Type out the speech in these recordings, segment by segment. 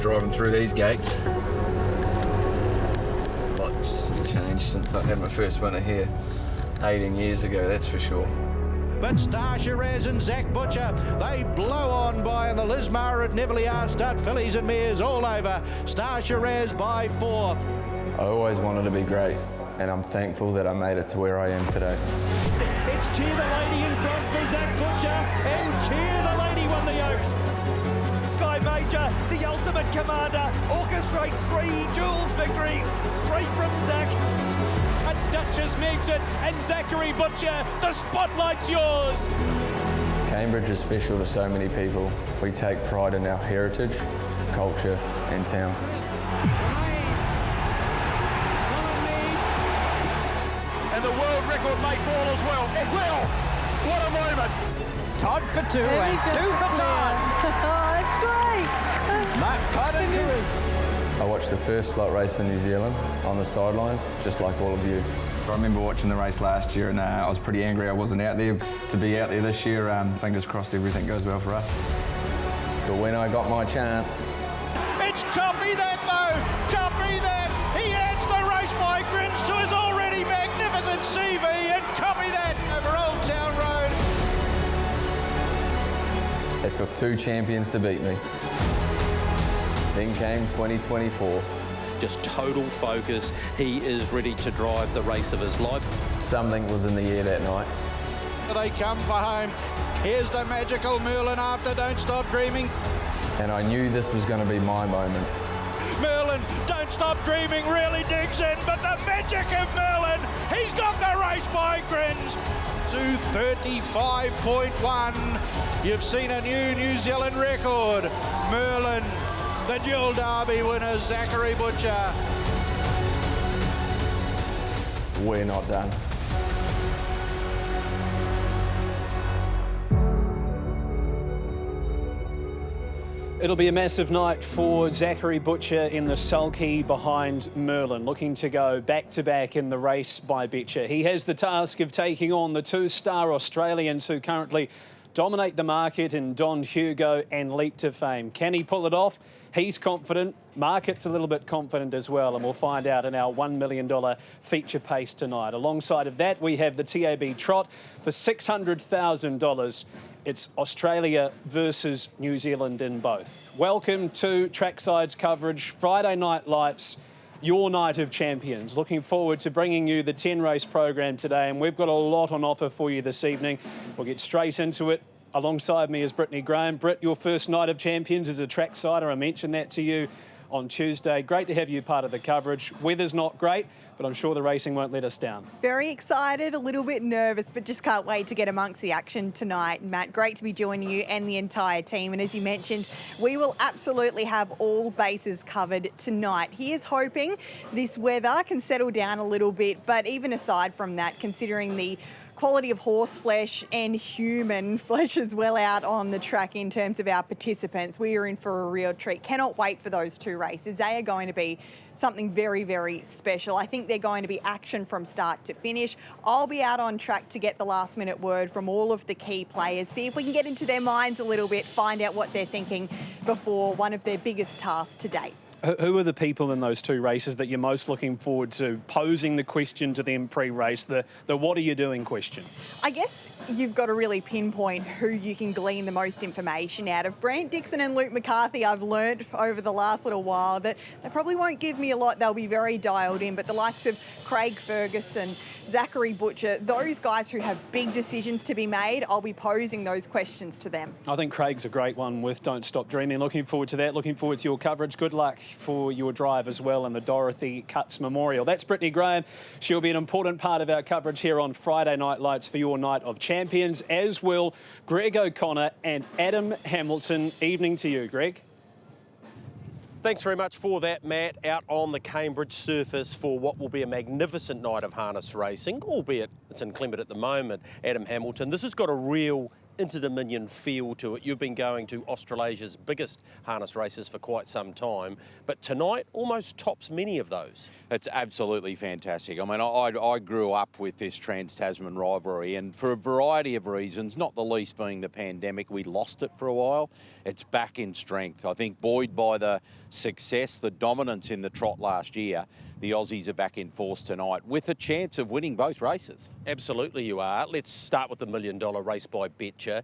driving through these gates. Lots changed since I had my first winner here 18 years ago, that's for sure. But Star Shiraz and Zach Butcher, they blow on by, and the Lismar at Neville start fillies and mares all over. Star Shiraz by 4. I always wanted to be great, and I'm thankful that I made it to where I am today. It's Cheer the Lady in front for Zach Butcher, and Cheer the Lady won the Oaks. Sky Major, the ultimate commander, orchestrates 3 Jules victories, 3 from Zach. It's Duchess makes it, and Zachary Butcher, the spotlight's yours. Cambridge is special to so many people. We take pride in our heritage, culture, and town. And the world record may fall as well. It will! What a moment! Todd for 2 and 2 for Todd. Oh, that's great. Mark Todd and Courage. I watched the first slot race in New Zealand on the sidelines, just like all of you. I remember watching the race last year and I was pretty angry I wasn't out there. To be out there this year, fingers crossed everything goes well for us. But when I got my chance... It's Copy That though! Copy That! He adds the race by grins to his already magnificent CV, and Copy That over Old Town Road. It took 2 champions to beat me. Then came 2024. Just total focus. He is ready to drive the race of his life. Something was in the air that night. They come for home. Here's the magical Merlin after Don't Stop Dreaming. And I knew this was going to be my moment. Merlin, Don't Stop Dreaming really digs in, but the magic of Merlin, he's got the race by grins to 35.1. You've seen a New Zealand record. Merlin, the dual derby winner, Zachary Butcher. We're not done. It'll be a massive night for Zachary Butcher in the sulky behind Merlin, looking to go back-to-back in the race by Betcher. He has the task of taking on the 2-star Australians who currently dominate the market in Don Hugo and Leap to Fame. Can he pull it off? He's confident. Market's a little bit confident as well, and we'll find out in our $1 million feature pace tonight. Alongside of that, we have the TAB Trot for $600,000. It's Australia versus New Zealand in both. Welcome to Trackside's coverage, Friday Night Lights, your night of champions. Looking forward to bringing you the 10-race program today, and we've got a lot on offer for you this evening. We'll get straight into it. Alongside me is Brittany Graham. Britt, your first night of champions as a tracksider. I mentioned that to you on Tuesday. Great to have you part of the coverage. Weather's not great, but I'm sure the racing won't let us down. Very excited, a little bit nervous, but just can't wait to get amongst the action tonight. Matt, great to be joining you and the entire team. And as you mentioned, we will absolutely have all bases covered tonight. He is hoping this weather can settle down a little bit, but even aside from that, considering the quality of horse flesh and human flesh as well out on the track in terms of our participants, we are in for a real treat. Cannot wait for those 2 races. They are going to be something very, very special. I think they're going to be action from start to finish. I'll be out on track to get the last minute word from all of the key players, see if we can get into their minds a little bit, find out what they're thinking before one of their biggest tasks to date. Who are the people in those 2 races that you're most looking forward to posing the question to them pre-race, the what are you doing question? I guess you've got to really pinpoint who you can glean the most information out of. Brant Dixon and Luke McCarthy, I've learnt over the last little while that they probably won't give me a lot. They'll be very dialed in, but the likes of Craig Ferguson, Zachary Butcher, those guys who have big decisions to be made, I'll be posing those questions to them. I think Craig's a great one with Don't Stop Dreaming. Looking forward to that. Looking forward to your coverage. Good luck for your drive as well in the Dorothy Cutts Memorial. That's Brittany Graham. She'll be an important part of our coverage here on Friday Night Lights for your night of champions, as will Greg O'Connor and Adam Hamilton. Evening to you, Greg. Thanks very much for that, Matt. Out on the Cambridge surface for what will be a magnificent night of harness racing, albeit it's inclement at the moment. Adam Hamilton, this has got a real Inter-Dominion feel to it. You've been going to Australasia's biggest harness races for quite some time, but tonight almost tops many of those. It's absolutely fantastic. I mean, I grew up with this Trans-Tasman rivalry, and for a variety of reasons, not the least being the pandemic, we lost it for a while. It's back in strength. I think buoyed by the success, the dominance in the trot last year, the Aussies are back in force tonight with a chance of winning both races. Absolutely you are. Let's start with the $1 million race by Betcher.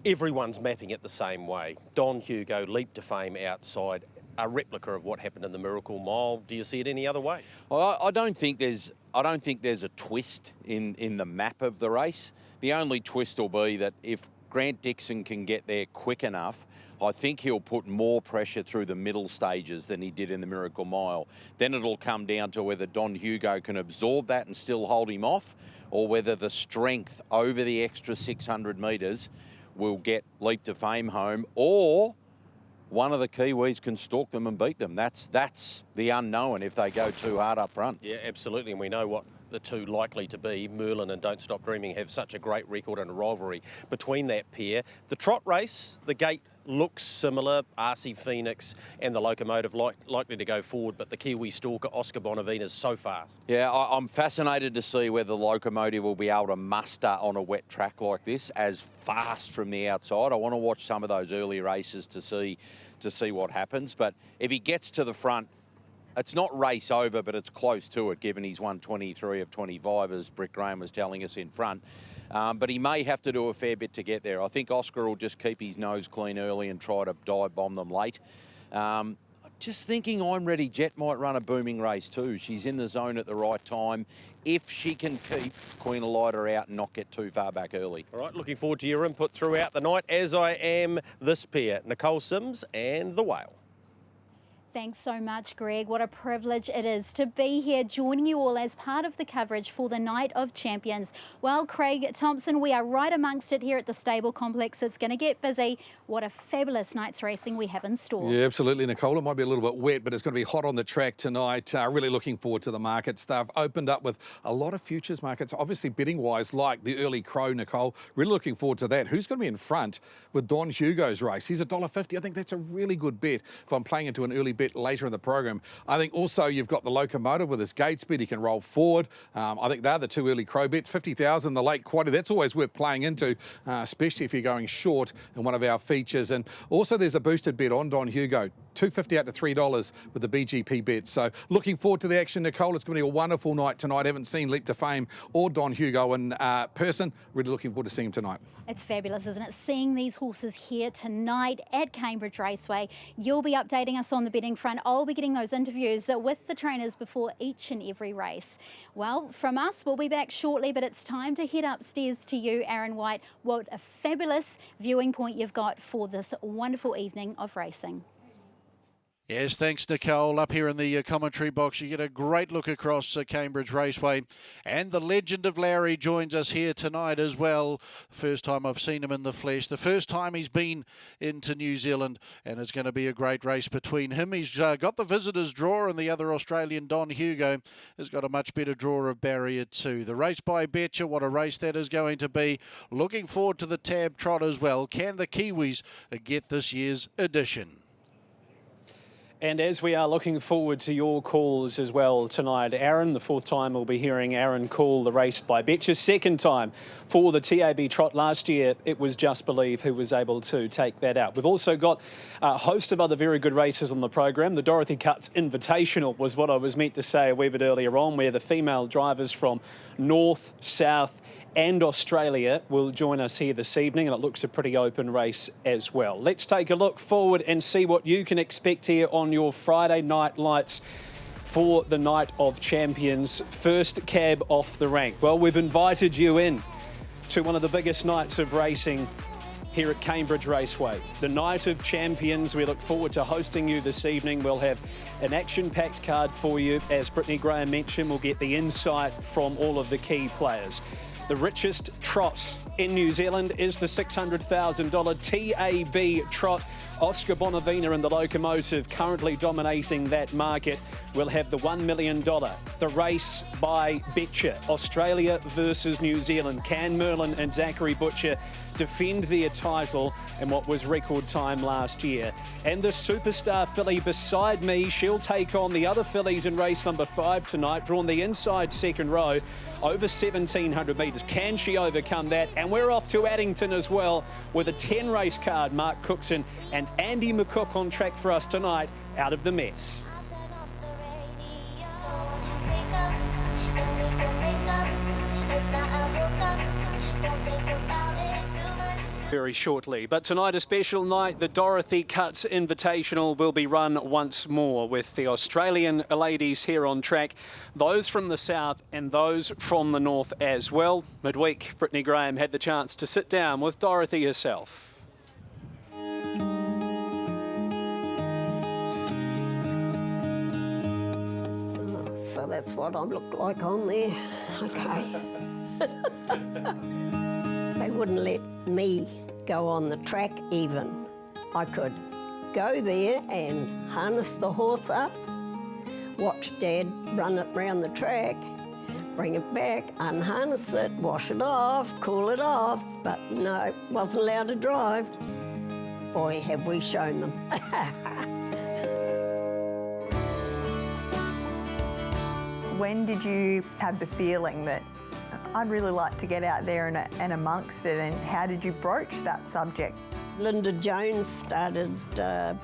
Everyone's mapping it the same way. Don Hugo, leap to fame outside, a replica of what happened in the Miracle Mile. Do you see it any other way? Well, I don't think there's a twist in the map of the race. The only twist will be that if Grant Dixon can get there quick enough, I think he'll put more pressure through the middle stages than he did in the Miracle Mile. Then it'll come down to whether Don Hugo can absorb that and still hold him off, or whether the strength over the extra 600 metres will get Leap to Fame home, or one of the Kiwis can stalk them and beat them. That's the unknown if they go too hard up front. Yeah, absolutely, and we know what the two likely to be. Merlin and Don't Stop Dreaming have such a great record and a rivalry between that pair. The trot race, the gate looks similar. RC Phoenix and the Locomotive likely to go forward, but the Kiwi stalker Oscar Bonavina is so fast. Yeah, I'm fascinated to see whether the Locomotive will be able to muster on a wet track like this as fast from the outside. I want to watch some of those early races to see what happens, but if he gets to the front, it's not race over, but it's close to it, given he's won 23 of 25, as Britt Graham was telling us in front. But he may have to do a fair bit to get there. I think Oscar will just keep his nose clean early and try to dive bomb them late. Just thinking I'm Ready Jet might run a booming race too. She's in the zone at the right time if she can keep Queen Elida out and not get too far back early. All right, looking forward to your input throughout the night, as I am this pair, Nicole Sims and the Whale. Thanks so much, Greg. What a privilege it is to be here joining you all as part of the coverage for the Night of Champions. Well, Craig Thompson, we are right amongst it here at the stable complex. It's going to get busy. What a fabulous night's racing we have in store. Yeah, absolutely, Nicole. It might be a little bit wet, but it's going to be hot on the track tonight. Really looking forward to the market stuff. Opened up with a lot of futures markets, obviously betting-wise, like the early Crow, Nicole. Really looking forward to that. Who's going to be in front with Don Hugo's race? He's $1.50. I think that's a really good bet if I'm playing into an early bet later in the program. I think also you've got the Locomotive with his gate speed. He can roll forward. I think they're the two early Crow bets. 50,000, the late quaddy. That's always worth playing into, especially if you're going short in one of our features. And also there's a boosted bet on Don Hugo. $2.50 out to $3 with the BGP bet. So looking forward to the action, Nicole. It's going to be a wonderful night tonight. Haven't seen Leap to Fame or Don Hugo in person. Really looking forward to seeing him tonight. It's fabulous, isn't it? Seeing these horses here tonight at Cambridge Raceway. You'll be updating us on the betting front. I'll be getting those interviews with the trainers before each and every race. Well, from us, we'll be back shortly, but it's time to head upstairs to you, Aaron White. What a fabulous viewing point you've got for this wonderful evening of racing. Yes, thanks, Nicole. Up here in the commentary box, you get a great look across Cambridge Raceway. And the legend of Lowry joins us here tonight as well. First time I've seen him in the flesh. The first time he's been into New Zealand. And it's going to be a great race between him. He's got the visitors draw, and the other Australian, Don Hugo, has got a much better draw of barrier 2. The race by Betcher, what a race that is going to be. Looking forward to the TAB Trot as well. Can the Kiwis get this year's edition? And as we are looking forward to your calls as well tonight, Aaron, the fourth time we'll be hearing Aaron call the race by Betcher. Second time for the TAB Trot. Last year, it was Just Believe who was able to take that out. We've also got a host of other very good races on the program. The Dorothy Cutts Invitational was what I was meant to say a wee bit earlier on, where the female drivers from North, South, and Australia will join us here this evening, and it looks a pretty open race as well. Let's take a look forward and see what you can expect here on your Friday night lights for the Night of Champions. First cab off the rank. Well, we've invited you in to one of the biggest nights of racing here at Cambridge Raceway. The Night of Champions. We look forward to hosting you this evening. We'll have an action-packed card for you. As Brittany Graham mentioned, we'll get the insight from all of the key players. The richest trot in New Zealand is the $600,000 TAB Trot. Oscar Bonavina and the Locomotive currently dominating that market we'll have the $1 million, the race by Betcher, Australia versus New Zealand. Can Merlin and Zachary Butcher defend their title in what was record time last year? And the superstar filly beside me, she'll take on the other fillies in race number 5 tonight, drawn the inside second row, over 1,700 metres. Can she overcome that? And we're off to Addington as well with a 10-race card. Mark Cookson and Andy McCook on track for us tonight out of the Met. Very shortly. But tonight, a special night. The Dorothy Cutts Invitational will be run once more with the Australian ladies here on track, those from the south and those from the north as well. Midweek, Brittany Graham had the chance to sit down with Dorothy herself. So that's what I look like on there. Okay. They wouldn't let me go on the track even. I could go there and harness the horse up, watch Dad run it round the track, bring it back, unharness it, wash it off, cool it off, but no, wasn't allowed to drive. Boy, have we shown them. When did you have the feeling that I'd really like to get out there and amongst it, and how did you broach that subject? Linda Jones started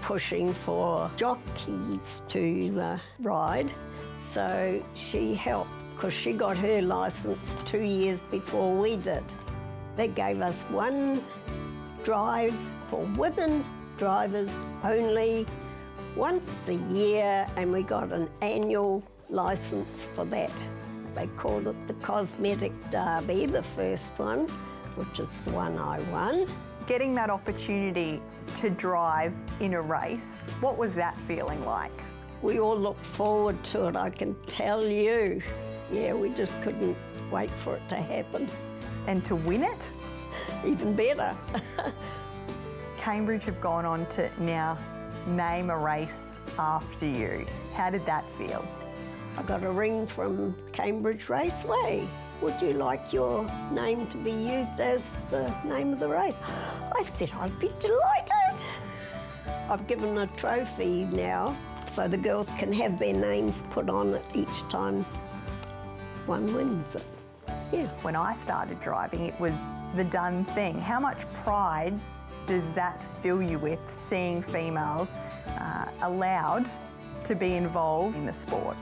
pushing for jockeys to ride, so she helped because she got her licence 2 years before we did. They gave us one drive for women drivers only once a year, and we got an annual licence for that. They called it the Cosmetic Derby, the first one, which is the one I won. Getting that opportunity to drive in a race, what was that feeling like? We all looked forward to it, I can tell you. Yeah, we just couldn't wait for it to happen. And to win it? Even better. Cambridge have gone on to now name a race after you. How did that feel? I got a ring from Cambridge Raceway. Would you like your name to be used as the name of the race? I said I'd be delighted. I've given a trophy now so the girls can have their names put on it each time one wins it. Yeah. When I started driving, it was the done thing. How much pride does that fill you with, seeing females allowed to be involved in the sport?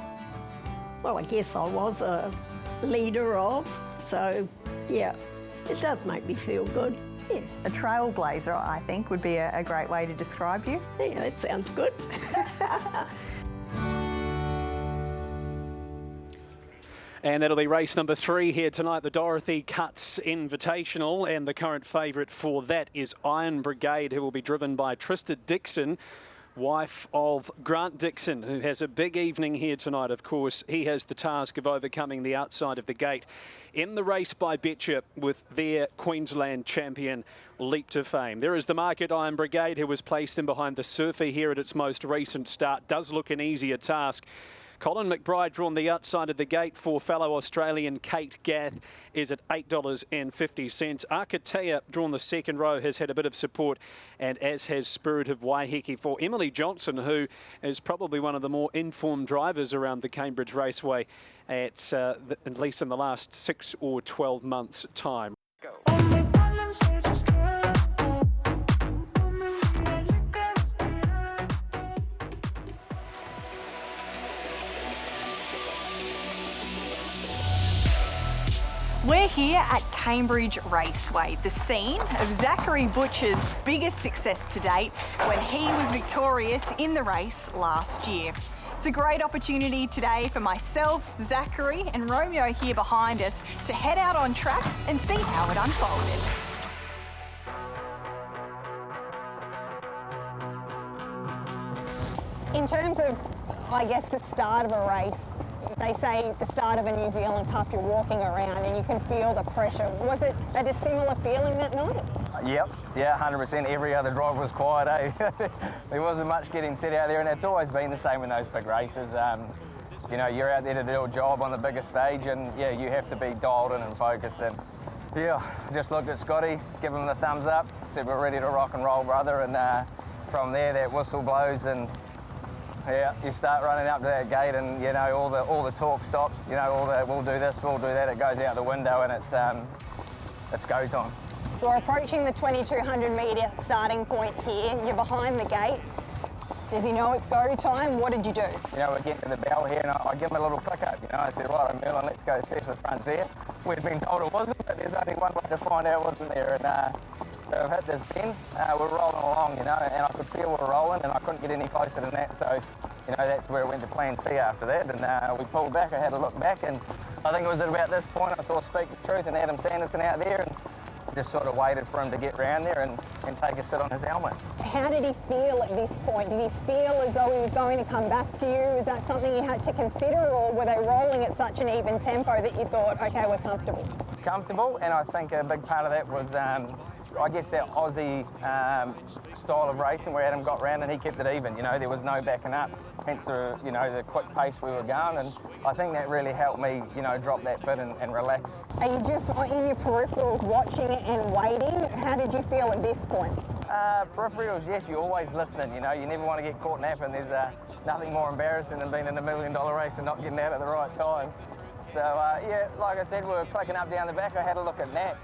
Well, I guess I was a leader of, so yeah, it does make me feel good, yes. A trailblazer, I think, would be a great way to describe you. Yeah, that sounds good. And that'll be race number 3 here tonight, the Dorothy Cutts Invitational. And the current favourite for that is Iron Brigade, who will be driven by Trista Dixon, wife of Grant Dixon, who has a big evening here tonight. Of course, he has the task of overcoming the outside of the gate in the race by Betcher with their Queensland champion Leap to Fame. There is the market Iron Brigade, who was placed in behind the Surfer here at its most recent start. Does look an easier task. Colin McBride drawn the outside of the gate for fellow Australian Kate Gath is at $8.50. Arcatea drawn the second row has had a bit of support, and as has Spirit of Waiheke for Emily Johnson, who is probably one of the more informed drivers around the Cambridge Raceway at least in the last 6 or 12 months' time. Go. We're here at Cambridge Raceway, the scene of Zachary Butcher's biggest success to date when he was victorious in the race last year. It's a great opportunity today for myself, Zachary and Romeo here behind us to head out on track and see how it unfolded. In terms of, I guess, the start of a race, They say the start of a New Zealand Cup, you're walking around and you can feel the pressure. Was it a dissimilar feeling that night? Yep, yeah, 100%. Every other drive was quiet, eh? There wasn't much getting set out there, and it's always been the same in those big races. You know, you're out there to do a job on the bigger stage, and yeah, you have to be dialed in and focused. And yeah, just looked at Scotty, give him the thumbs up, said we're ready to rock and roll, brother. And from there, that whistle blows, and yeah, you start running up to that gate, and you know all the talk stops. You know, all the we'll do this, we'll do that. It goes out the window, and it's go time. So we're approaching the 2200 metre starting point here. You're behind the gate. Does he know it's go time? What did you do? You know, we get to the bell here, and I give him a little click up. You know, I said, right, Merlin, let's go step to the front there. We'd been told it wasn't, but there's only one way to find out wasn't there. And so I've hit this bend. We're rolling along, you know, and I could feel we were rolling, and I couldn't get any closer than that. So, you know, that's where it went to plan C after that. And we pulled back. I had a look back, and I think it was at about this point I saw Speak the Truth and Adam Sanderson out there, and just sort of waited for him to get round there and take a sit on his helmet. How did he feel at this point? Did he feel as though he was going to come back to you? Is that something you had to consider, or were they rolling at such an even tempo that you thought, okay, we're comfortable? Comfortable, and I think a big part of that was, I guess, that Aussie style of racing where Adam got round and he kept it even. You know, there was no backing up, hence the, you know, the quick pace we were going, and I think that really helped me, you know, drop that bit and relax. Are you just in your peripherals watching it and waiting? How did you feel at this point? Peripherals, yes, you're always listening, you know, you never want to get caught napping. There's nothing more embarrassing than being in a $1 million race and not getting out at the right time. So, yeah, like I said, we were clicking up down the back. I had a look at Nat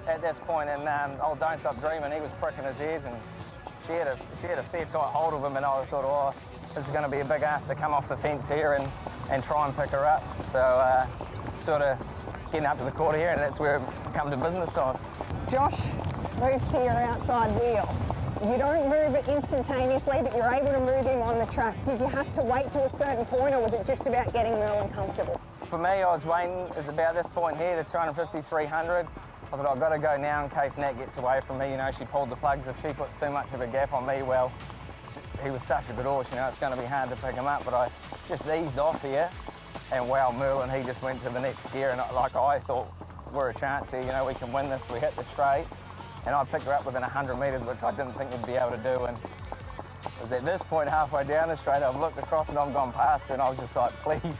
at this point, and old Don't Stop Dreaming, he was pricking his ears, and she had a fair tight hold of him, and I thought, oh, this is going to be a big ask to come off the fence here and try and pick her up. So, sort of getting up to the quarter here, and that's where it come to business time. Josh moves to your outside wheel. You don't move it instantaneously, but you're able to move him on the track. Did you have to wait to a certain point, or was it just about getting Merlin comfortable? For me, I was waiting, it's about this point here, the 250, 300. I thought I've got to go now in case Nat gets away from me. You know, she pulled the plugs. If she puts too much of a gap on me, well, he was such a good horse, you know, it's going to be hard to pick him up. But I just eased off here, and wow, Merlin, he just went to the next gear, and like I thought, we're a chance here, you know, we can win this. We hit the straight, and I picked her up within 100 metres, which I didn't think we'd be able to do. And it was at this point, halfway down the straight, I've looked across and I've gone past her, and I was just like, please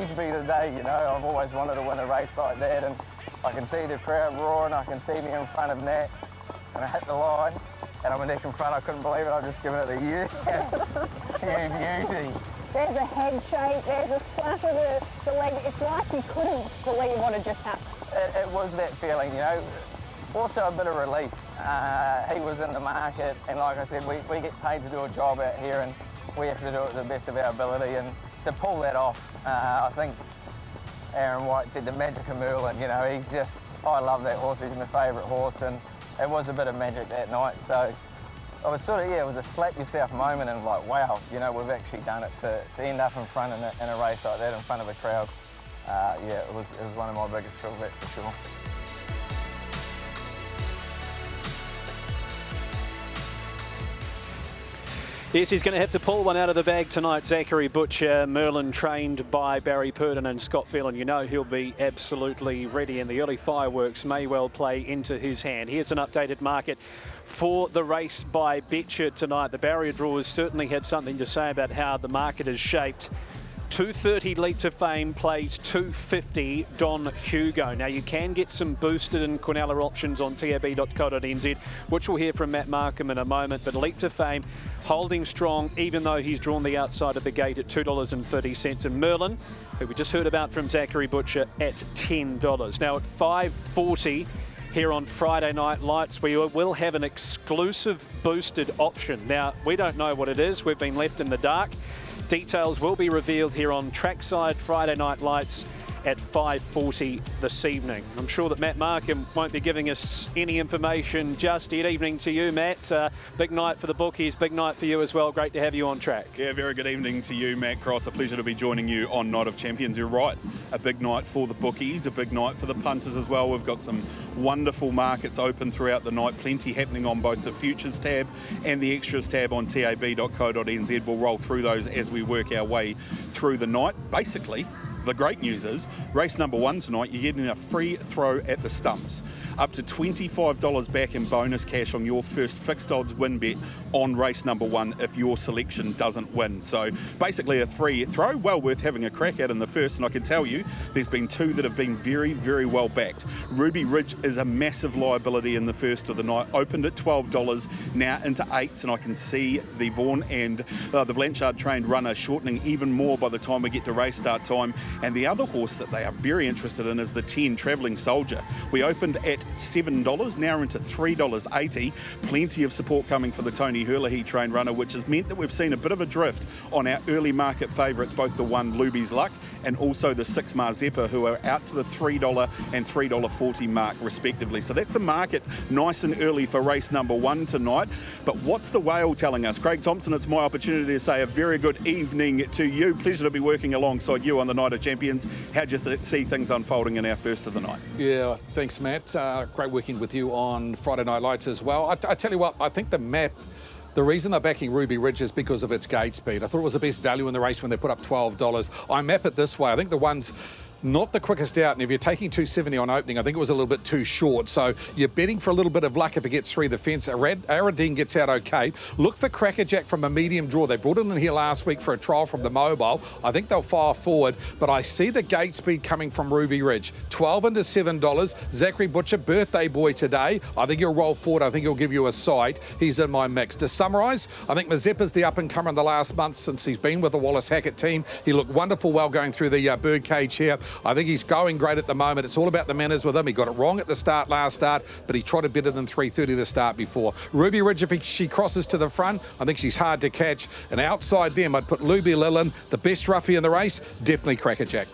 be today, you know. I've always wanted to win a race like that, and I can see the crowd roaring, I can see me in front of Nat, and I hit the line, and I'm a neck in front. I couldn't believe it. I've just given it a beauty. There's a head shake, there's a slap of the leg. It's like you couldn't believe what had just happened. It was that feeling, you know. Also a bit of relief. He was in the market, and like I said, we get paid to do a job out here, and we have to do it to the best of our ability, and to pull that off, I think Aaron White said the magic of Merlin, you know, he's just, I love that horse, he's my favourite horse, and it was a bit of magic that night. So I was sort of, yeah, it was a slap yourself moment, and like, wow, you know, we've actually done it. To end up in front in a race like that in front of a crowd, yeah, it was one of my biggest thrills, that's for sure. Yes, he's going to have to pull one out of the bag tonight, Zachary Butcher. Merlin trained by Barry Purdon and Scott Phelan. You know he'll be absolutely ready, and the early fireworks may well play into his hand. Here's an updated market for the race by Betcher tonight. The barrier drawers certainly had something to say about how the market is shaped. 230 Leap to Fame plays 250 Don Hugo. Now you can get some boosted and Quinella options on tab.co.nz, which we'll hear from Matt Markham in a moment. But Leap to Fame holding strong, even though he's drawn the outside of the gate at $2.30. And Merlin, who we just heard about from Zachary Butcher, at $10. Now at 5:40 here on Friday Night Lights, we will have an exclusive boosted option. Now we don't know what it is. We've been left in the dark. Details will be revealed here on Trackside Friday Night Lights at 5:40 this evening. I'm sure that Matt Markham won't be giving us any information just yet. Evening to you, Matt. Big night for the bookies, big night for you as well. Great to have you on track. Yeah, very good evening to you, Matt Cross. A pleasure to be joining you on Night of Champions. You're right, a big night for the bookies, a big night for the punters as well. We've got some wonderful markets open throughout the night, plenty happening on both the Futures tab and the Extras tab on tab.co.nz. We'll roll through those as we work our way through the night. Basically, the great news is, race number 1 tonight, you're getting a free throw at the stumps. Up to $25 back in bonus cash on your first fixed odds win bet on race number 1 if your selection doesn't win. So basically a free throw, well worth having a crack at in the first, and I can tell you there's been 2 that have been very, very well backed. Ruby Ridge is a massive liability in the first of the night, opened at $12, now into 8s, and I can see the Vaughan and the Blanchard trained runner shortening even more by the time we get to race start time. And the other horse that they are very interested in is the 10 Travelling Soldier. We opened at $7, now into $3.80. Plenty of support coming for the Tony Herlihy trained runner, which has meant that we've seen a bit of a drift on our early market favourites, both the 1 Luby's Luck and also the 6 Mazeppa, who are out to the $3 and $3.40 mark respectively. So that's the market nice and early for race number 1 tonight. But what's the whale telling us? Craig Thompson, it's my opportunity to say a very good evening to you. Pleasure to be working alongside you on the Night of Champions. How'd you see things unfolding in our first of the night? Yeah, thanks, Matt. Great working with you on Friday Night Lights as well. I tell you what, I think the map, the reason they're backing Ruby Ridge is because of its gate speed. I thought it was the best value in the race when they put up $12. I map it this way. I think the one's not the quickest out, and if you're taking 270 on opening, I think it was a little bit too short. So you're betting for a little bit of luck if it gets through the fence. Aradine gets out okay. Look for Crackerjack from a medium draw. They brought it in here last week for a trial from the mobile. I think they'll fire forward, but I see the gate speed coming from Ruby Ridge. 12 into $7. Zachary Butcher, birthday boy today. I think he'll roll forward. I think he'll give you a sight. He's in my mix. To summarise, I think Mazeppa's the up-and-comer in the last month since he's been with the Wallace Hackett team. He looked wonderful while going through the birdcage here. I think he's going great at the moment. It's all about the manners with him. He got it wrong at the start last start, but he trotted better than 3:30 the start before. Ruby Ridge, if she crosses to the front, I think she's hard to catch. And outside them, I'd put Luby Lillen, the best roughie in the race, definitely Crackerjack.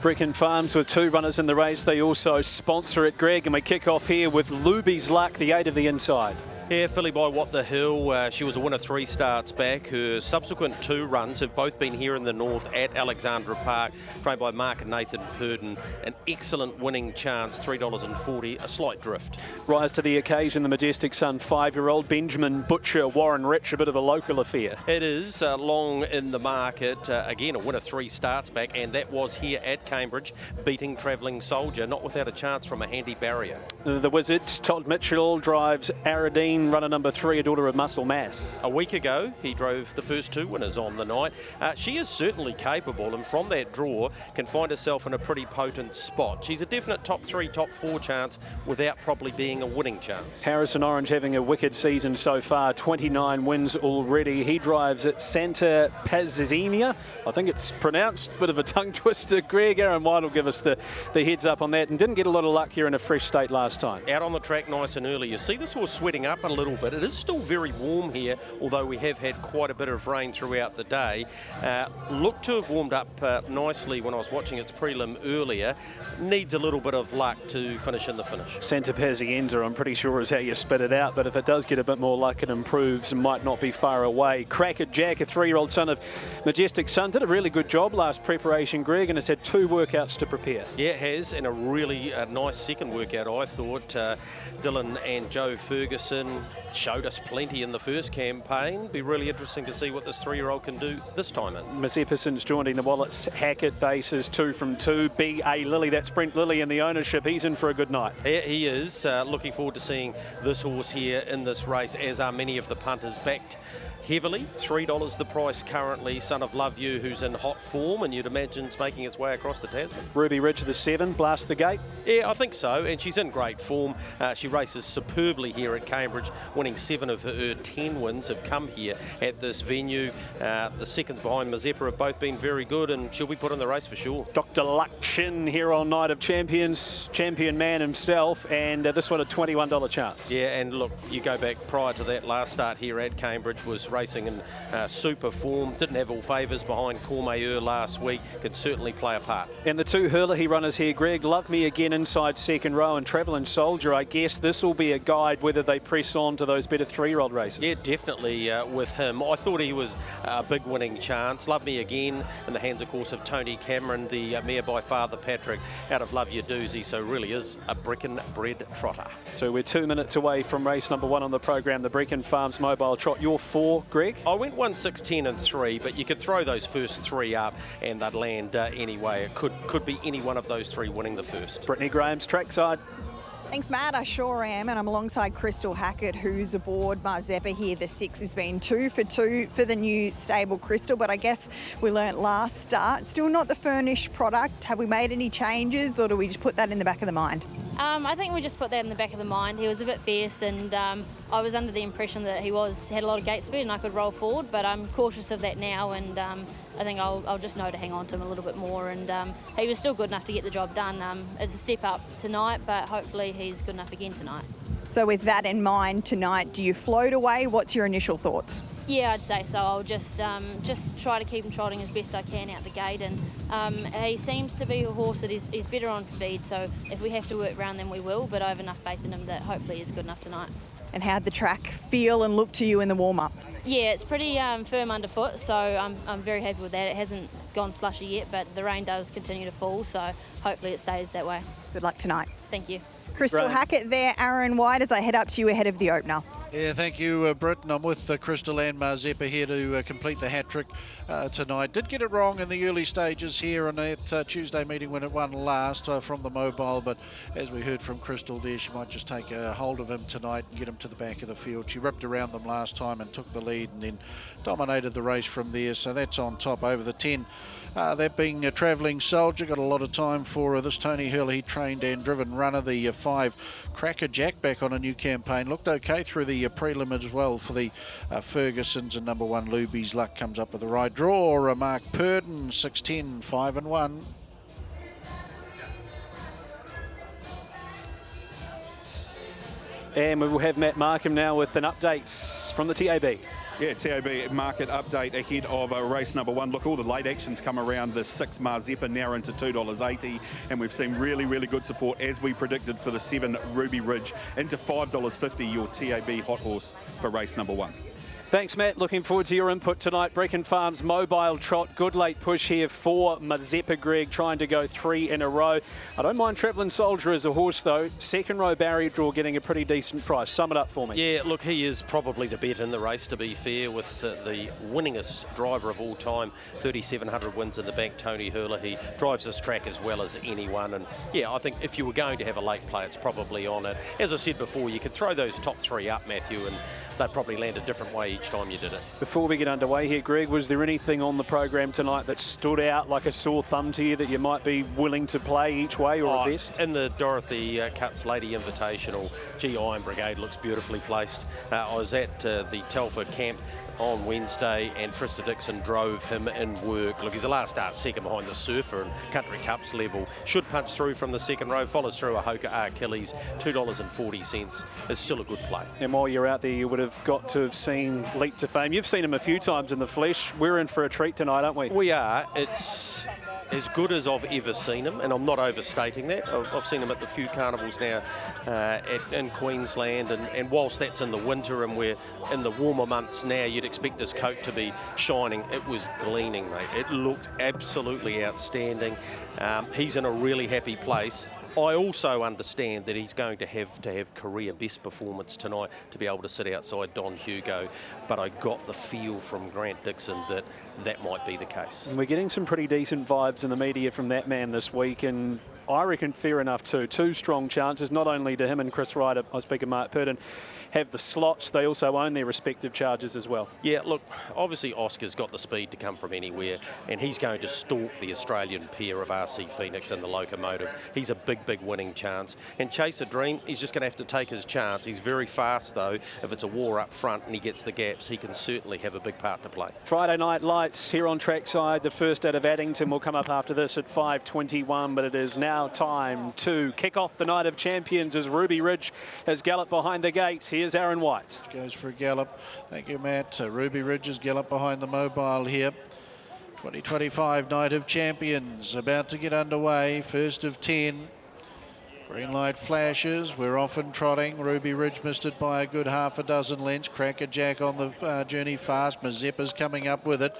Brecon Farms with 2 runners in the race. They also sponsor it, Greg, and we kick off here with Luby's Luck, the 8 of the inside. Yeah, filly by What the Hill. She was a winner 3 starts back. Her subsequent 2 runs have both been here in the north at Alexandra Park, trained by Mark and Nathan Purden. An excellent winning chance, $3.40, a slight drift. Rise to the occasion, the Majestic Sun 5-year-old Benjamin Butcher, Warren Rich, a bit of a local affair. It is long in the market. Again, a winner 3 starts back, and that was here at Cambridge, beating Travelling Soldier, not without a chance from a handy barrier. The Wizard, Todd Mitchell, drives Aradine, runner number 3, a daughter of Muscle Mass. A week ago, he drove the first 2 winners on the night. She is certainly capable, and from that draw, can find herself in a pretty potent spot. She's a definite top 3, top 4 chance without probably being a winning chance. Harrison Orange having a wicked season so far, 29 wins already. He drives at Santa Pazzinia. I think it's pronounced, a bit of a tongue twister. Greg, Aaron White will give us the heads up on that, and didn't get a lot of luck here in a fresh state last time. Out on the track nice and early. You see this horse sweating up a little bit. It is still very warm here, although we have had quite a bit of rain throughout the day. Looked to have warmed up nicely when I was watching its prelim earlier. Needs a little bit of luck to finish in the finish. Santa Pazienza, I'm pretty sure, is how you spit it out, but if it does get a bit more luck, it improves and might not be far away. Crackerjack, a 3-year-old son of Majestic Sun, did a really good job last preparation, Greg, and has had 2 workouts to prepare. Yeah, it has, and a really nice second workout, I thought. Dylan and Joe Ferguson showed us plenty in the first campaign. Be really interesting to see what this 3-year-old can do this time in. Mazeppa's joining the Wallace Hackett bases, 2 from 2. B.A. Lilly, that's Brent Lilly in the ownership. He's in for a good night. He is. Looking forward to seeing this horse here in this race, as are many of the punters backed heavily. $3 the price currently. Son of Love You, who's in hot form, and you'd imagine it's making its way across the Tasman. Ruby Ridge, the 7, blast the gate. Yeah, I think so, and she's in great form. She races superbly here at Cambridge, winning 7 of her 10 wins have come here at this venue. The seconds behind Mazeppa have both been very good, and she'll be put in the race for sure. Dr. Luck Chin here on Night of Champions, champion man himself, and this one a $21 chance. Yeah, and look, you go back prior to that last start here at Cambridge was racing in super form. Didn't have all favours behind Cormayer last week. Could certainly play a part. And the two Hurley runners here, Greg, Love Me Again inside second row and Travelling Soldier. I guess this will be a guide whether they press on to those better 3-year-old races. Yeah, definitely with him. I thought he was a big winning chance. Love Me Again in the hands, of course, of Tony Cameron, the mare by Father Patrick out of Love Your Doozy. So really is a Brecon-bred trotter. So we're 2 minutes away from race number 1 on the program, the Brecon Farms Mobile Trot. You're 4, Greg? I went 1, 6, 10 and 3, but you could throw those first 3 up and they'd land anyway. It could be any one of those 3 winning the first. Brittany Graham's trackside. Thanks, Matt. I sure am, and I'm alongside Crystal Hackett, who's aboard Mazeppa here, the 6, who's been 2 for 2 for the new stable, Crystal. But I guess we learnt last start, still not the furnished product. Have we made any changes, or do we just put that in the back of the mind? I think we just put that in the back of the mind. He was a bit fierce, and I was under the impression that he had a lot of gate speed and I could roll forward, but I'm cautious of that now, and I think I'll just know to hang on to him a little bit more, and he was still good enough to get the job done. It's a step up tonight, but hopefully he's good enough again tonight. So with that in mind tonight, do you float away? What's your initial thoughts? Yeah, I'd say so. I'll just try to keep him trotting as best I can out the gate, and he seems to be a horse that is better on speed, so if we have to work around then we will, but I have enough faith in him that hopefully he's good enough tonight. And how'd the track feel and look to you in the warm-up? Yeah, it's pretty firm underfoot, so I'm very happy with that. It hasn't gone slushy yet, but the rain does continue to fall, so hopefully it stays that way. Good luck tonight. Thank you. Crystal Hackett there, Aaron White, as I head up to you ahead of the opener. Yeah, thank you, Britt. I'm with Crystal and Mazeppa here to complete the hat-trick tonight. Did get it wrong in the early stages here on that Tuesday meeting when it won last from the mobile, but as we heard from Crystal there, she might just take a hold of him tonight and get him to the back of the field. She ripped around them last time and took the lead and then dominated the race from there, so that's on top over the 10. That being a Travelling Soldier, got a lot of time for this Tony Hurley trained and driven runner. The 5 Cracker Jack back on a new campaign. Looked okay through the prelim as well for the Fergusons, and number 1 Luby's Luck comes up with the right draw. Mark Purden, 6'10", 5 and 1. And we will have Matt Markham now with an update from the TAB. Yeah, TAB market update ahead of race number 1. Look, all the late actions come around. The 6 Mazeppa now into $2.80, and we've seen really, really good support as we predicted for the 7 Ruby Ridge into $5.50, your TAB hot horse for race number 1. Thanks, Matt. Looking forward to your input tonight. Brecon Farms Mobile Trot. Good late push here for Mazeppa, Greg, trying to go 3 in a row. I don't mind Travelling Soldier as a horse, though. Second row barrier draw getting a pretty decent price. Sum it up for me. Yeah, look, he is probably the bet in the race, to be fair, with the winningest driver of all time. 3,700 wins in the bank, Tony Hurley. He drives this track as well as anyone. And, yeah, I think if you were going to have a late play, it's probably on it. As I said before, you could throw those top 3 up, Matthew, and they'd probably land a different way each time you did it. Before we get underway here, Greg, was there anything on the program tonight that stood out like a sore thumb to you that you might be willing to play each way or a bet? In the Dorothy Cutts Lady Invitational, Iron Brigade looks beautifully placed. I was at the Telford camp on Wednesday, and Trista Dixon drove him in work. Look, he's a last start second behind the Surfer and Country Cups level. Should punch through from the second row, follows through a Hoka Achilles, $2.40. It's still a good play. And while you're out there, you would have got to have seen Leap to Fame. You've seen him a few times in the flesh. We're in for a treat tonight, aren't we? We are. It's as good as I've ever seen him, and I'm not overstating that. I've seen him at the few carnivals now in Queensland, and whilst that's in the winter and we're in the warmer months now, you'd expect his coat to be shining. It was gleaming, mate. It looked absolutely outstanding. He's in a really happy place. I also understand that he's going to have career best performance tonight to be able to sit outside Don Hugo, but I got the feel from Grant Dixon that that might be the case. And we're getting some pretty decent vibes in the media from that man this week, and I reckon fair enough too. 2 strong chances, not only to him and Chris Ryder, I speak of Mark Purden, have the slots, they also own their respective charges as well. Yeah, look, obviously Oscar's got the speed to come from anywhere, and he's going to stalk the Australian pair of RC Phoenix and the Locomotive. He's a big winning chance. And Chase a Dream, he's just going to have to take his chance. He's very fast, though. If it's a war up front and he gets the gaps, he can certainly have a big part to play. Friday night lights here on trackside. The first out of Addington will come up after this at 5:21, but it is now now time to kick off the Night of Champions as Ruby Ridge has galloped behind the gate. Here's Aaron White. Goes for a gallop. Thank you, Matt. Ruby Ridge has galloped behind the mobile here. 2025 Night of Champions about to get underway. First of 10. Green light flashes. We're off and trotting. Ruby Ridge missed it by a good half a dozen lengths. Cracker Jack on the journey fast. Mazeppa's coming up with it.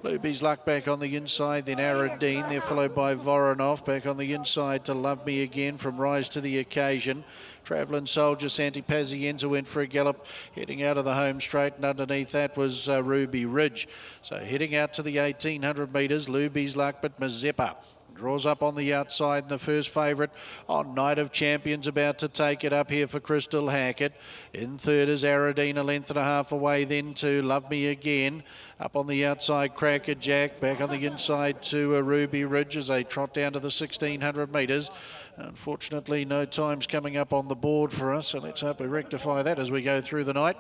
Luby's Luck back on the inside, then Aradine. They're followed by Voronov. Back on the inside to Love Me Again from Rise to the Occasion. Travelling Soldier, Santi Pazienza went for a gallop, heading out of the home straight, and underneath that was Ruby Ridge. So heading out to the 1800 metres, Luby's Luck, but Mazeppa draws up on the outside, and the first favourite on Night of Champions about to take it up here for Crystal Hackett. In third is Aradine, a length and a half away then to Love Me Again. Up on the outside, Cracker Jack. Back on the inside to Ruby Ridge as they trot down to the 1600 metres. Unfortunately, no times coming up on the board for us, so let's hope we rectify that as we go through the night.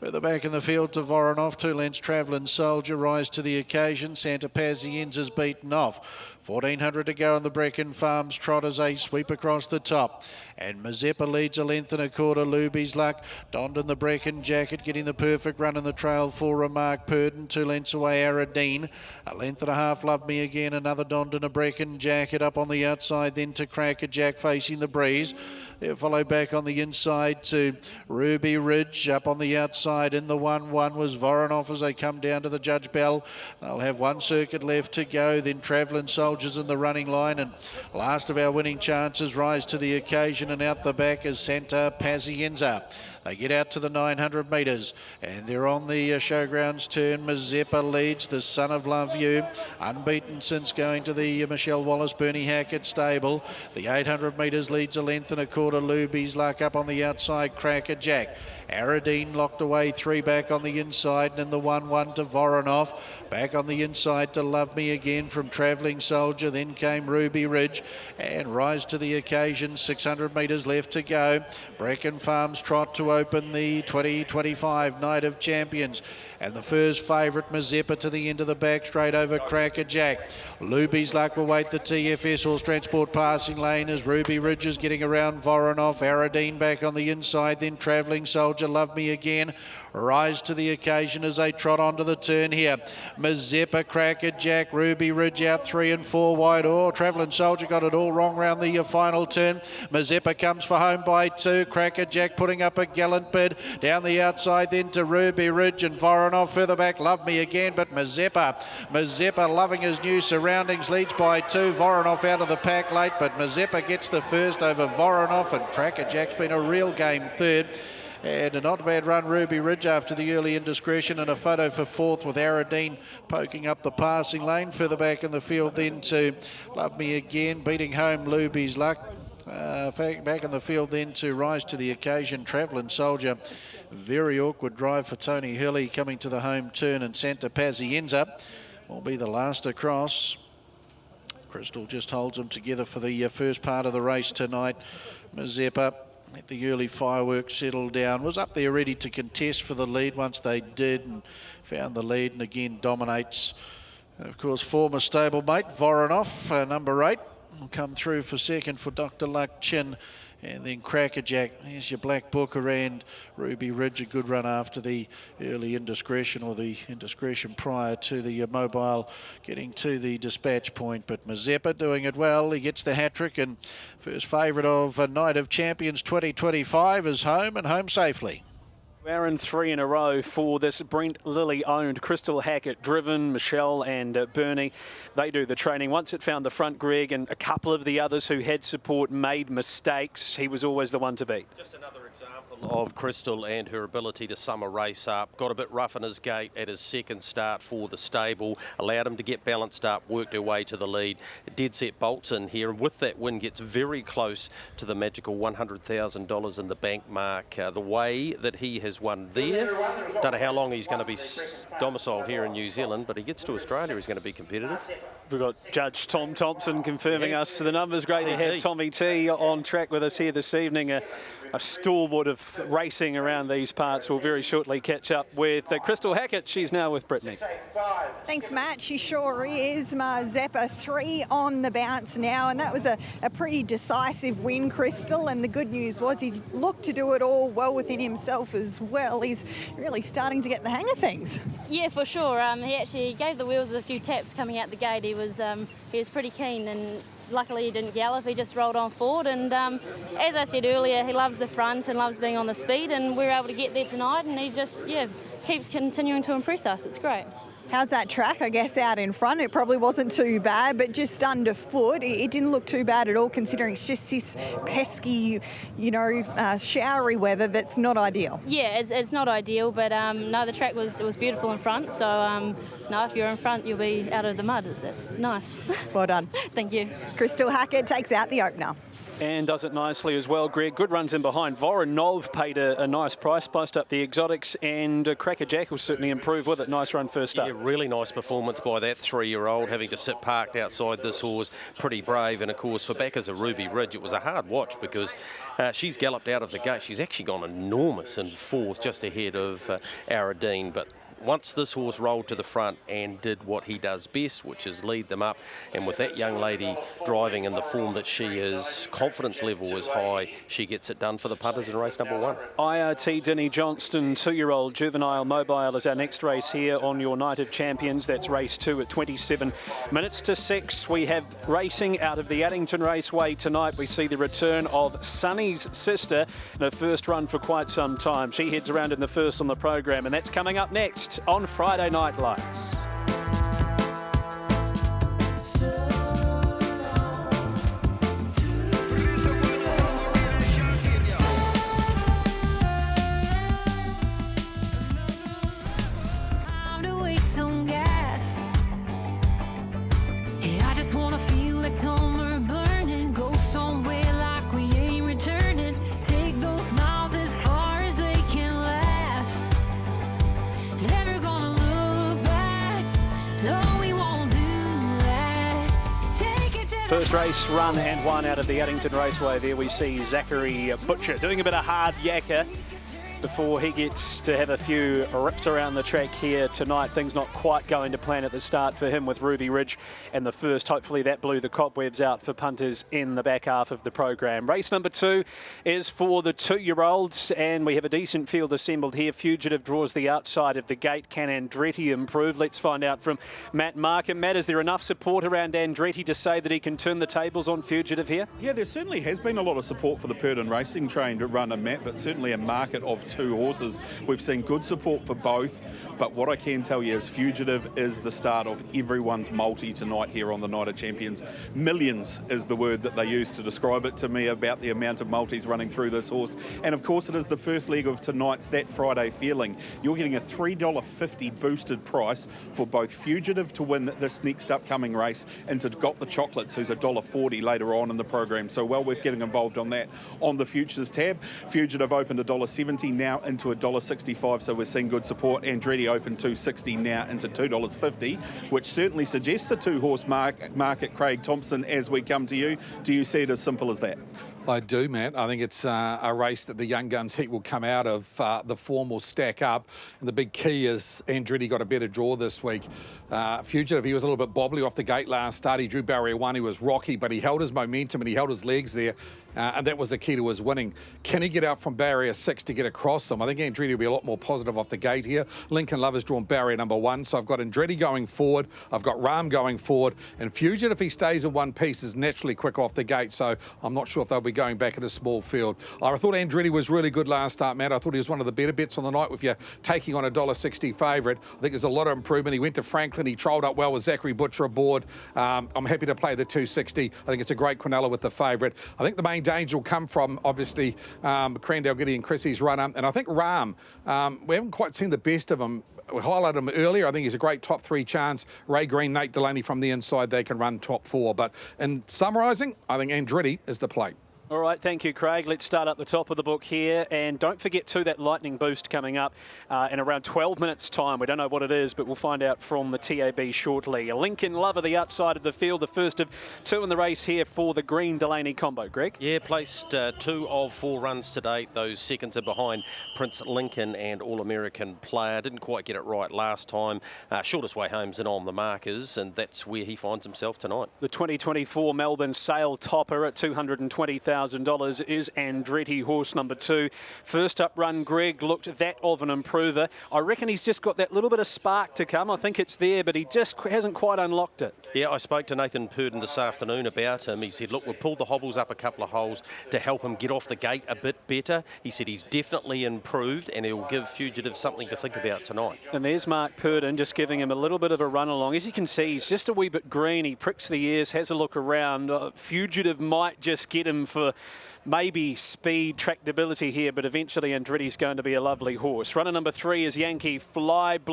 Further back in the field to Voronov, 2 lengths Travelling Soldier, Rise to the Occasion. Santa Pazienza's beaten off. 1400 to go on the Brecon Farms trot as they sweep across the top. And Mazeppa leads a length and a quarter. Luby's Luck donned in the Brecon jacket, getting the perfect run in the trail for Remark Purden. 2 lengths away Aradine. A length and a half Love Me Again. Another donned in a Brecon jacket up on the outside, then to Cracker Jack facing the breeze. They're followed back on the inside to Ruby Ridge. Up on the outside in the 1-1 was Voronov as they come down to the Judge Bell. They'll have one circuit left to go. Then Travelling Soldiers in the running line. And last of our winning chances, Rise to the Occasion. And out the back is Santa Pazienza. They get out to the 900 metres and they're on the showgrounds turn. Mazeppa leads, the Son of Love You, unbeaten since going to the Michelle Wallace Bernie Hackett stable. The 800 metres leads a length and a quarter. Luby's Luck up on the outside, Cracker Jack. Aradine locked away, 3 back on the inside, and in the 1-1 to Voronov. Back on the inside to Love Me Again from Travelling Soldier. Then came Ruby Ridge and Rise to the Occasion. 600 metres left to go. Brecon Farms trot to open the 2025 Night of Champions. And the first favourite, Mazeppa, to the end of the back, straight over Cracker Jack. Luby's Luck will wait the TFS Horse Transport passing lane as Ruby Ridge is getting around Voronov. Aradine back on the inside, then Travelling Soldier, Love Me Again. Rise to the Occasion as they trot onto the turn here. Mazeppa, Cracker Jack, Ruby Ridge out 3 and 4 wide. Oh, Travelling Soldier got it all wrong round the final turn. Mazeppa comes for home by 2. Cracker Jack putting up a gallant bid. Down the outside then to Ruby Ridge and Voronov further back. Love Me Again, but Mazeppa loving his new surroundings, leads by 2. Voronov out of the pack late, but Mazeppa gets the first over Voronov, and Cracker Jack's been a real game third. And a not bad run, Ruby Ridge, after the early indiscretion, and a photo for 4th with Aradine poking up the passing lane. Further back in the field then to Love Me Again, beating home Luby's Luck. Back in the field then to Rise to the Occasion, Travelling Soldier. Very awkward drive for Tony Hurley coming to the home turn, and Santa Pazienza will be the last across. Crystal just holds them together for the first part of the race tonight. Mazeppa, let the early fireworks settle down, was up there ready to contest for the lead once they did, and found the lead and again dominates. Of course, former stablemate Voronov, number 8, will come through for second for Dr. Luck Chin. And then Cracker Jack, there's your Black Booker, and Ruby Ridge, a good run after the early indiscretion, or the indiscretion prior to the mobile getting to the dispatch point. But Mazeppa doing it well, he gets the hat-trick, and first favourite of Night of Champions 2025 is home, and home safely. Aaron, 3 in a row for this Brent Lilly-owned Crystal Hackett driven. Michelle and Bernie, they do the training. Once it found the front, Greg, and a couple of the others who had support made mistakes, he was always the one to beat. Just another example of Crystal and her ability to sum a race up. Got a bit rough in his gait at his second start for the stable, allowed him to get balanced up, worked her way to the lead. Dead set bolts in here, and with that win gets very close to the magical $100,000 in the bank mark. The way that he has won there, don't know how long he's going to be domiciled here in New Zealand, but he gets to Australia, he's going to be competitive. We've got Judge Tom Thompson confirming us the numbers. Great to have Tommy T on track with us here this evening. A stalwart of racing around these parts. We'll very shortly catch up with Crystal Hackett. She's now with Brittany. Thanks, Matt. She sure is. Mazeppa 3 on the bounce now, and that was a pretty decisive win, Crystal. And the good news was he looked to do it all well within himself as well. He's really starting to get the hang of things. Yeah, for sure. He actually gave the wheels a few taps coming out the gate. He was pretty keen, and luckily he didn't gallop. He just rolled on forward, and as I said earlier, he loves the front and loves being on the speed, and we were able to get there tonight, and he just keeps continuing to impress us. It's great. How's that track, I guess, out in front? It probably wasn't too bad, but just underfoot. It didn't look too bad at all, considering it's just this pesky, showery weather that's not ideal. Yeah, it's not ideal, but no, the track was beautiful in front. So, no, if you're in front, you'll be out of the mud. That's nice. Well done. Thank you. Crystal Hackett takes out the opener. And does it nicely as well, Greg. Good runs in behind. Voronov paid a nice price, spiced up the exotics, and Cracker Jack will certainly improve with it. Nice run first up. Yeah, really nice performance by that 3-year-old, having to sit parked outside this horse. Pretty brave, and of course for backers of Ruby Ridge, it was a hard watch because she's galloped out of the gate. She's actually gone enormous in fourth, just ahead of Aradine, but once this horse rolled to the front and did what he does best, which is lead them up, and with that young lady driving in the form that she is, confidence level is high, she gets it done for the punters in race number 1. IRT Denny Johnston, 2-year-old juvenile mobile, is our next race here on your Night of Champions. That's race 2 at 27 minutes to 6. We have racing out of the Addington Raceway tonight. We see the return of Sunny's sister in her first run for quite some time. She heads around in the first on the program, and that's coming up next on Friday Night Lights. Time to waste some gas. Yeah, I just wanna feel that summer burning, go somewhere like we ain't returning, take those miles as far as they can last. Never gonna look back. No, we won't do that. Take it to the First race run and one out of the Addington Raceway. There we see Zachary Butcher doing a bit of hard yakka before he gets to have a few rips around the track here tonight. Things not quite going to plan at the start for him with Ruby Ridge and the first. Hopefully that blew the cobwebs out for punters in the back half of the program. Race number 2 is for the 2-year-olds, and we have a decent field assembled here. Fugitive draws the outside of the gate. Can Andretti improve? Let's find out from Matt Markham. Matt, is there enough support around Andretti to say that he can turn the tables on Fugitive here? Yeah, there certainly has been a lot of support for the Purdon Racing train to run a Matt, but certainly a market of 2 horses. We've seen good support for both, but what I can tell you is Fugitive is the start of everyone's multi tonight here on the Night of Champions. Millions is the word that they use to describe it to me about the amount of multis running through this horse. And of course it is the first leg of tonight's That Friday Feeling. You're getting a $3.50 boosted price for both Fugitive to win this next upcoming race, and to Got the Chocolates, who's $1.40 later on in the program. So well worth getting involved on that on the Futures tab. Fugitive opened $1.70, now into $1.65, so we're seeing good support. Andretti opened $2.60, now into $2.50, which certainly suggests a 2-horse market. Craig Thompson, as we come to you, do you see it as simple as that? I do, Matt. I think it's a race that the Young Guns heat will come out of. The form will stack up. And the big key is Andretti got a better draw this week. Fugitive, he was a little bit bobbly off the gate last start. He drew barrier 1. He was rocky, but he held his momentum and he held his legs there. And that was the key to his winning. Can he get out from barrier 6 to get across them? I think Andretti will be a lot more positive off the gate here. Lincoln Love has drawn barrier number 1. So I've got Andretti going forward. I've got Rahm going forward. And Fugitive, if he stays in one piece, is naturally quick off the gate. So I'm not sure if they'll be going back in a small field. I thought Andretti was really good last start, Matt. I thought he was one of the better bets on the night with you taking on $1.60 favourite. I think there's a lot of improvement. He went to Franklin. He trolled up well with Zachary Butcher aboard. I'm happy to play the $2.60. I think it's a great Quinella with the favourite. I think the main danger will come from, obviously, Crandall, Giddy and Chrissy's runner. And I think Rahm, we haven't quite seen the best of him. We highlighted him earlier. I think he's a great top 3 chance. Ray Green, Nate Delaney from the inside, they can run top 4. But in summarising, I think Andretti is the play. All right, thank you, Craig. Let's start at the top of the book here. And don't forget, too, that lightning boost coming up in around 12 minutes' time. We don't know what it is, but we'll find out from the TAB shortly. Lincoln Lover, the outside of the field, the first of two in the race here for the Green Delaney combo. Greg? Yeah, placed 2 of 4 runs to date. Those seconds are behind Prince Lincoln and All-American Player. Didn't quite get it right last time. Shortest way home's in on the markers, and that's where he finds himself tonight. The 2024 Melbourne Sale topper at $220,000 is Andretti, horse number 2. First up run, Greg, looked that of an improver. I reckon he's just got that little bit of spark to come. I think it's there, but he just hasn't quite unlocked it. Yeah, I spoke to Nathan Purdon this afternoon about him. He said, look, we've pulled the hobbles up a couple of holes to help him get off the gate a bit better. He said he's definitely improved and he'll give Fugitive something to think about tonight. And there's Mark Purdon just giving him a little bit of a run along. As you can see, he's just a wee bit green. He pricks the ears, has a look around. Fugitive might just get him for maybe speed, tractability here, but eventually Andretti's going to be a lovely horse. Runner number 3 is Yankee Flyby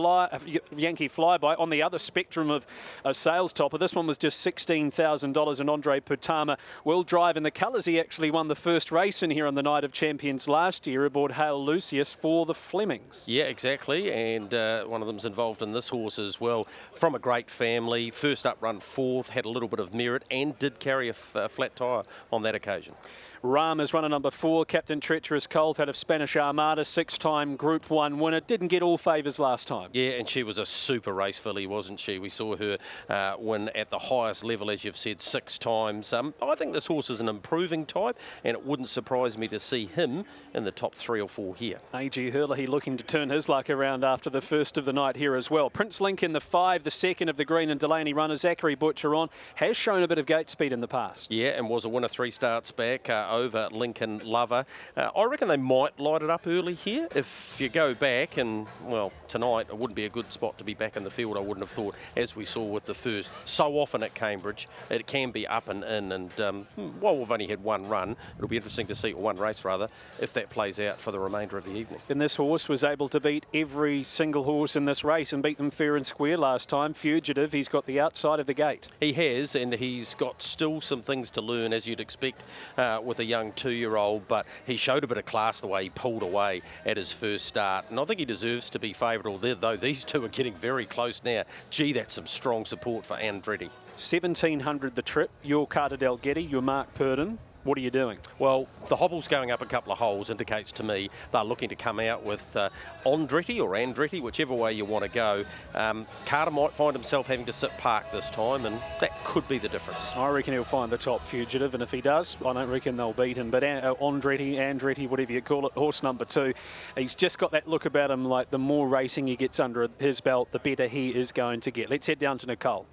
on the other spectrum of a sales topper. This one was just $16,000, and Andre Putama will drive in the colours. He actually won the first race in here on the Night of Champions last year aboard Hale Lucius for the Flemings. Yeah, exactly, and one of them's involved in this horse as well. From a great family, first up run 4th, had a little bit of merit and did carry a flat tyre on that occasion. Ram is runner number 4, Captain Treacherous Colt out of Spanish Armada, 6-time Group 1 winner. Didn't get all favours last time. Yeah, and she was a super race filly, wasn't she? We saw her win at the highest level, as you've said, 6 times. I think this horse is an improving type, and it wouldn't surprise me to see him in the top 3 or 4 here. A.G. Hurley looking to turn his luck around after the first of the night here as well. Prince Lincoln, the 5, the second of the Green and Delaney runners. Zachary Butcher on, has shown a bit of gate speed in the past. Yeah, and was a winner 3 starts back over Lincoln Lover. I reckon they might light it up early here. If you go back, and well, tonight it wouldn't be a good spot to be back in the field, I wouldn't have thought, as we saw with the first. So often at Cambridge, it can be up and in, and while we've only had one run, it'll be interesting to see, or one race rather, if that plays out for the remainder of the evening. And this horse was able to beat every single horse in this race and beat them fair and square last time. Fugitive, he's got the outside of the gate. He has, and he's got still some things to learn, as you'd expect with a young 2-year-old, but he showed a bit of class the way he pulled away at his first start, and I think he deserves to be favourite, though these two are getting very close now. Gee, that's some strong support for Andretti. 1,700 the trip, your Carter Del Getty, your Mark Purdon. What are you doing? Well, the hobbles going up a couple of holes indicates to me they're looking to come out with Andretti, whichever way you want to go. Carter might find himself having to sit park this time, and that could be the difference. I reckon he'll find the top Fugitive, and if he does, I don't reckon they'll beat him. But Andretti, whatever you call it, horse number 2, he's just got that look about him like the more racing he gets under his belt, the better he is going to get. Let's head down to Nicole.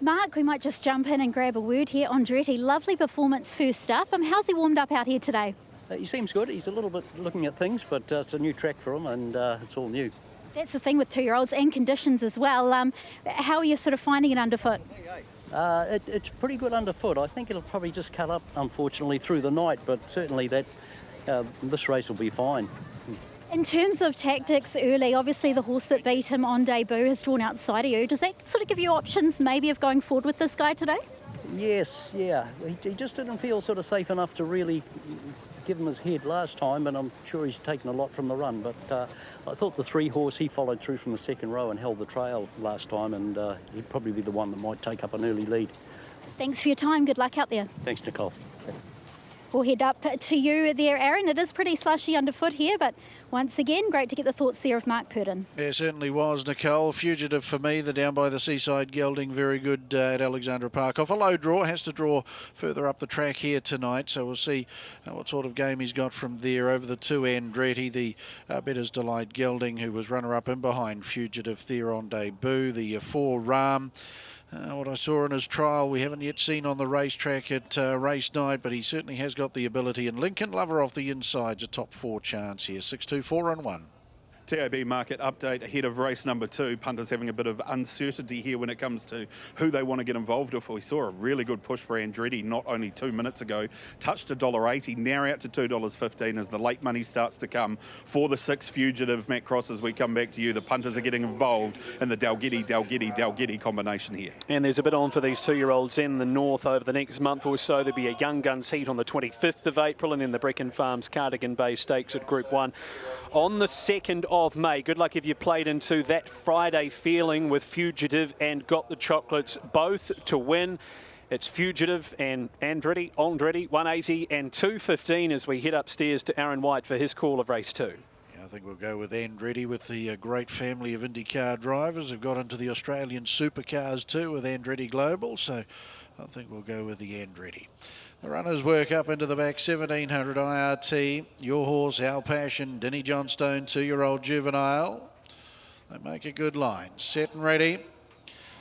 Mark, we might just jump in and grab a word here. Andretti, lovely performance first up. How's he warmed up out here today? He seems good. He's a little bit looking at things, but it's a new track for him, and it's all new. That's the thing with 2-year-olds and conditions as well. How are you sort of finding it underfoot? It's pretty good underfoot. I think it'll probably just cut up, unfortunately, through the night, but certainly that this race will be fine. In terms of tactics early, obviously the horse that beat him on debut has drawn outside of you. Does that sort of give you options maybe of going forward with this guy today? Yes, yeah. He just didn't feel sort of safe enough to really give him his head last time, and I'm sure he's taken a lot from the run. But I thought the 3 horse, he followed through from the second row and held the trail last time, and he'd probably be the one that might take up an early lead. Thanks for your time. Good luck out there. Thanks, Nicole. We'll head up to you there, Aaron. It is pretty slushy underfoot here, but once again, great to get the thoughts there of Mark Purdon. Yeah, certainly was, Nicole. Fugitive for me, the down by the seaside gelding, very good at Alexandra Park. Off a low draw, has to draw further up the track here tonight, so we'll see what sort of game he's got from there. Over the 2 Andretti, the Better's Delight gelding, who was runner-up in behind Fugitive there on debut. The 4 Ram. What I saw in his trial, we haven't yet seen on the racetrack at race night, but he certainly has got the ability. And Lincoln Lover off the inside's a top 4 chance here. 6, 2, 4 and 1. TAB market update ahead of race number 2. Punters having a bit of uncertainty here when it comes to who they want to get involved with. We saw a really good push for Andretti not only 2 minutes ago, touched $1.80, now out to $2.15 as the late money starts to come for the 6 Fugitive. Matt Cross, as we come back to you, the punters are getting involved in the Dalgety combination here. And there's a bit on for these 2-year-olds in the north over the next month or so. There'll be a Young Guns heat on the 25th of April, and then the Brecon Farms Cardigan Bay Stakes at Group 1 on the 2nd of May. Good luck if you played into that Friday feeling with Fugitive and Got the Chocolates both to win. It's Fugitive and Andretti, 180 and 215 as we head upstairs to Aaron White for his call of race 2. I think we'll go with Andretti with the great family of IndyCar drivers. They've got into the Australian supercars too with Andretti Global, so I think we'll go with the Andretti. The runners work up into the back, 1700 IRT. Your Horse, Our Passion, Denny Johnstone, 2-year-old juvenile. They make a good line. Set and ready.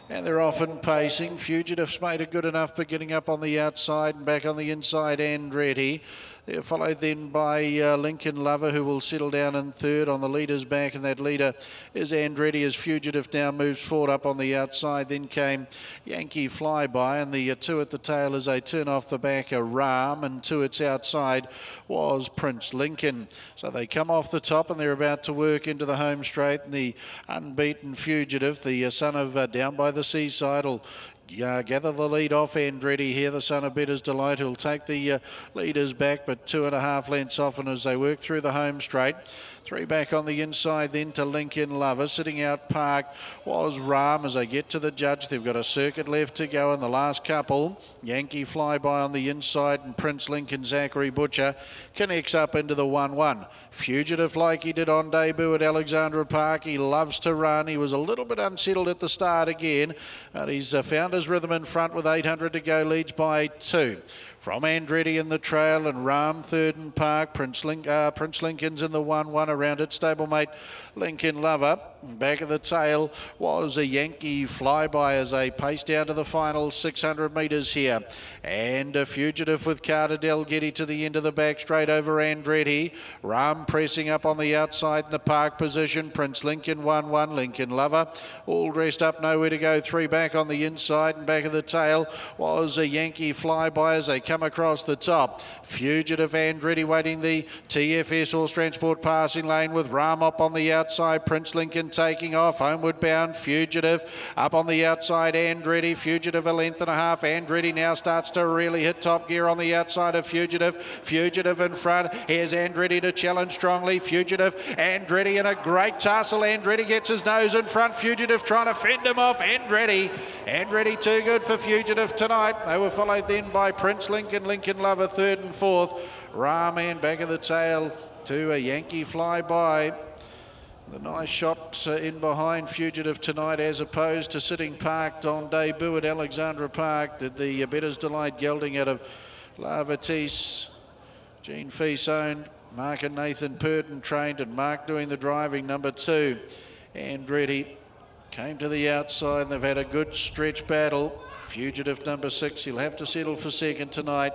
And they're often pacing. Fugitive's made a good enough beginning up on the outside and back on the inside, Andretti. They're followed then by Lincoln Lover, who will settle down in third on the leader's back, and that leader is Andretti as Fugitive now moves forward up on the outside. Then came Yankee Flyby, and the 2 at the tail as they turn off the back are Ram, and 2 its outside was Prince Lincoln. So they come off the top and they're about to work into the home straight, and the unbeaten Fugitive, the son of Down by the Seaside, will gather the lead off Andretti here. The son of Better's Delight will take the leaders back, but 2.5 lengths off, and as they work through the home straight. 3 back on the inside then to Lincoln Lover. Sitting out parked was Ram as they get to the judge. They've got a circuit left to go in the last couple. Yankee Flyby on the inside, and Prince Lincoln, Zachary Butcher connects up into the 1-1. Fugitive, like he did on debut at Alexandra Park, he loves to run. He was a little bit unsettled at the start again, and he's found his rhythm in front with 800 to go, leads by 2. From Andretti in the trail, and Ram third in park. Prince Lincoln's in the 1-1 around its stablemate Lincoln Lover. Back of the tail was a Yankee Flyby as they pace down to the final 600 metres here. And a Fugitive with Carter Dalgety to the end of the back straight over Andretti. Ram pressing up on the outside in the park position. Prince Lincoln 1-1. Lincoln Lover all dressed up, nowhere to go. 3 back on the inside, and back of the tail was a Yankee Flyby as they come across the top. Fugitive, Andretti waiting the TFS Horse Transport passing lane with Ram up on the outside. Prince Lincoln taking off, homeward bound. Fugitive up on the outside, Andretti. Fugitive 1.5 lengths. Andretti now starts to really hit top gear on the outside of Fugitive. Fugitive in front. Here's Andretti to challenge strongly. Fugitive, Andretti in a great tussle. Andretti gets his nose in front. Fugitive trying to fend him off. Andretti too good for Fugitive tonight. They were followed then by Prince Lincoln, Lincoln Lover third and fourth. Rahman back of the tail to a Yankee Flyby. The nice shot in behind Fugitive tonight, as opposed to sitting parked on debut at Alexandra Park. Did the Better's Delight gelding out of Lavatis. Gene Feast owned. Mark and Nathan Purton trained, and Mark doing the driving. Number 2, Andretti came to the outside, and they've had a good stretch battle. Fugitive number 6, he'll have to settle for second tonight.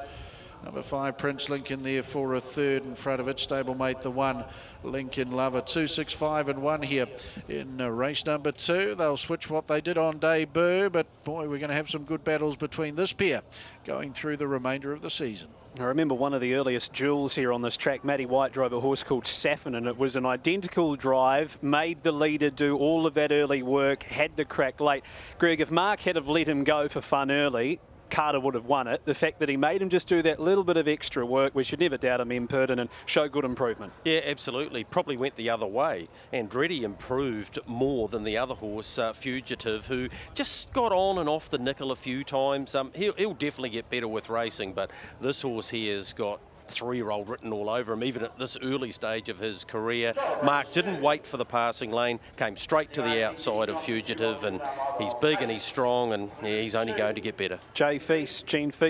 Number 5, Prince Lincoln there for a third in front of it. Stablemate the 1, Lincoln Lover. 2, 6, 5 and 1 here in race number 2. They'll switch what they did on debut, but boy, we're going to have some good battles between this pair going through the remainder of the season. I remember one of the earliest duels here on this track. Matty White drove a horse called Saffin, and it was an identical drive, made the leader do all of that early work, had the crack late. Greg, if Mark had have let him go for fun early, Carter would have won it. The fact that he made him just do that little bit of extra work, we should never doubt him, Purton, and show good improvement. Yeah, absolutely. Probably went the other way. Andretti improved more than the other horse, Fugitive, who just got on and off the nickel a few times. He'll definitely get better with racing, but this horse here has got 3-year-old written all over him, even at this early stage of his career. Mark didn't wait for the passing lane, came straight to the outside of Fugitive, and he's big and he's strong, and yeah, he's only going to get better. Gene Feast,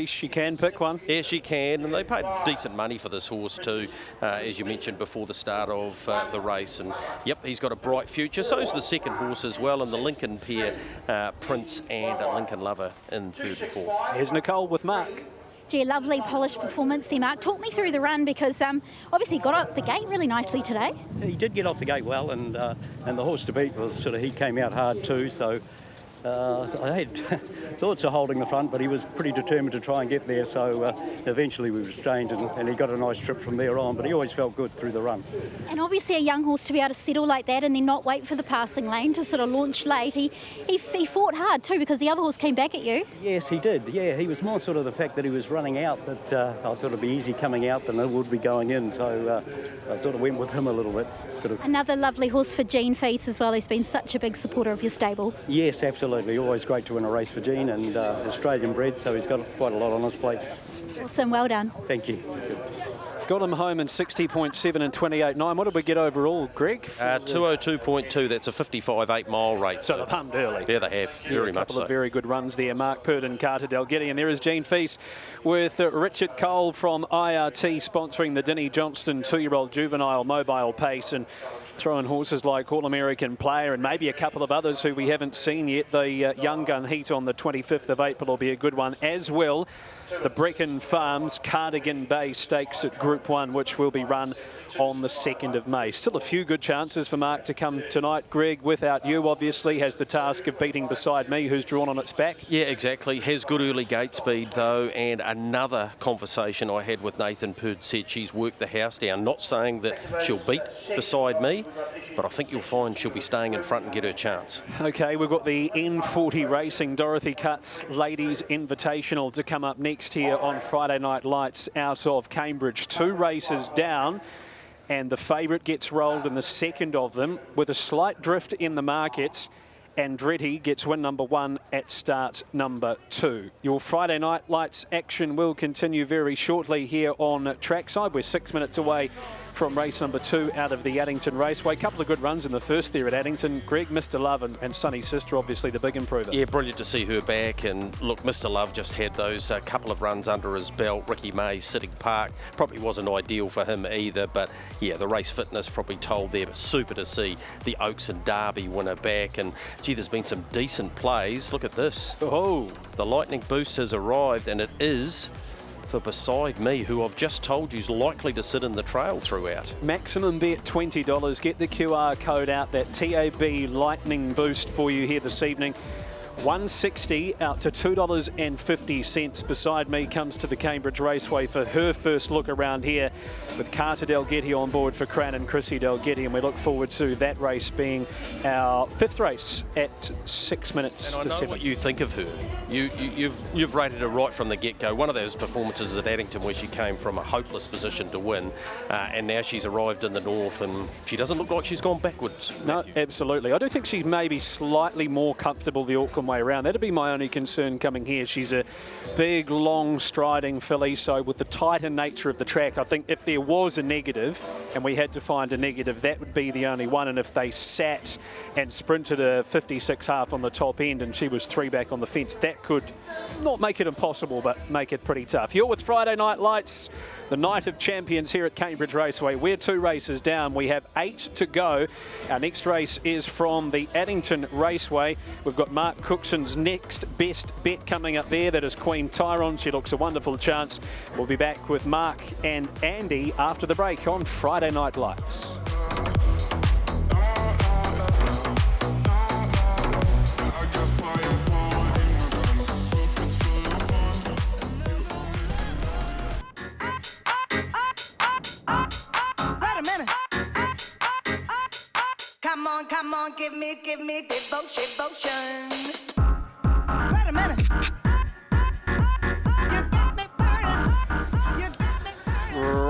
she can pick one? Yeah, she can, and they paid decent money for this horse too, as you mentioned before the start of the race, and yep, he's got a bright future. So's the second horse as well, and the Lincoln pair, Prince and Lincoln Lover in third and fourth. Here's Nicole with Mark. Gee, lovely polished performance there, Mark. Talk me through the run because obviously got out the gate really nicely today. He did get off the gate well, and the horse to beat was he came out hard too, so I had thoughts of holding the front, but he was pretty determined to try and get there, so eventually we restrained and he got a nice trip from there on, but he always felt good through the run. And obviously a young horse to be able to settle like that and then not wait for the passing lane to sort of launch late. He fought hard too because the other horse came back at you. Yes, he did. Yeah, he was more sort of the fact that he was running out that I thought it'd be easy coming out than it would be going in, so I sort of went with him a little bit. Another lovely horse for Jean Feast as well, who's been such a big supporter of your stable. Yes, absolutely. Always great to win a race for Jean, and Australian bred, so he's got quite a lot on his plate. Awesome, well done. Thank you. Got him home in 60.7 and 28.9. What did we get overall, Greg? 202.2. That's a 55 mile rate. So they pumped early. Yeah, they have. Very much so. A couple of very good runs there. Mark Purdon, Carter Dalgetty, and there is Jean Feast with Richard Cole from IRT sponsoring the Denny Johnston 2-year-old juvenile mobile pace and throwing horses like All-American Player and maybe a couple of others who we haven't seen yet. The Young Gun Heat on the 25th of April will be a good one, as well the Brecon Farms Cardigan Bay Stakes at Group 1, which will be run on the 2nd of May. Still a few good chances for Mark to come tonight. Greg, without you, obviously, has the task of beating Beside Me, who's drawn on its back. Yeah, exactly. Has good early gate speed, though, and another conversation I had with Nathan Purd said she's worked the house down. Not saying that she'll beat Beside Me, but I think you'll find she'll be staying in front and get her chance. OK, we've got the N40 Racing Dorothy Cutts Ladies Invitational to come up next here on Friday Night Lights out of Cambridge. 2 races down, and the favourite gets rolled in the second of them with a slight drift in the markets. Andretti gets win number 1 at start number 2. Your Friday Night Lights action will continue very shortly here on trackside. We're 6 minutes away from race number 2 out of the Addington Raceway. A couple of good runs in the first there at Addington. Greg, Mr. Love and Sunny Sister, obviously the big improver. Yeah, brilliant to see her back. And look, Mr. Love just had those couple of runs under his belt. Ricky Mays, Sitting Park, probably wasn't ideal for him either. But yeah, the race fitness probably told there. But super to see the Oaks and Derby winner back. And gee, there's been some decent plays. Look at this. Oh, the lightning boost has arrived, and it is for Beside Me, who I've just told you is likely to sit in the trail throughout. Maximum bet $20. Get the QR code out. That TAB lightning boost for you here this evening. $1.60 out to $2.50. Beside Me comes to the Cambridge Raceway for her first look around here with Carter Dalgetty on board for Cran and Chrissy Dalgetty, and we look forward to that race being our 5th race at 6 minutes and to 7. What you think of her. You've rated her right from the get-go. One of those performances at Addington where she came from a hopeless position to win, and now she's arrived in the north and she doesn't look like she's gone backwards. No, absolutely. I do think she's maybe slightly more comfortable the Auckland way around. That'd be my only concern coming here. She's a big, long, striding filly, so with the tighter nature of the track, I think if there was a negative and we had to find a negative, that would be the only one. And if they sat and sprinted a 56.5 on the top end and she was 3 back on the fence, that could not make it impossible, but make it pretty tough. You're with Friday Night Lights, the night of champions here at Cambridge Raceway. We're 2 races down. We have 8 to go. Our next race is from the Addington Raceway. We've got Mark Cookson's next best bet coming up there. That is Queen Tyron. She looks a wonderful chance. We'll be back with Mark and Andy after the break on Friday Night Lights. Come on, give me devotion. Wait a minute. You got me burning.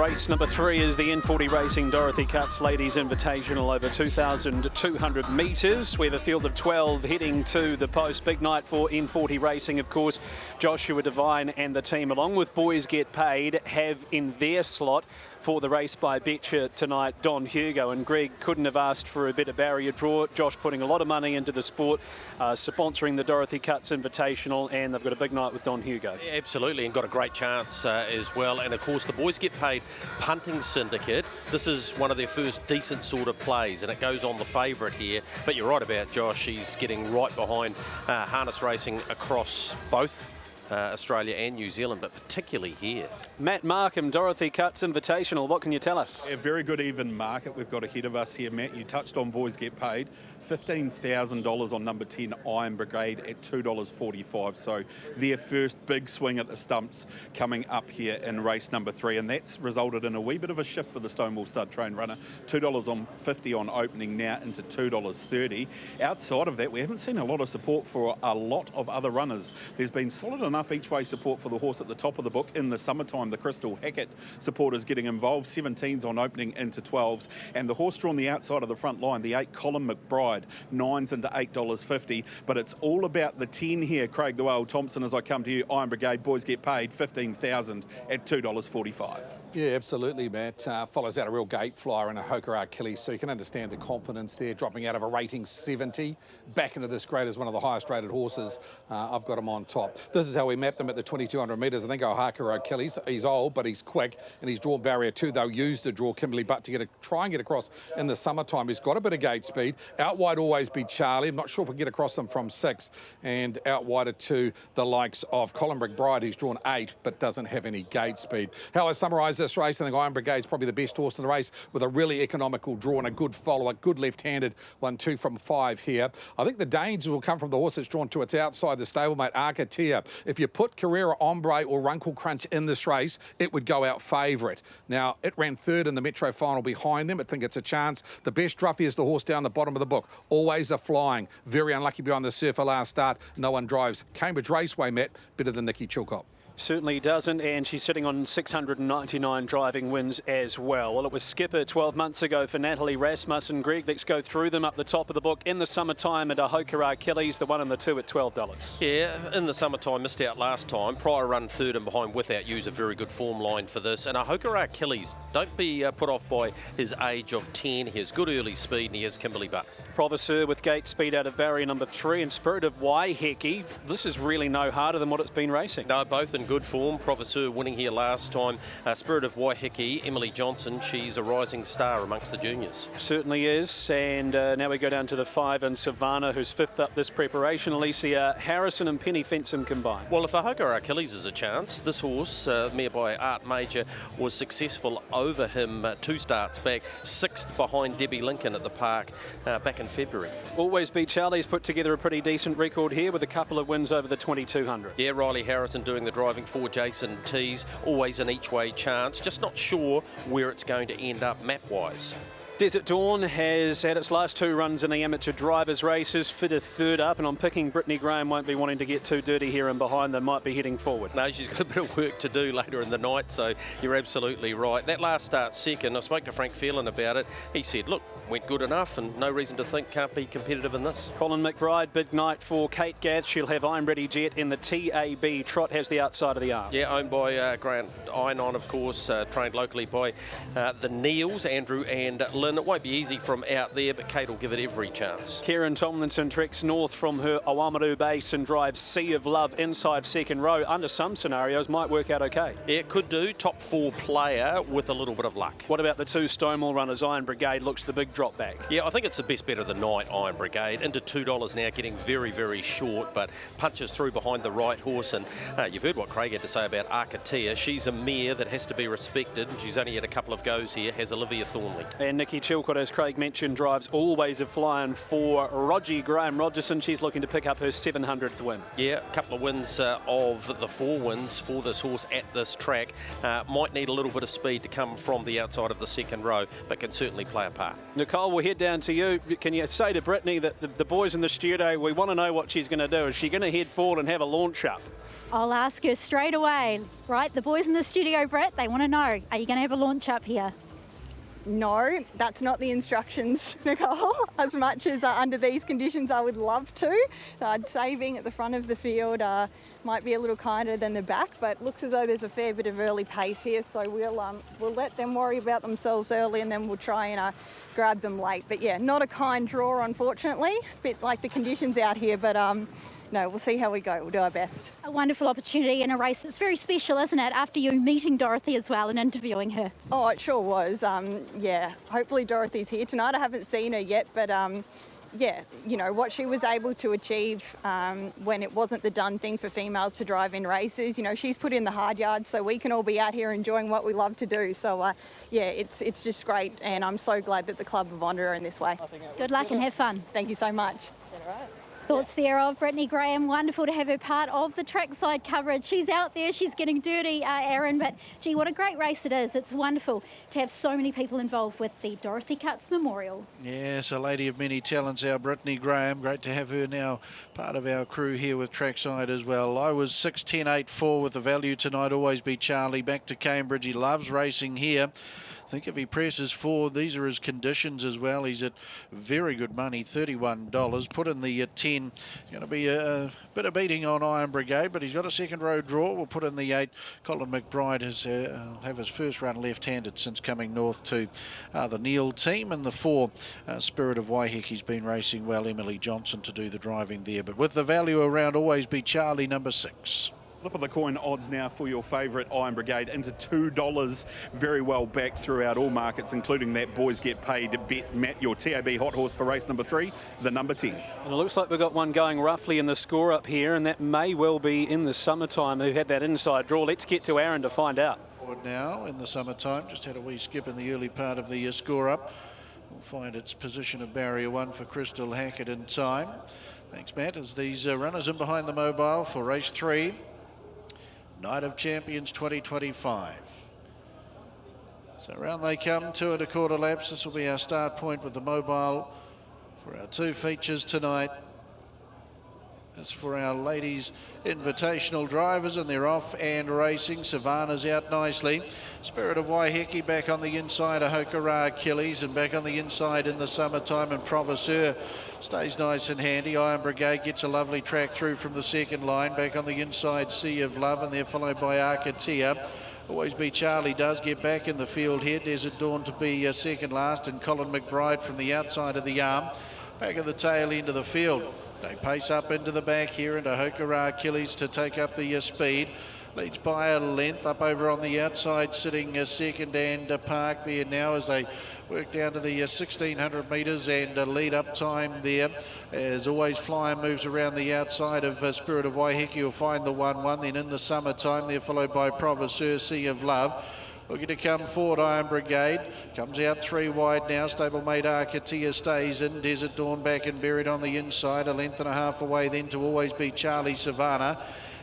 Race number 3 is the N40 Racing Dorothy Cutts Ladies Invitational over 2,200 metres. We have a field of 12 heading to the post. Big night for N40 Racing, of course. Joshua Devine and the team, along with Boys Get Paid, have in their slot for the race by Betcher tonight, Don Hugo. And Greg couldn't have asked for a better barrier draw. Josh putting a lot of money into the sport, sponsoring the Dorothy Cutts Invitational, and they've got a big night with Don Hugo. Yeah, absolutely, and got a great chance as well. And of course, the Boys Get Paid punting syndicate. This is one of their first decent sort of plays, and it goes on the favourite here. But you're right about Josh. He's getting right behind harness racing across both Australia and New Zealand, but particularly here. Matt Markham, Dorothy Cutts Invitational. What can you tell us? A very good even market we've got ahead of us here, Matt. You touched on Boys Get Paid. $15,000 on number 10 Iron Brigade at $2.45. So their first big swing at the stumps coming up here in race number 3, and that's resulted in a wee bit of a shift for the Stonewall Stud Train runner. $2.50 on opening, now into $2.30. Outside of that, we haven't seen a lot of support for a lot of other runners. There's been solid enough each way support for the horse at the top of the book. In the summertime, the Crystal Hackett supporters getting involved. 17s on opening into 12s, and the horse drawn the outside of the front line, the 8 Colin McBride, 9s into $8.50, but it's all about the 10 here. Craig the Whale Thompson, as I come to you, Iron Brigade, Boys Get Paid, 15,000 at $2.45. Yeah, absolutely, Matt. Follows out a real gate flyer and a Hokar Achilles, so you can understand the confidence there, dropping out of a rating 70 back into this grade as one of the highest rated horses. I've got him on top. This is how we mapped him at the 2,200 metres. I think Hokar Achilles, he's old, but he's quick, and he's drawn barrier 2. They'll use the draw Kimberley Butt to try and get across in the summertime. He's got a bit of gate speed. Out wide always be Charlie. I'm not sure if we can get across them from 6, and out wider to the likes of Colin McBride, who's drawn 8 but doesn't have any gate speed. How I summarise this race, I think Iron Brigade's probably the best horse in the race, with a really economical draw and a good follower, good left-handed 1-2 from 5 here. I think the Danes will come from the horse that's drawn to its outside, the stablemate Arcatea. If you put Carrera Ombre or Runkle Crunch in this race, it would go out favourite. Now, it ran 3rd in the Metro final behind them. I think it's a chance. The best Druffy is the horse down the bottom of the book. Always a flying. Very unlucky behind the Surfer last start. No one drives. Cambridge Raceway, Matt, better than Nikki Chilcott. Certainly doesn't, and she's sitting on 699 driving wins as well. Well, it was skipper 12 months ago for Natalie Rasmussen. Greg, let's go through them up the top of the book. In the summertime at a Hokar Achilles, the 1 and the 2 at $12. Yeah, in the summertime, missed out last time. Prior run 3rd and behind Without You's a very good form line for this. And a Hokar Achilles, don't be put off by his age of 10. He has good early speed and he has Kimberley Butt. Proviseur with gate speed out of barrier number 3, and Spirit of Waiheke. This is really no harder than what it's been racing. No, both in good form. Proviseur winning here last time. Spirit of Waiheke, Emily Johnson, she's a rising star amongst the juniors. Certainly is. And now we go down to the 5 and Savannah, who's 5th up this preparation. Alicia Harrison and Penny Fenton combined. Well, if a Hokar Achilles is a chance, this horse, mare by Art Major, was successful over him 2 starts back. 6th behind Debbie Lincoln at the park back in February. Always Be Charlie's put together a pretty decent record here with a couple of wins over the 2,200. Yeah, Riley Harrison doing the driving for Jason Tees. Always an each-way chance. Just not sure where it's going to end up map-wise. Desert Dawn has had its last 2 runs in the amateur drivers' races, fitted 3rd up, and I'm picking Brittany Graham won't be wanting to get too dirty here and behind them, might be heading forward. No, she's got a bit of work to do later in the night, so you're absolutely right. That last start 2nd, I spoke to Frank Phelan about it. He said, look, went good enough and no reason to think can't be competitive in this. Colin McBride, big night for Kate Gath. She'll have I'm Ready Jet in the TAB Trot, has the outside of the arm. Yeah, owned by Grant Einon, of course, trained locally by the Neils, Andrew and Lynn. It won't be easy from out there, but Kate will give it every chance. Kieran Tomlinson treks north from her Oamaru base and drives Sea of Love inside 2nd row. Under some scenarios, might work out okay. Yeah, it could do. Top 4 player with a little bit of luck. What about the 2 Stonewall runners? Iron Brigade looks the big drop back. Yeah, I think it's the best bet of the night, Iron Brigade. Into $2 now, getting very, very short, but punches through behind the right horse. And you've heard what Craig had to say about Arcatea. She's a mare that has to be respected. She's only had a couple of goes here, has Olivia Thornley. And Nikki Chilcott, as Craig mentioned, drives Always a Flying for Rogie Graham Rogerson. She's looking to pick up her 700th win. Yeah, a couple of wins of the 4 wins for this horse at this track. Might need a little bit of speed to come from the outside of the 2nd row, but can certainly play a part. Nicole, we'll head down to you. Can you say to Brittany that the boys in the studio, we want to know what she's going to do. Is she going to head forward and have a launch up? I'll ask her straight away. Right, the boys in the studio, Brett, they want to know, are you going to have a launch up here? No, that's not the instructions, Nicole. As much as under these conditions I would love to. I'd say being at the front of the field might be a little kinder than the back, but looks as though there's a fair bit of early pace here, so we'll let them worry about themselves early and then we'll try and grab them late. But yeah, not a kind draw, unfortunately. A bit like the conditions out here, but no, we'll see how we go. We'll do our best. A wonderful opportunity in a race that's very special, isn't it, after you meeting Dorothy as well and interviewing her? Oh, it sure was. Yeah, hopefully Dorothy's here tonight. I haven't seen her yet, but yeah, you know, what she was able to achieve when it wasn't the done thing for females to drive in races. You know, she's put in the hard yards so we can all be out here enjoying what we love to do. So, yeah, it's just great, and I'm so glad that the club have honoured her in this way. Good luck and have fun. Thank you so much. Thoughts there of Brittany Graham. Wonderful to have her part of the trackside coverage. She's out there, she's getting dirty, Aaron, but gee, what a great race it is. It's wonderful to have so many people involved with the Dorothy Cutts Memorial. Yes, a lady of many talents, our Brittany Graham. Great to have her now part of our crew here with trackside as well. I was 6:10.84 with the value tonight. Always Be Charlie. Back to Cambridge. He loves racing here. I think if he presses forward, these are his conditions as well. He's at very good money, $31. Put in the 10. Going to be a bit of beating on Iron Brigade, but he's got a second row draw. We'll put in the 8. Colin McBride has have his first run left-handed since coming north to the Neil team. And the 4, Spirit of Waiheki's been racing well. Emily Johnson to do the driving there. But with the value around, Always Be Charlie, number 6. Flip of the coin odds now for your favourite Iron Brigade into $2. Very well backed throughout all markets, including that Boys Get Paid bet. Matt, your TAB hot horse for race number 3, the number 10. And it looks like we've got one going roughly in the score up here, and that may well be in the Summertime, who had that inside draw. Let's get to Aaron to find out. Forward now in the Summertime. Just had a wee skip in the early part of the score up. We'll find its position of barrier 1 for Crystal Hackett in time. Thanks, Matt, as these runners in behind the mobile for race 3. Night of Champions 2025. So around they come, 2 1/4 laps. This will be our start point with the mobile for our 2 features tonight. As for our ladies invitational drivers, and they're off and racing. Savannah's out nicely. Spirit of Waiheke back on the inside. Ahokara Achilles, and back on the inside in the Summertime, and Provoceur stays nice and handy. Iron Brigade gets a lovely track through from the second line. Back on the inside, Sea of Love, and they're followed by Arcatia. Always Be Charlie does get back in the field here. Desert Dawn to be second last, and Colin McBride from the outside of the arm. Back of the tail end of the field. They pace up into the back here, and Ahokara Achilles to take up the speed. Leads by a length up over on the outside, sitting second, and Park there now as they work down to the 1,600 metres, and lead up time there. As Always Flying moves around the outside of Spirit of Waiheke, will find the 1-1. Then in the Summertime, they're followed by Provoceur, Sea of Love. Looking to come forward, Iron Brigade. Comes out 3 wide now. Stablemate Arcatia stays in. Desert Dawn back and buried on the inside. A length and a half away then to Always Be Charlie Savannah.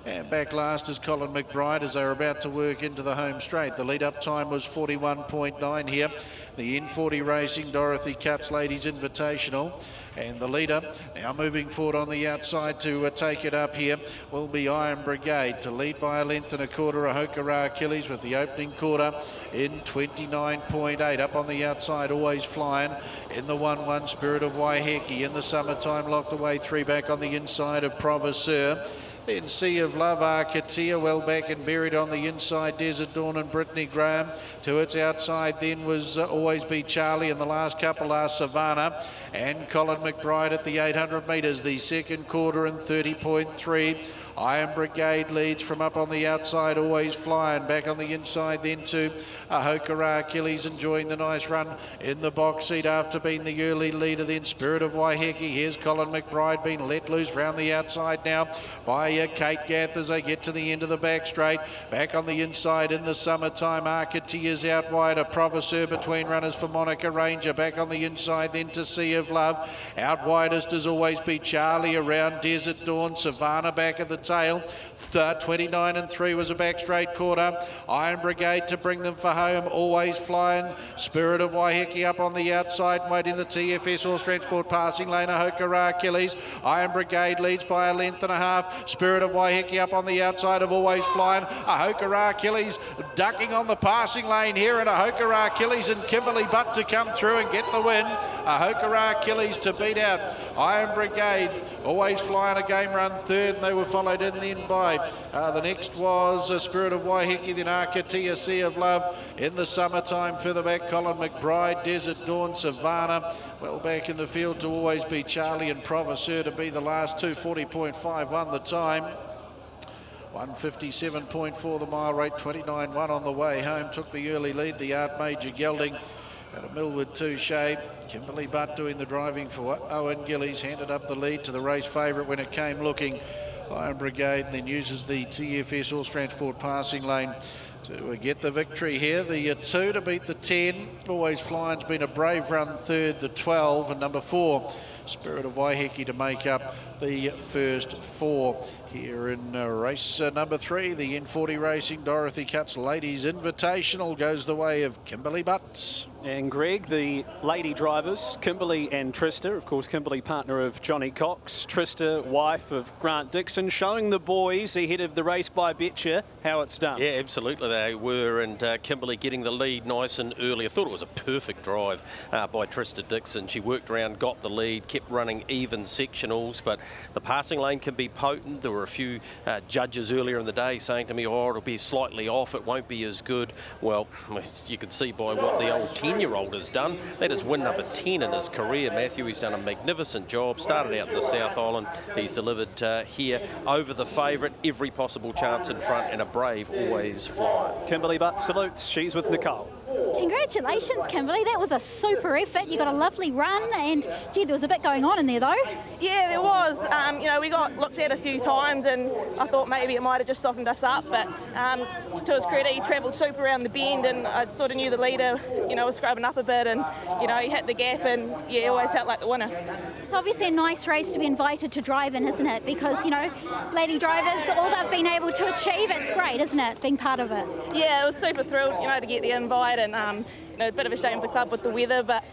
And back last is Colin McBride as they're about to work into the home straight. The lead-up time was 41.9 here. The N40 Racing, Dorothy Cutts Ladies Invitational. And the leader now moving forward on the outside to take it up here will be Iron Brigade to lead by a length and a quarter. Ahokara Achilles with the opening quarter in 29.8. Up on the outside, Always Flying in the 1-1. Spirit of Waiheke in the Summertime locked away 3 back on the inside of Provoceur. Then Sea of Love, Arcatia well back and buried on the inside. Desert Dawn and Brittany Graham. To its outside then was Always Be Charlie, and the last couple are Savannah and Colin McBride at the 800 metres. The second quarter in 30.3. Iron Brigade leads from up on the outside, Always Flying. Back on the inside then to Ahokara Achilles, enjoying the nice run in the box seat after being the early leader. Then Spirit of Waiheke. Here's Colin McBride being let loose round the outside now by Kate Gath as they get to the end of the back straight. Back on the inside in the Summertime, Arcatia's out wide. A Provoceur between runners for Monica Ranger. Back on the inside then to Sea of Love. Out widest as Always Be Charlie. Around Desert Dawn. Savannah back at the tail. 29.3 was a back straight quarter. Iron Brigade to bring them for home. Always Flying. Spirit of Waiheke up on the outside, waiting the TFS Horse Transport passing lane. Ahokara Achilles. Iron Brigade leads by a length and a half. Spirit of Waiheke up on the outside of Always Flying. Ahokara Achilles ducking on the passing lane here, and Ahokara Achilles and Kimberly Butt to come through and get the win. Ahokara Achilles to beat out Iron Brigade. Always Flying a game run third, and they were followed in then by the next was Spirit of Waiheke, then Arcatia, Sea of Love in the Summertime. Further back, Colin McBride, Desert Dawn, Savannah. Well back in the field to Always Be Charlie and Provoceur to be the last two. 40.51 the time. 157.4 the mile rate, 29.1 on the way home. Took the early lead, the Art Major gelding. Out of Millwood 2 Shade, Kimberly Butt doing the driving for Owen Gillies, handed up the lead to the race favourite when it came looking. Iron Brigade, and then uses the TFS Horse Transport passing lane to get the victory here. The 2 to beat the 10. Always Flying's been a brave run third, the 12, and number 4, Spirit of Waiheke, to make up the first 4 here in race number 3. The N40 Racing Dorothy Cutts Ladies Invitational goes the way of Kimberly Butts. And Greg, the lady drivers, Kimberly and Trista, of course, Kimberly partner of Johnny Cox, Trista wife of Grant Dixon, showing the boys ahead of the race by Betcher how it's done. Yeah, absolutely they were, and Kimberly getting the lead nice and early. I thought it was a perfect drive by Trista Dixon. She worked around, got the lead, kept running even sectionals, but the passing lane can be potent. There were a few judges earlier in the day saying to me, oh, it'll be slightly off, it won't be as good. Well, you can see by what the old 10-year-old has done. That is win number 10 in his career, Matthew. He's done a magnificent job. Started out in the South Island. He's delivered here over the favourite, every possible chance in front, and a brave always flying. Kimberly Butt salutes. She's with Nicole. Congratulations, Kimberly. That was a super effort. You got a lovely run, and gee, there was a bit going on in there, though. Yeah, there was. You know, we got looked at a few times, and I thought maybe it might have just softened us up. But to his credit, he travelled super around the bend, and I sort of knew the leader, you know, was scrubbing up a bit, and you know, he hit the gap, and yeah, always felt like the winner. It's obviously a nice race to be invited to drive in, isn't it? Because you know, lady drivers, all they've been able to achieve, it's great, isn't it? Being part of it. Yeah, it was super thrilled, you know, to get the invite, and you know, a bit of a shame for the club with the weather, but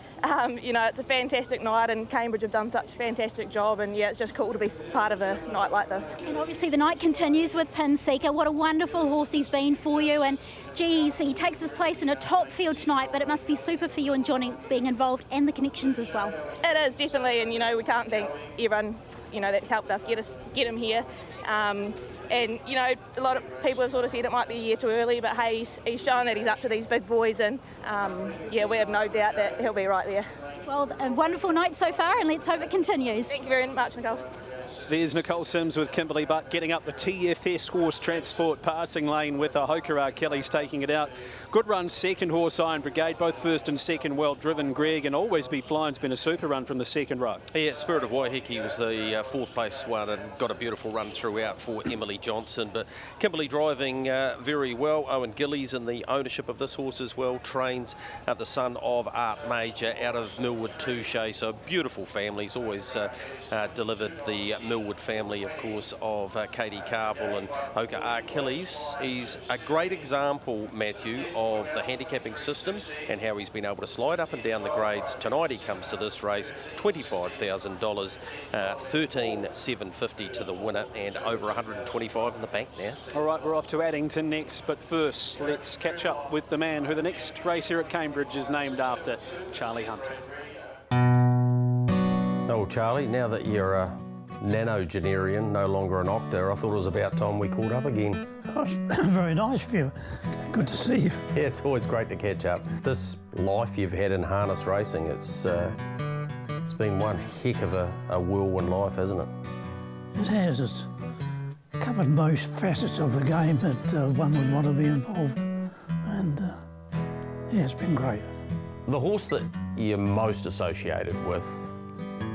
you know, it's a fantastic night, and Cambridge have done such a fantastic job, and yeah, it's just cool to be part of a night like this. And obviously the night continues with Pin Seeker. What a wonderful horse he's been for you, and geez, he takes his place in a top field tonight, but it must be super for you and Johnny being involved, and the connections as well. It is, definitely, and you know, we can't thank everyone, you know, that's helped us get him here. And, you know, a lot of people have sort of said it might be a year too early, but hey, he's shown that he's up to these big boys, and yeah, we have no doubt that he'll be right there. Well, a wonderful night so far, and let's hope it continues. Thank you very much, Nicole. There's Nicole Sims with Kimberly Butt getting up the TFS Horse Transport passing lane with Ahokara Kelly's taking it out. Good run, second horse Iron Brigade, both first and second well driven, Greg, and Always Be Flying's been a super run from the second row. Yeah, Spirit of Waiheke was the fourth place one and got a beautiful run throughout for Emily Johnson, but Kimberly driving very well. Owen Gillies in the ownership of this horse as well, trains the son of Art Major out of Millwood 2 Shade, so beautiful families, always delivered the Millwood family, of course, of Katie Carville and Hoka Achilles. He's a great example, Matthew, of the handicapping system and how he's been able to slide up and down the grades. Tonight he comes to this race, $25,000, $13,750 to the winner, and over 125 in the bank now. All right, we're off to Addington next, but first let's catch up with the man who the next race here at Cambridge is named after, Charlie Hunter. Oh, Charlie, now that you're a nanogenarian, no longer an octa, I thought it was about time we caught up again. Oh, very nice of you. Good to see you. Yeah, it's always great to catch up. This life you've had in harness racing, it's been one heck of a whirlwind life, hasn't it? It has. It's covered most facets of the game that one would want to be involved in. And yeah, it's been great. The horse that you're most associated with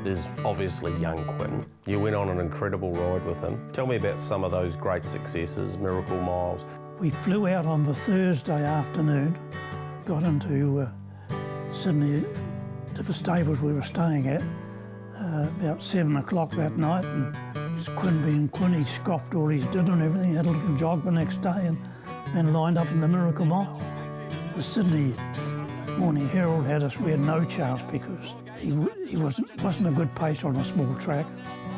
is obviously young Quinn. You went on an incredible ride with him. Tell me about some of those great successes, Miracle Miles. We flew out on the Thursday afternoon, got into Sydney to the stables we were staying at about 7 o'clock that night, and just Quinn being Quinn, he scoffed all his dinner and everything, had a little jog the next day and lined up in the Miracle Mile. The Sydney Morning Herald had us, we had no chance because he wasn't a good pace on a small track.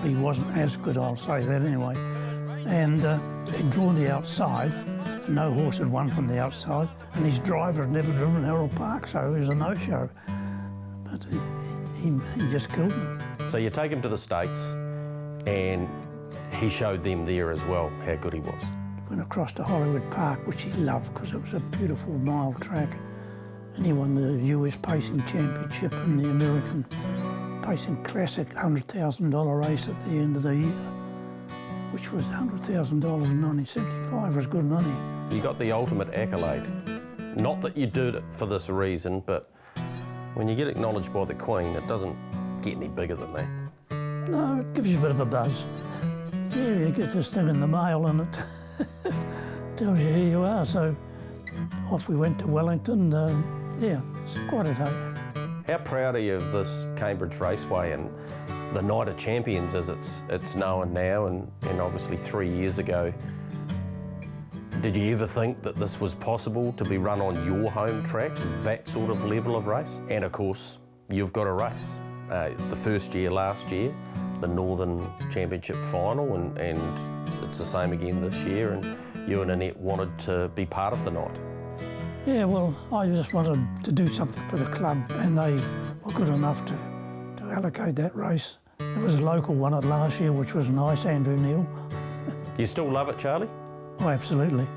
He wasn't as good, I'll say that anyway. And he'd drawn the outside, no horse had won from the outside, and his driver had never driven Harold Park, so it was a no-show. But he just killed him. So you take him to the States, and he showed them there as well how good he was. Went across to Hollywood Park, which he loved because it was a beautiful mile track. And he won the US Pacing Championship and the American Pacing Classic $100,000 race at the end of the year, which was $100,000 in 1975 was good money. You got the ultimate accolade. Not that you did it for this reason, but when you get acknowledged by the Queen, it doesn't get any bigger than that. No, it gives you a bit of a buzz. Yeah, you get this thing in the mail and it tells you here you are. So off we went to Wellington. Yeah, it's quite a day. How proud are you of this Cambridge Raceway and the Night of Champions as it's known now, and obviously 3 years ago? Did you ever think that this was possible to be run on your home track, that sort of level of race? And of course, you've got a race. The first year last year, the Northern Championship final, and it's the same again this year, and you and Annette wanted to be part of the night. Yeah, well, I just wanted to do something for the club, and they were good enough to allocate that race. It was a local one at last year, which was nice, Andrew Neil. You still love it, Charlie? Oh, absolutely.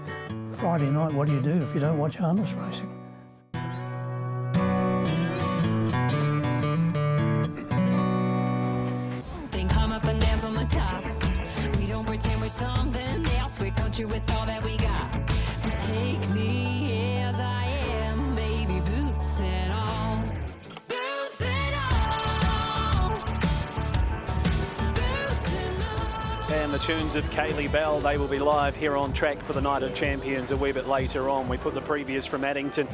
Friday night, what do you do if you don't watch harness racing? Then come up and dance on the top. We don't pretend we're something else. We're country with all that we got. So take me as I am, baby, boots and all. Boots and all. Boots and all. And the tunes of Kaylee Bell, they will be live here on track for the Night of Champions a wee bit later on. We put the previews from Addington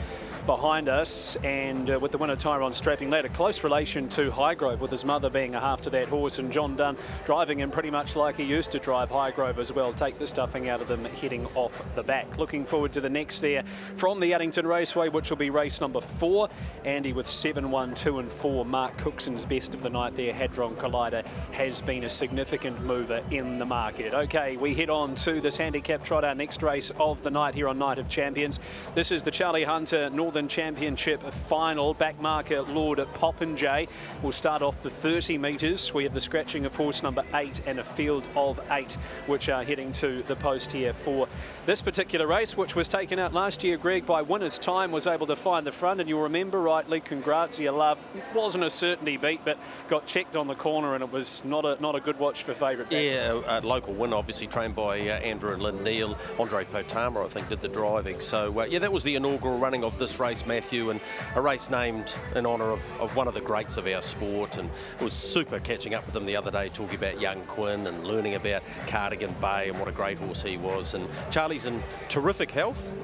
behind us, and with the winner Tyrone strapping that, a close relation to Highgrove, with his mother being a half to that horse, and John Dunn driving him pretty much like he used to drive Highgrove as well. Take the stuffing out of them heading off the back. Looking forward to the next there from the Addington Raceway, which will be race number 4. Andy with 7, 1, 2 and 4. Mark Cookson's best of the night there. Hadron Collider has been a significant mover in the market. Okay, we head on to this handicap trot, our next race of the night here on Night of Champions. This is the Charlie Hunter Northern Championship final. Back marker Lord Popinjay will start off the 30 metres. We have the scratching of horse number 8 and a field of 8, which are heading to the post here for this particular race, which was taken out last year, Greg, by Winner's Time, was able to find the front, and you'll remember rightly, Congrazia Love wasn't a certainty beat, but got checked on the corner, and it was not a good watch for favourite. Yeah, a local win, obviously trained by Andrew and Lynn Neal. Andre Potama, I think, did the driving. So yeah, that was the inaugural running of this race, Matthew, and a race named in honour of one of the greats of our sport. And it was super catching up with him the other day, talking about young Quinn and learning about Cardigan Bay and what a great horse he was. And Charlie's in terrific health.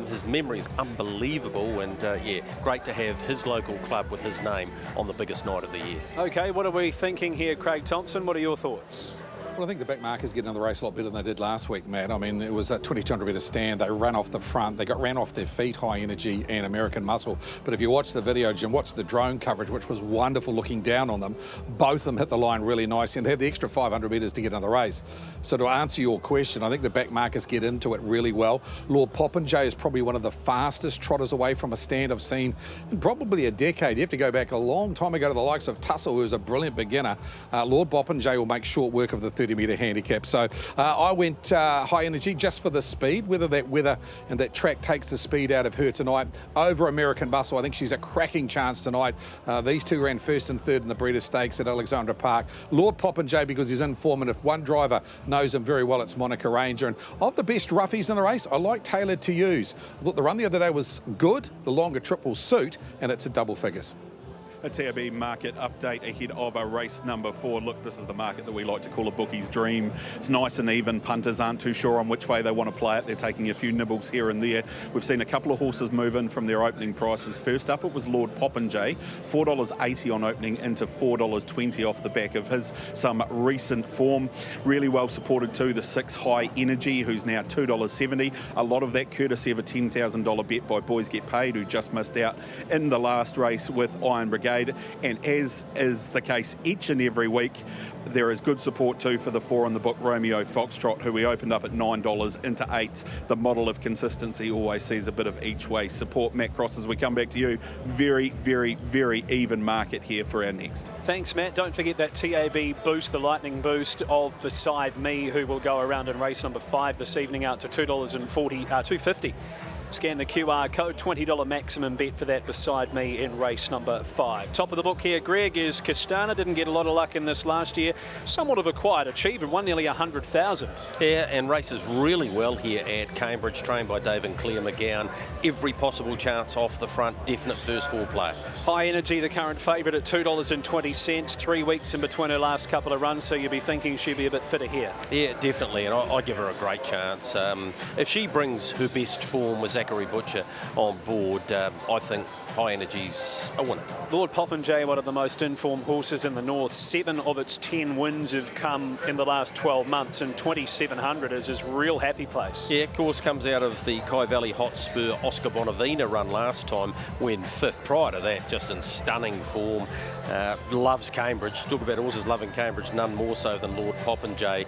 His memory's unbelievable, and yeah, great to have his local club with his name on the biggest night of the year. Okay, what are we thinking here, Craig Thompson? What are your thoughts? Well, I think the back markers getting on the race a lot better than they did last week, Matt. I mean, it was a 2,200 metre stand. They ran off the front. They got ran off their feet, High Energy and American Muscle. But if you watch the video, Jim, watch the drone coverage, which was wonderful looking down on them. Both of them hit the line really nice, and they had the extra 500 metres to get on the race. So to answer your question, I think the back markers get into it really well. Lord Popinjay is probably one of the fastest trotters away from a stand I've seen in probably a decade. You have to go back a long time ago to the likes of Tussle, who was a brilliant beginner. Lord Popinjay will make short work of the 30 metre handicap. So I went High Energy just for the speed, whether that weather and that track takes the speed out of her tonight over American Muscle. I think she's a cracking chance tonight. These two ran first and third in the Breeders' Stakes at Alexandra Park. Lord Popinjay, because he's in form, and if one driver knows him very well, it's Monica Ranger. And of the best roughies in the race, I like Tailored to Use. I thought the run the other day was good. The longer trip will suit, and it's at double figures. A TAB market update ahead of a race number 4. Look, this is the market that we like to call a bookie's dream. It's nice and even. Punters aren't too sure on which way they want to play it. They're taking a few nibbles here and there. We've seen a couple of horses move in from their opening prices. First up, it was Lord Popinjay, $4.80 on opening into $4.20 off the back of his some recent form. Really well supported too, the 6 High Energy, who's now $2.70. A lot of that courtesy of a $10,000 bet by Boys Get Paid, who just missed out in the last race with Iron Brigade. And as is the case each and every week, there is good support too for the 4 on the book, Romeo Foxtrot, who we opened up at $9 into 8. The model of consistency always sees a bit of each way support. Matt Cross, as we come back to you, very, very, very even market here for our next. Thanks, Matt. Don't forget that TAB boost, the lightning boost of Beside Me, who will go around in race number 5 this evening out to $2.50. Scan the QR code, $20 maximum bet for that beside me in race number 5. Top of the book here, Greg, is Castana. Didn't get a lot of luck in this last year. Somewhat of a quiet achievement, won nearly 100,000. Yeah, and races really well here at Cambridge, trained by Dave and Claire McGowan. Every possible chance off the front, definite first 4 player. High Energy, the current favourite at $2.20, 3 weeks in between her last couple of runs, so you'd be thinking she'd be a bit fitter here. Yeah, definitely, and I give her a great chance. If she brings her best form with Zachary Butcher on board, I think High Energy's a winner. Lord Popinjay, one of the most informed horses in the north. 7 of its 10 wins have come in the last 12 months, and 2,700 is his real happy place. Yeah, of course, comes out of the Kai Valley Hotspur Oscar Bonavina run last time, when 5th. Prior to that, just in stunning form. Loves Cambridge. Talk about horses loving Cambridge, none more so than Lord Popinjay.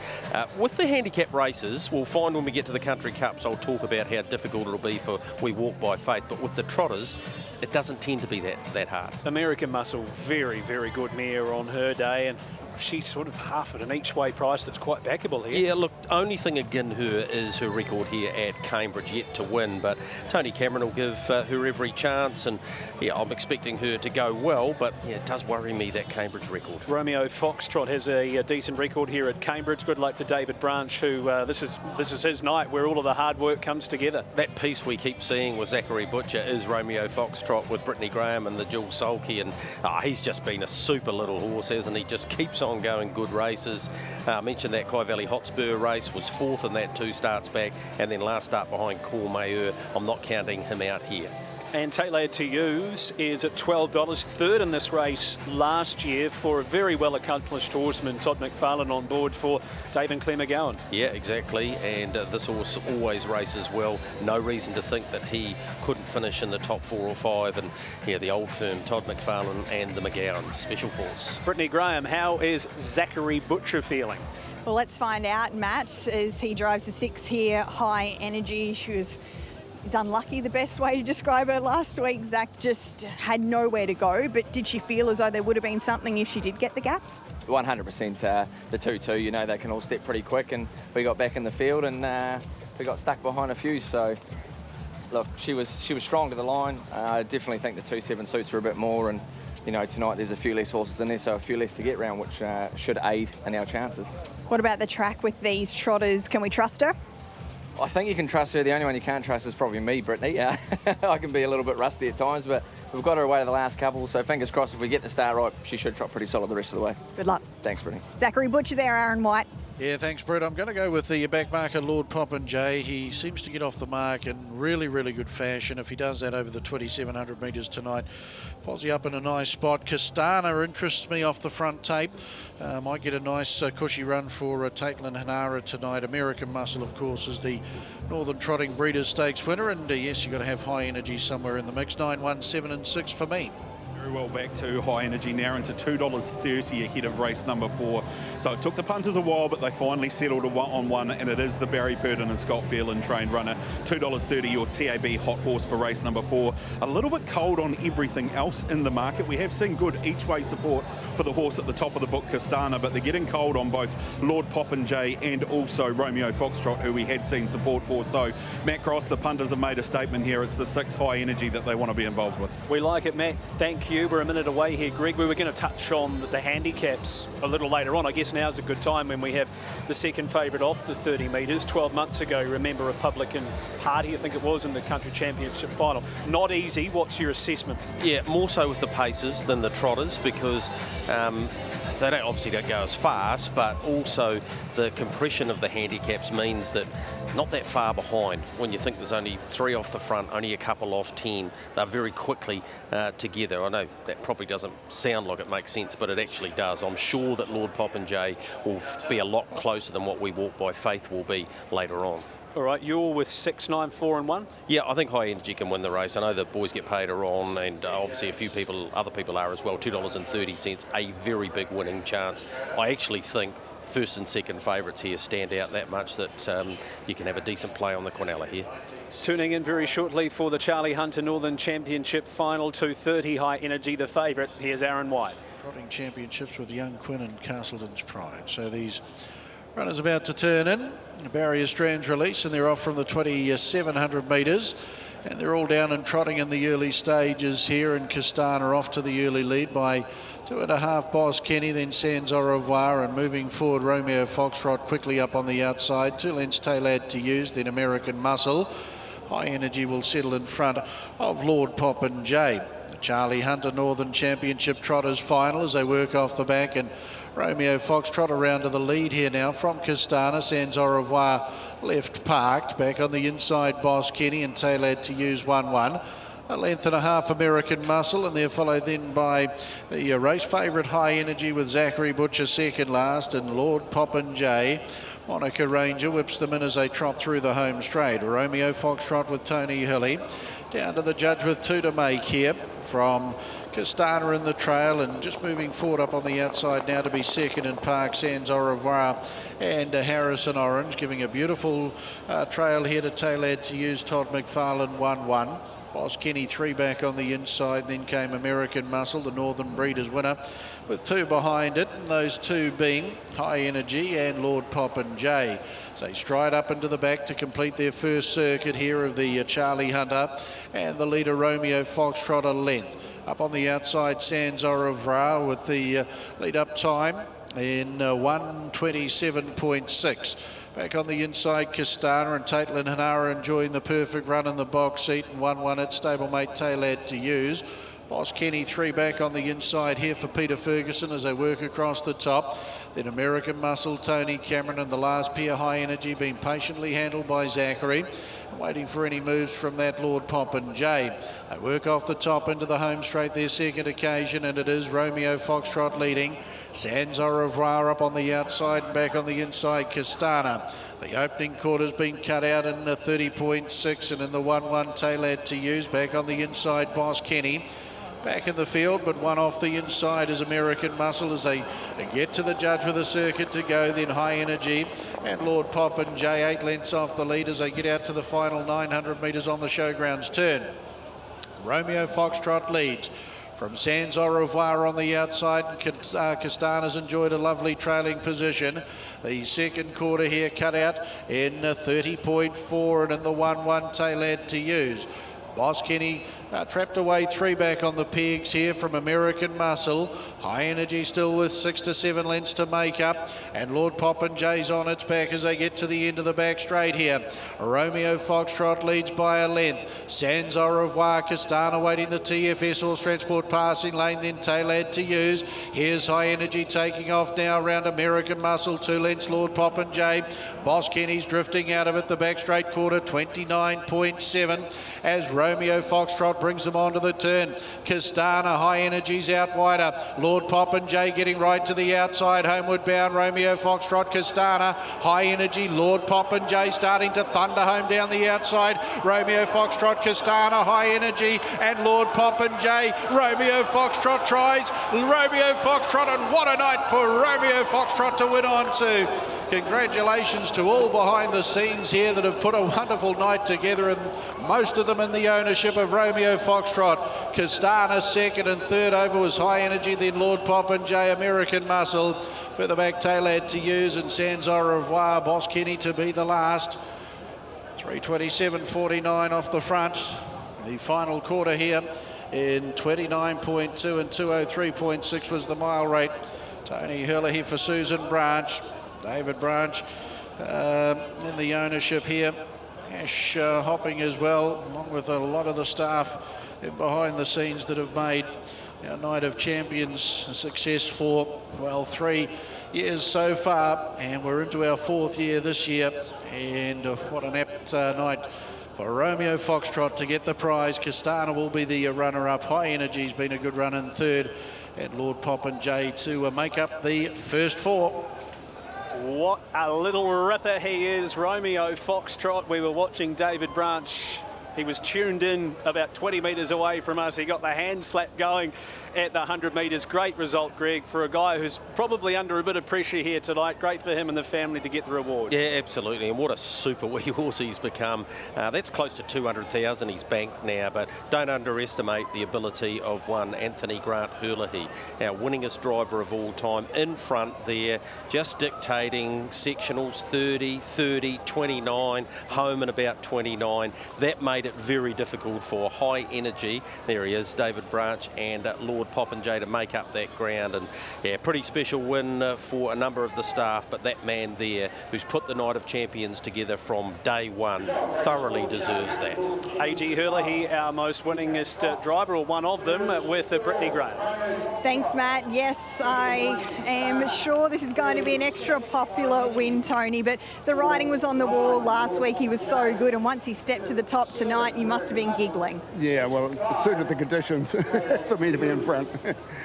With the handicap races, we'll find when we get to the Country Cups, I'll talk about how difficult it'll be for We Walk by Faith. But with the trotters, it doesn't tend to be that hard. American Muscle, very, very good mare on her day, and she's sort of half at an each-way price that's quite backable here. Yeah, look, only thing again her is her record here at Cambridge, yet to win, but Tony Cameron will give her every chance, and yeah, I'm expecting her to go well, but yeah, it does worry me, that Cambridge record. Romeo Foxtrot has a decent record here at Cambridge. Good luck to David Branch, who this is his night where all of the hard work comes together. That piece we keep seeing with Zachary Butcher is Romeo Foxtrot with Brittany Graham and the Jewel Sulky, and he's just been a super little horse, hasn't he? Just keeps on going good races. I mentioned that Kai Valley Hotspur race, was 4th in that 2 starts back, and then last start behind Courmayeur. I'm not counting him out here. And Taylor to Use is at $12, 3rd in this race last year for a very well-accomplished horseman, Todd McFarlane, on board for Dave and Claire McGowan. Yeah, exactly, and this horse always races well. No reason to think that he couldn't finish in the top 4 or 5, and yeah, the old firm, Todd McFarlane and the McGowans, special force. Brittany Graham, how is Zachary Butcher feeling? Well, let's find out, Matt, as he drives the 6 here, High Energy. She's unlucky, the best way to describe her last week. Zach just had nowhere to go, but did she feel as though there would have been something if she did get the gaps? 100%. The 2-2, you know, they can all step pretty quick, and we got back in the field and we got stuck behind a few. So, look, she was strong to the line. I definitely think the 2-7 suits her a bit more, and you know, tonight there's a few less horses in there, so a few less to get round, which should aid in our chances. What about the track with these trotters? Can we trust her? I think you can trust her. The only one you can't trust is probably me, Brittany. I can be a little bit rusty at times, but we've got her away to the last couple, so fingers crossed if we get the start right, she should trot pretty solid the rest of the way. Good luck. Thanks, Brittany. Zachary Butcher there, Aaron White. Yeah, thanks, Brett. I'm going to go with the back marker, Lord Popinjay. He seems to get off the mark in really, really good fashion. If he does that over the 2,700 metres tonight, Posy up in a nice spot. Castana interests me off the front tape. Might get a nice cushy run for Taitlin Hanara tonight. American Muscle, of course, is the Northern Trotting Breeders' Stakes winner. And yes, you've got to have High Energy somewhere in the mix. 9, 1, 7 and 6 for me. Very well back to High Energy now into $2.30 ahead of race number 4. So it took the punters a while, but they finally settled on one, and it is the Barry Purdon and Scott Phelan trained runner. $2.30 your TAB hot horse for race number 4. A little bit cold on everything else in the market. We have seen good each-way support for the horse at the top of the book, Castana, but they're getting cold on both Lord Popinjay and also Romeo Foxtrot, who we had seen support for. So Matt Cross, the punters have made a statement here. It's the 6 High Energy that they want to be involved with. We like it, Matt. Thank you. We're a minute away here, Greg. We were going to touch on the handicaps a little later on. I guess now's a good time when we have the second favourite off the 30 metres. 12 months ago, remember Republican Party, I think it was, in the Country Championship final. Not easy. What's your assessment? Yeah, more so with the pacers than the trotters, because they obviously don't go as fast, but also the compression of the handicaps means that not that far behind. When you think there's only 3 off the front, only a couple off 10, they're very quickly together. I know that probably doesn't sound like it makes sense, but it actually does. I'm sure that Lord Popinjay will be a lot closer than what We Walk by Faith will be later on. All right, you're with 6, 9, 4 and 1? Yeah, I think High Energy can win the race. I know the boys get paid are on, and obviously other people are as well. $2.30, a very big winning chance. I actually think first and second favourites here stand out that much that you can have a decent play on the Quinella here. Tuning in very shortly for the Charlie Hunter Northern Championship final, 2:30, High Energy the favourite. Here's Aaron White. Trotting championships with Young Quinn and Castleton's Pride. So these runners about to turn in. Barrier strands release, and they're off from the 2,700 metres. And they're all down and trotting in the early stages here, and Castana off to the early lead by 2.5 Boss Kenny, then Sans Au Revoir, and moving forward Romeo Foxtrot quickly up on the outside. 2 lengths Tailad to Use, then American Muscle. High Energy will settle in front of Lord Popinjay. The Charlie Hunter Northern Championship Trotters final as they work off the back, and Romeo Foxtrot around to the lead here now from Castana. Sans Au Revoir left parked. Back on the inside Boss Kenny and Tailad to Use 1-1. 1.5 lengths American Muscle, and they're followed then by the race favourite High Energy with Zachary Butcher second last, and Lord Popinjay. Monica Ranger whips them in as they trot through the home straight. Romeo Foxtrot with Tony Hilly. Down to the judge with 2 to make here from Castana in the trail, and just moving forward up on the outside now to be second in park, Sans Au Revoir and Harrison Orange, giving a beautiful trail here to Tailad to Use, Todd McFarlane 1-1. Boss Kenny 3 back on the inside, then came American Muscle, the Northern Breeders winner, with 2 behind it, and those 2 being High Energy and Lord Popinjay. So they stride up into the back to complete their first circuit here of the Charlie Hunter, and the leader Romeo Foxtrot a length. Up on the outside Sans Au Revoir with the lead up time in 1:27.6. Back on the inside, Castana and Taitlin Hanara enjoying the perfect run in the box seat, and 1-1 at stablemate Tailad to Use. Boss Kenny 3 back on the inside here for Peter Ferguson as they work across the top. Then American Muscle, Tony Cameron, and the last pair High Energy being patiently handled by Zachary. Waiting for any moves from that Lord Popinjay. They work off the top into the home straight, their second occasion, and it is Romeo Foxtrot leading. Sans Au Revoir up on the outside, and back on the inside Castana. The opening quarter's been cut out in 30.6, and in the 1-1 Tailad to Use. Back on the inside Boss Kenny. Back in the field, but one off the inside is American Muscle as they get to the judge with a circuit to go. Then High Energy and Lord Popinjay 8 lengths off the lead as they get out to the final 900 metres on the showgrounds turn. Romeo Foxtrot leads from Sans Au Revoir on the outside. Castana's enjoyed a lovely trailing position. The second quarter here cut out in 30.4, and in the 1-1 Tailad to Use. Boss Kenny trapped away 3 back on the pegs here from American Muscle. High Energy still with 6 to 7 lengths to make up, and Lord Popinjay's on its back as they get to the end of the back straight here. Romeo Foxtrot leads by a length. Sans Au Revoir, Castana waiting the TFS Horse Transport passing lane, then Tailad to Use. Here's High Energy taking off now around American Muscle, 2 lengths Lord Popinjay. Boss Kenny's drifting out of it, the back straight quarter 29.7 as Romeo Foxtrot brings them onto the turn. Castana, High Energy's out wider. Lord Popinjay getting right to the outside, homeward bound Romeo Foxtrot, Castana, High Energy, Lord Popinjay starting to thunder home down the outside. Romeo Foxtrot, Castana, High Energy, and Lord Popinjay. Romeo Foxtrot tries. Romeo Foxtrot, and what a night for Romeo Foxtrot to win on to. Congratulations to all behind the scenes here that have put a wonderful night together, and most of them in the ownership of Romeo Foxtrot. Castana second, and third over was High Energy, then Lord Popinjay, American Muscle. Further back Tailad to Use and Sans Au Revoir. Boss Kenny to be the last. 3:27.49 off the front. The final quarter here in 29.2 and 2:03.6 was the mile rate. Tony Hurley here for Susan Branch. David Branch in the ownership here. Ash Hopping as well, along with a lot of the staff behind the scenes that have made our Night of Champions a success for, well, 3 years so far, and we're into our 4th year this year. And what an apt night for Romeo Foxtrot to get the prize. Castana will be the runner-up. High Energy's been a good run in third, and Lord Popinjay to make up the first 4. What a little ripper he is, Romeo Foxtrot. We were watching David Branch. He was tuned in about 20 metres away from us. He got the hand slap going at the 100 metres. Great result, Greg, for a guy who's probably under a bit of pressure here tonight. Great for him and the family to get the reward. Yeah, absolutely. And what a super wee horse he's become. That's close to 200,000 he's banked now, but don't underestimate the ability of one Anthony Grant Hurley, our winningest driver of all time, in front there, just dictating sectionals 30, 30, 29, home in about 29. That made made it very difficult for high energy. There he is, David Branch and Lord Popinjay to make up that ground. And yeah, pretty special win for a number of the staff, but that man there who's put the Night of Champions together from day one thoroughly deserves that. A.G. Hurley, our most winningest driver, or one of them, with Brittany Graham. Thanks, Matt. Yes, I am sure this is going to be an extra popular win, Tony, but the writing was on the wall last week. He was so good, and once he stepped to the top tonight, you must have been giggling. Yeah, well, it suited the conditions for me to be in front.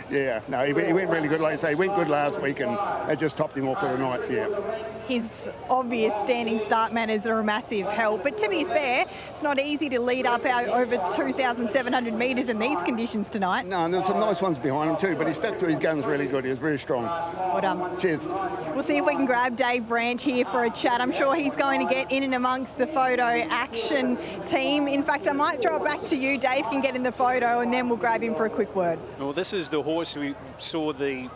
Yeah, no, he went really good. Like I say, he went good last week, and they just topped him off for the night, yeah. His obvious standing start manners are a massive help, but to be fair, it's not easy to lead up out over 2,700 metres in these conditions tonight. No, and there's some nice ones behind him too, but he stuck to his guns really good. He was very strong. Well done. Cheers. We'll see if we can grab Dave Branch here for a chat. I'm sure he's going to get in and amongst the photo action team. In fact, I might throw it back to you. Dave can get in the photo and then we'll grab him for a quick word. Well, this is the horse we saw the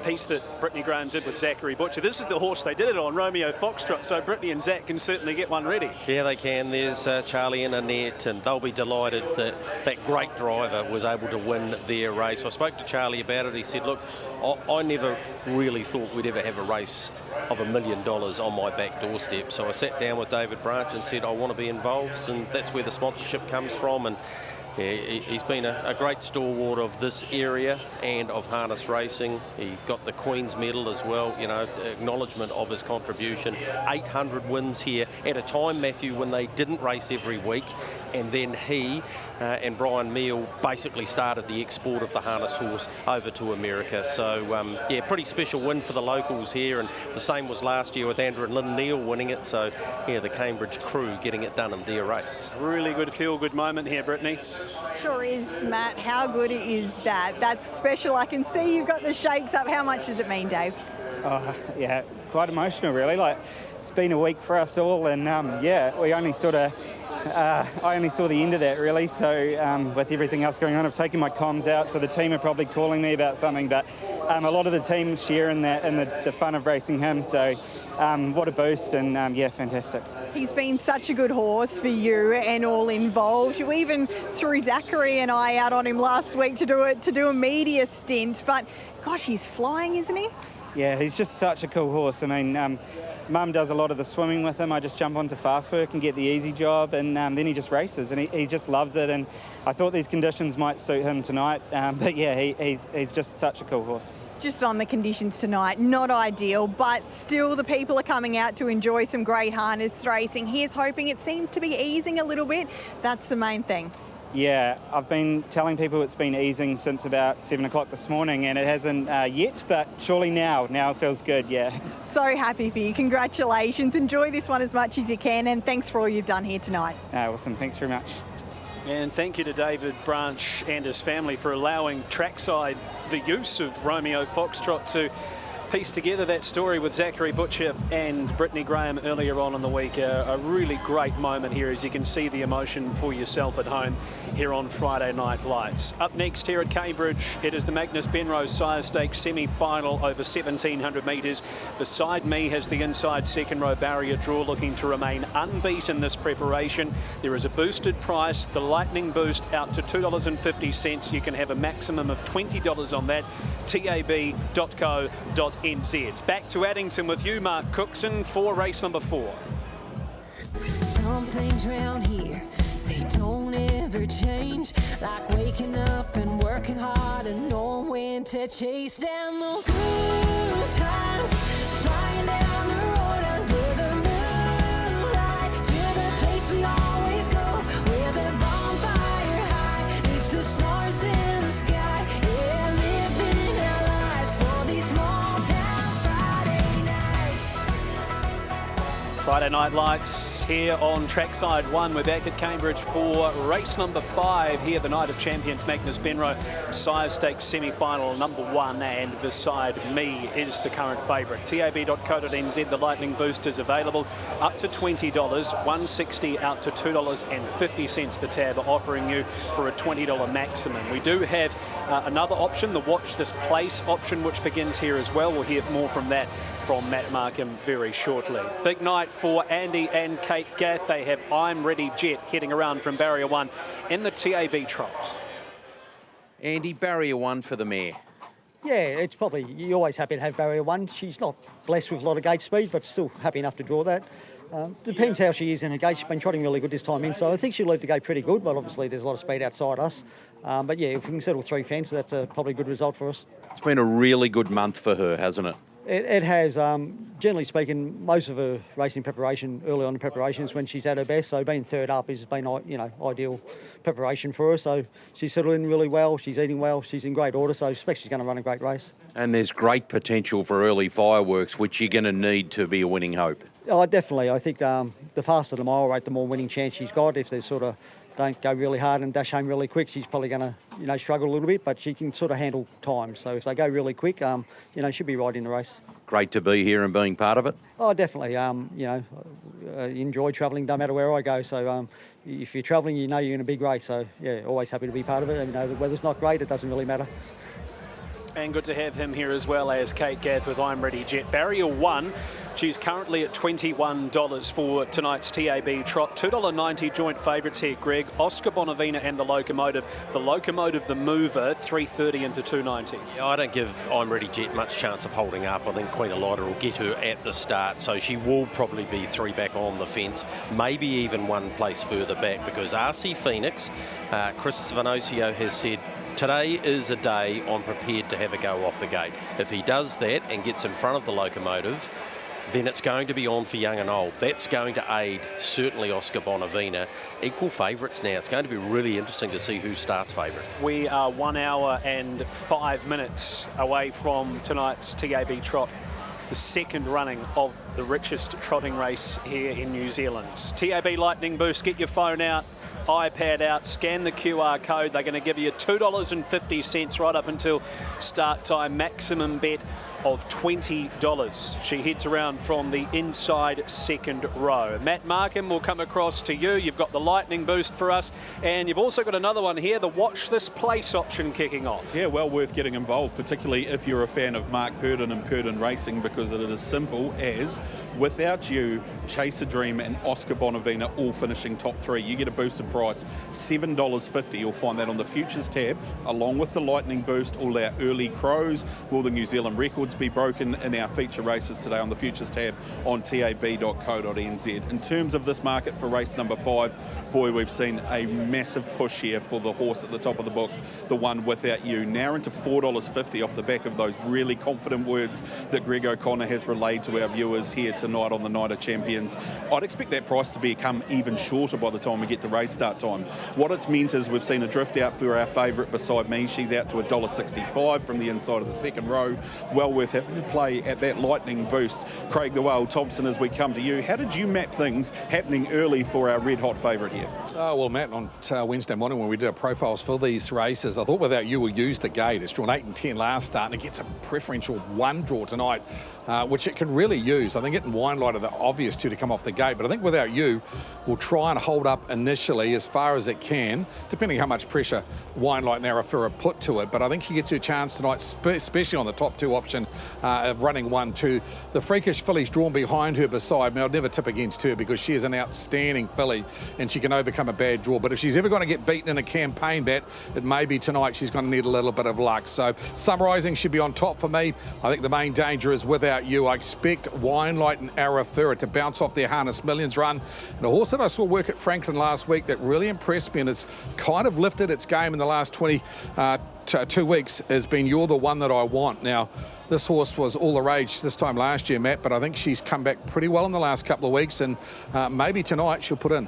piece that Brittany Graham did with Zachary Butcher. This is the horse they did it on, Romeo Foxtrot, so Brittany and Zach can certainly get one ready. Yeah, they can. There's Charlie and Annette, and they'll be delighted that that great driver was able to win their race. I spoke to Charlie about it. He said, look, I never really thought we'd ever have a race of $1 million on my back doorstep. So I sat down with David Branch and said, I want to be involved, and that's where the sponsorship comes from. And yeah, he's been a great stalwart of this area and of harness racing. He got the Queen's Medal as well, you know, acknowledgement of his contribution. 800 wins here at a time, Matthew, when they didn't race every week. And then he and Brian Meal basically started the export of the harness horse over to America. So, yeah, pretty special win for the locals here. And the same was last year with Andrew and Lynn Neal winning it. So, yeah, the Cambridge crew getting it done in their race. Really good feel-good moment here, Brittany. Sure is, Matt. How good is that? That's special. I can see you've got the shakes up. How much does it mean, Dave? Yeah, quite emotional, really. Like, it's been a week for us all, and yeah, we only sort of I only saw the end of that, really. So with everything else going on, I've taken my comms out, so the team are probably calling me about something, but a lot of the team share in that, in the fun of racing him. So what a boost, and yeah, fantastic. He's been such a good horse for you and all involved. You even threw Zachary and I out on him last week to do a media stint, but gosh, he's flying, isn't he? Yeah, he's just such a cool horse. I mean, Mum does a lot of the swimming with him. I just jump onto fast work and get the easy job, and then he just races, and he just loves it. And I thought these conditions might suit him tonight, but yeah, he's just such a cool horse. Just on the conditions tonight, not ideal, but still the people are coming out to enjoy some great harness racing. Here's hoping it seems to be easing a little bit. That's the main thing. Yeah, I've been telling people it's been easing since about 7 o'clock this morning, and it hasn't yet, but surely now it feels good, yeah. So happy for you. Congratulations. Enjoy this one as much as you can, and thanks for all you've done here tonight. Awesome. Thanks very much. And thank you to David Branch and his family for allowing trackside the use of Romeo Foxtrot to piece together that story with Zachary Butcher and Brittany Graham earlier on in the week. A really great moment here, as you can see the emotion for yourself at home here on Friday Night Lights. Up next here at Cambridge, it is the Magnus Benrose Sire Stakes semi-final over 1,700 metres. Beside me has the inside second row barrier draw, looking to remain unbeaten this preparation. There is a boosted price, the Lightning Boost out to $2.50. You can have a maximum of $20 on that. tab.co.nz. Back to Addington with you, Mark Cookson, for race number 4. Some things round here, they don't ever change. Like waking up and working hard and knowing when to chase down those good times. Flying down the road under the moonlight to the place we always go, where the bonfire high meets the stars in the sky. Yeah, living our lives for these small town Friday nights. Friday Night Lights here on Trackside 1. We're back at Cambridge for race number 5 here, the Night of Champions Magnus Benrose Sire Stakes semi-final number 1, and beside me is the current favourite. tab.co.nz, the Lightning Boost is available up to $20, $1.60 out to $2.50 the tab offering you for a $20 maximum. We do have Another option, the Watch This Place option, which begins here as well. We'll hear more from that from Matt Markham very shortly. Big night for Andy and Kate Gath. They have I'm Ready Jet heading around from barrier 1 in the TAB Trot. Andy, barrier 1 for the mare. Yeah, it's probably, you're always happy to have barrier 1. She's not blessed with a lot of gate speed, but still happy enough to draw that. Depends how she is in her gate. She's been trotting really good this time in, so I think she'll leave the gate pretty good, but obviously there's a lot of speed outside us. But yeah, if we can settle 3 fence, that's probably a good result for us. It's been a really good month for her, hasn't it? It has. Generally speaking, most of her racing preparation, early on in preparation, is when she's at her best. So being third up has been, ideal preparation for her. So she's settled in really well. She's eating well. She's in great order. So I expect she's going to run a great race. And there's great potential for early fireworks, which you're going to need to be a winning hope. Oh, definitely. I think the faster the mile rate, the more winning chance she's got. If they sort of don't go really hard and dash home really quick, she's probably going to, struggle a little bit, but she can sort of handle time. So if they go really quick, she'll be right in the race. Great to be here and being part of it. Oh, definitely. Enjoy travelling, no matter where I go. So if you're travelling, you're in a big race. So yeah, always happy to be part of it. The weather's not great, it doesn't really matter. And good to have him here as well as Kate Gath with I'm Ready Jet. Barrier 1, she's currently at $21 for tonight's TAB Trot. $2.90 joint favourites here, Greg. Oscar Bonavina and the Locomotive. The Locomotive, the mover, $3.30 into $2.90. Yeah, I don't give I'm Ready Jet much chance of holding up. I think Queen Elida will get her at the start, so she will probably be 3 back on the fence, maybe even 1 place further back, because RC Phoenix, Chris Spinosio has said, today is a day I'm prepared to have a go off the gate. If he does that and gets in front of the Locomotive, then it's going to be on for young and old. That's going to aid certainly Oscar Bonavina. Equal favourites now. It's going to be really interesting to see who starts favourite. We are 1 hour and 5 minutes away from tonight's TAB Trot, the second running of the richest trotting race here in New Zealand. TAB Lightning Boost, get your phone out, iPad out, scan the QR code. They're going to give you $2.50 right up until start time. Maximum bet of $20. She heads around from the inside second row. Matt Markham will come across to you. You've got the Lightning Boost for us, and you've also got another one here, the Watch This Place option kicking off. Yeah, well worth getting involved, particularly if you're a fan of Mark Purdon and Purdon Racing, because it is as simple as Without You, Chase a Dream and Oscar Bonavina all finishing top 3. You get a boosted price, $7.50. You'll find that on the Futures tab, along with the Lightning Boost, all our early crows. Will the New Zealand records be broken in our feature races today on the Futures tab on tab.co.nz. In terms of this market for race number 5, boy, we've seen a massive push here for the horse at the top of the book, the one Without You, now into $4.50 off the back of those really confident words that Greg O'Connor has relayed to our viewers here tonight on the Night of Champions. I'd expect that price to become even shorter by the time we get to race start time. What it's meant is we've seen a drift out for our favourite beside me. She's out to $1.65 from the inside of the second row. Well worth having to play at that Lightning Boost. Craig the Whale Thompson, as we come to you, how did you map things happening early for our red hot favourite here? Well, Matt, on Wednesday morning when we did our profiles for these races, I thought Without You will use the gate. It's drawn 8 and 10 last start, and it gets a preferential 1 draw tonight, which it can really use. I think it and Winelight are the obvious 2 to come off the gate, but I think Without You will try and hold up initially as far as it can, depending how much pressure Winelight and Arafura put to it. But I think she gets her chance tonight, especially on the top 2 option of running 1-2. The Freakish filly's drawn behind her beside me. I'd never tip against her because she is an outstanding filly and she can overcome a bad draw. But if she's ever going to get beaten in a campaign bet, it may be tonight. She's going to need a little bit of luck. So summarising, should be on top for me. I think the main danger is Without You. I expect Winelight and Arafura to bounce off their Harness Millions run. And a horse that I saw work at Franklin last week that really impressed me and has kind of lifted its game in the last 2 weeks has been You're the One That I Want. Now, this horse was all the rage this time last year, Matt, but I think she's come back pretty well in the last couple of weeks, and maybe tonight she'll put in.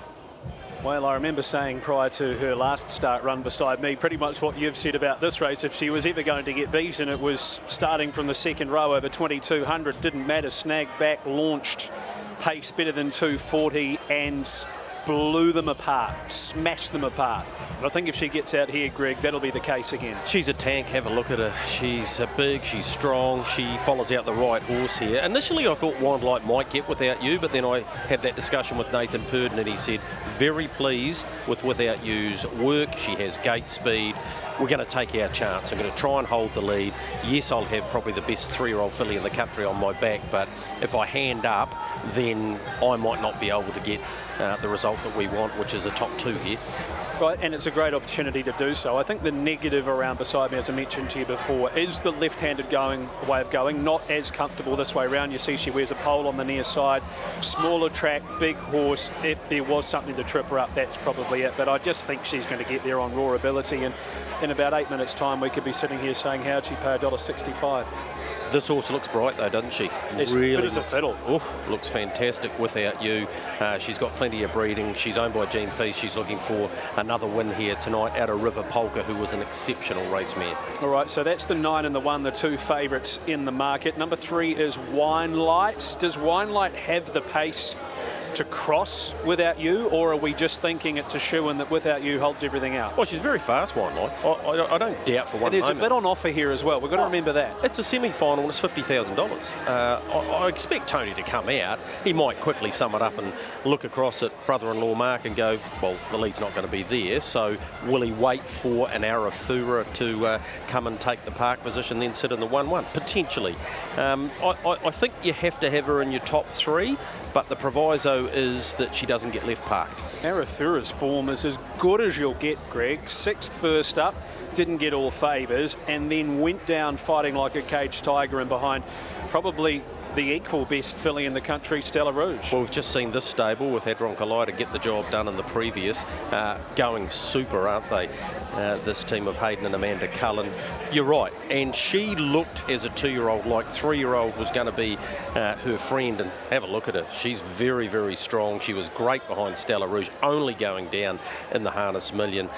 Well, I remember saying prior to her last start run beside me pretty much what you've said about this race. If she was ever going to get beaten, it was starting from the second row over 2200. Didn't matter, snagged back, launched, pace better than 240 and blew them apart, smashed them apart. But I think if she gets out here, Greg, that'll be the case again. She's a tank. Have a look at her. She's big, she's strong, she follows out the right horse here. Initially I thought Winelight might get Without You, but then I had that discussion with Nathan Purdon and he said very pleased with Without You's work. She has gate speed. We're going to take our chance. I'm going to try and hold the lead. Yes, I'll have probably the best 3-year-old filly in the country on my back, but if I hand up, then I might not be able to get the result that we want, which is a top 2 here. Right, and it's a great opportunity to do so. I think the negative around Beside Me, as I mentioned to you before, is the left-handed way of going, not as comfortable this way around. You see she wears a pole on the near side, smaller track, big horse. If there was something to trip her up, that's probably it. But I just think she's going to get there on raw ability, and in about 8 minutes' time, we could be sitting here saying, how'd she pay $1.65? This horse looks bright though, doesn't she? It's really as a fiddle. Looks fantastic Without You. She's got plenty of breeding. She's owned by Jean Feast. She's looking for another win here tonight out of River Polka, who was an exceptional race mare. All right, so that's the 9 and the 1, the 2 favourites in the market. Number 3 is Wine Light. Does Wine Light have the pace to cross Without You, or are we just thinking it's a shoe-in that Without You holds everything out? Well, she's very fast, Wine Light. I don't doubt for one and there's moment. a bit on offer here as well. We've got to remember that. It's a semi-final and it's $50,000. I expect Tony to come out. He might quickly sum it up and look across at brother-in-law Mark and go, well, the lead's not going to be there, so will he wait for an Arafura to come and take the park position, then sit in the 1-1? Potentially. I think you have to have her in your top 3, but the proviso is that she doesn't get left parked. Arafura's form is as good as you'll get, Greg. 6th first up, didn't get all favours, and then went down fighting like a caged tiger and behind probably the equal best filly in the country, Stella Rouge. Well, we've just seen this stable with Hadron Collider get the job done in the previous. Going super, aren't they? This team of Hayden and Amanda Cullen. You're right, and she looked as a 2-year-old like 3-year-old was going to be her friend, and have a look at her. She's very, very strong. She was great behind Stella Rouge, only going down in the Harness Million.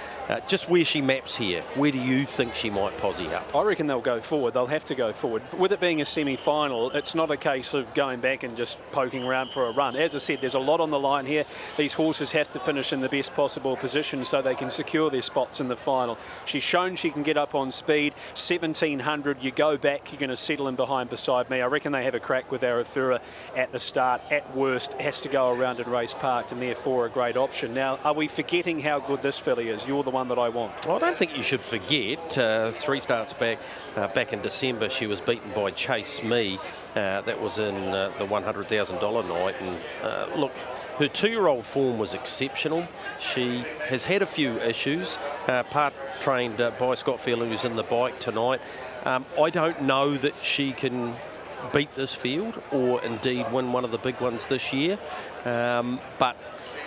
Just where she maps here, where do you think she might posse up? I reckon they'll go forward. They'll have to go forward. With it being a semi-final, it's not a case of going back and just poking around for a run. As I said, there's a lot on the line here. These horses have to finish in the best possible position so they can secure their spots in the final. She's shown she can get up on speed. 1700, you go back, you're going to settle in behind Beside Me. I reckon they have a crack with Arafura at the start. At worst, has to go around and race parked, and therefore a great option. Now, are we forgetting how good this filly is? You're the one that I want. Well, I don't think you should forget. 3 starts back in December, she was beaten by Chase Me. That was in the $100,000 night. And look, her 2-year-old form was exceptional. She has had a few issues, part trained by Scott Field, who's in the bike tonight. I don't know that she can beat this field or indeed win one of the big ones this year, but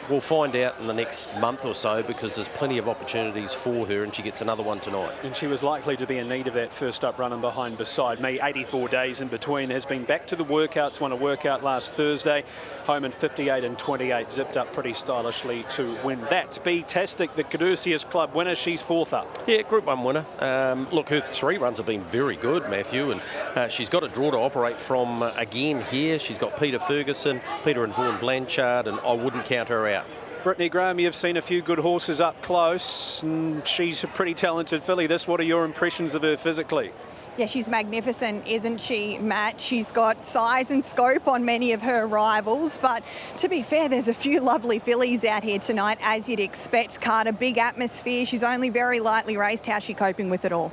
we'll find out in the next month or so, because there's plenty of opportunities for her, and she gets another one tonight. And she was likely to be in need of that first up run and behind Beside Me. 84 days in between, has been back to the workouts, won a workout last Thursday, home in 58 and 28, zipped up pretty stylishly to win that. Speedtastic, the Caduceus Club winner, she's 4th up. Yeah, Group 1 winner. Look, her 3 runs have been very good, Matthew, and she's got a draw to operate from again here. She's got Peter Ferguson, Peter and Vaughan Blanchard, and I wouldn't count her out. Brittany Graham, you've seen a few good horses up close, and she's a pretty talented filly. What are your impressions of her physically? Yeah, she's magnificent, isn't she, Matt? She's got size and scope on many of her rivals, but to be fair, there's a few lovely fillies out here tonight, as you'd expect. Carter, big atmosphere. She's only very lightly raced. How's she coping with it all?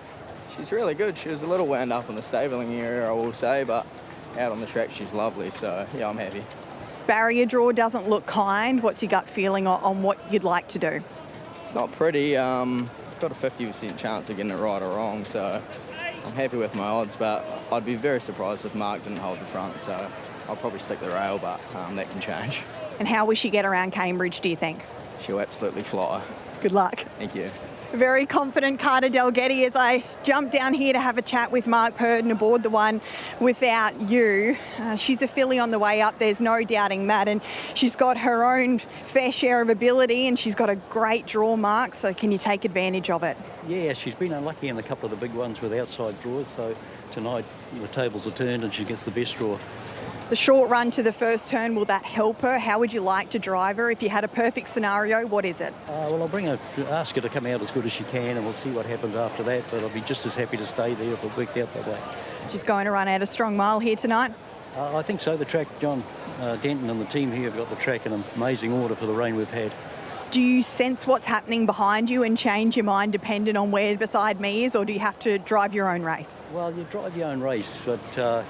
She's really good. She was a little wound up in the stabling area, I will say, but out on the track she's lovely, so yeah, I'm happy. Barrier draw doesn't look kind. What's your gut feeling on what you'd like to do? It's not pretty. Got a 50% chance of getting it right or wrong, so I'm happy with my odds, but I'd be very surprised if Mark didn't hold the front, so I'll probably stick the rail, but that can change. And how will she get around Cambridge, do you think? She'll absolutely fly. Good luck. Thank you. Very confident Carter Delgetti as I jump down here to have a chat with Mark Purden aboard the one Without You. She's a filly on the way up, there's no doubting that, and she's got her own fair share of ability, and she's got a great draw, Mark, so can you take advantage of it? Yeah, she's been unlucky in a couple of the big ones with outside draws, so tonight the tables are turned and she gets the best draw. The short run to the first turn, will that help her? How would you like to drive her? If you had a perfect scenario, what is it? Well, I'll ask her to come out as good as she can, and we'll see what happens after that, but I'll be just as happy to stay there if it worked out that way. She's going to run out a strong mile here tonight? I think so. The track, John Denton and the team here have got the track in amazing order for the rain we've had. Do you sense what's happening behind you and change your mind depending on where Beside Me is, or do you have to drive your own race? Well, you drive your own race, but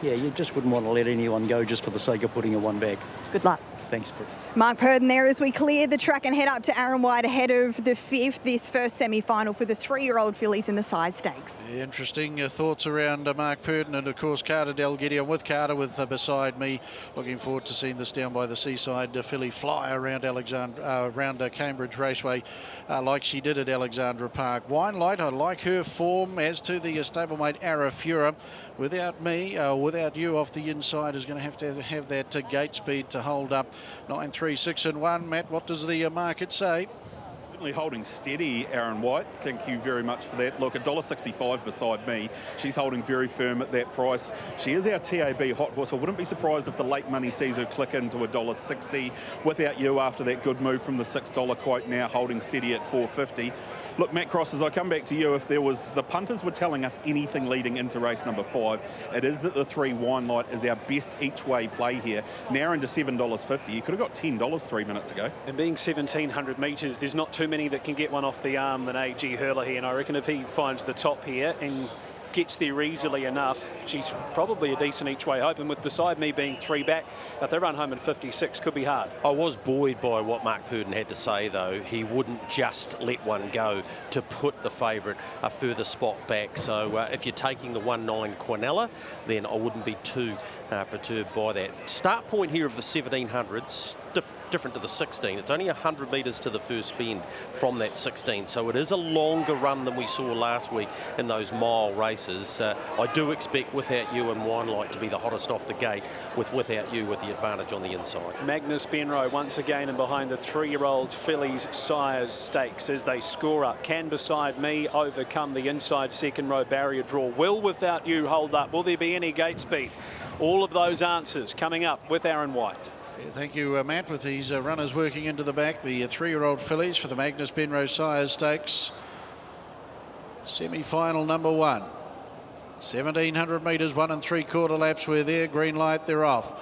yeah, you just wouldn't want to let anyone go just for the sake of putting a one back. Good luck. Thanks, Brooke. Mark Purden there as we clear the track and head up to Aaron White ahead of the 5th, this first semi-final for the 3-year-old fillies in the size stakes. Yeah, interesting thoughts around Mark Purden and, of course, Carter Delgiddy. I'm with Carter with Beside Me. Looking forward to seeing this down by the seaside filly fly around Cambridge Raceway like she did at Alexandra Park. Wine Light, I like her form, as to the stablemate Arafura. Without me, without you off the inside, is going to have that gate speed to hold up. 9, 3, 6 and 1. Matt, what does the market say? Certainly holding steady, Aaron White. Thank you very much for that. Look, $1.65 Beside Me. She's holding very firm at that price. She is our TAB hot horse. I wouldn't be surprised if the late money sees her click into $1.60. Without You, after that good move from the $6 quote, now holding steady at $4.50. Look, Matt Cross, as I come back to you, if there was, the punters were telling us anything leading into race number 5, it is that the 3 Wine Light is our best each way play here, narrowing to $7.50. You could have got $10 3 minutes ago. And being 1,700 metres, there's not too many that can get one off the arm than A.G. Hurler here, and I reckon if he finds the top here and gets there easily enough, she's probably a decent each way hope. And with Beside Me being 3 back, if they run home in 56, could be hard. I was buoyed by what Mark Purden had to say, though. He wouldn't just let one go to put the favourite a further spot back. So if you're taking the 1-9 Quinella, then I wouldn't be too perturbed by that. Start point here of the 1700s, different to the 16. It's only 100 metres to the first bend from that 16, so it is a longer run than we saw last week in those mile races. I do expect Without You and Wine Light to be the hottest off the gate, with Without You with the advantage on the inside. Magnus Benroe once again and behind the 3-year-old fillies sires stakes as they score up. Can Beside Me overcome the inside second row barrier draw? Will Without You hold up? Will there be any gate speed? All of those answers coming up with Aaron White. Yeah, thank you, Matt, with these runners working into the back. The 3-year-old fillies for the Magnus Benroe Sires Stakes. Semi-final number 1. 1,700 metres, 1 3/4 laps. We're there. Green light, they're off.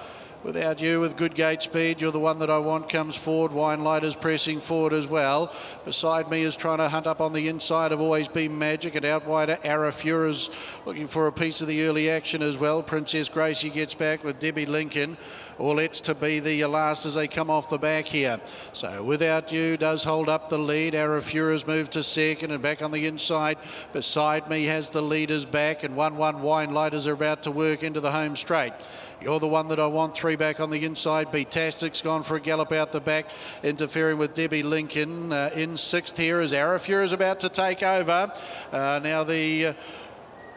Without You with good gate speed, You're the One That I Want comes forward. Wine Light is pressing forward as well. Beside Me is trying to hunt up on the inside of Always Be Magic, and out wide Arafura's looking for a piece of the early action as well. Princess Gracie gets back with Debbie Lincoln. All it's to be the last as they come off the back here. So Without You does hold up the lead. Arafura's moved to second and back on the inside. Beside Me has the leaders back, and 1-1 Wine Lighters are about to work into the home straight. You're the One That I Want, 3 back on the inside. Beatastic's gone for a gallop out the back, interfering with Debbie Lincoln. In 6th here as Arafura's about to take over. Now the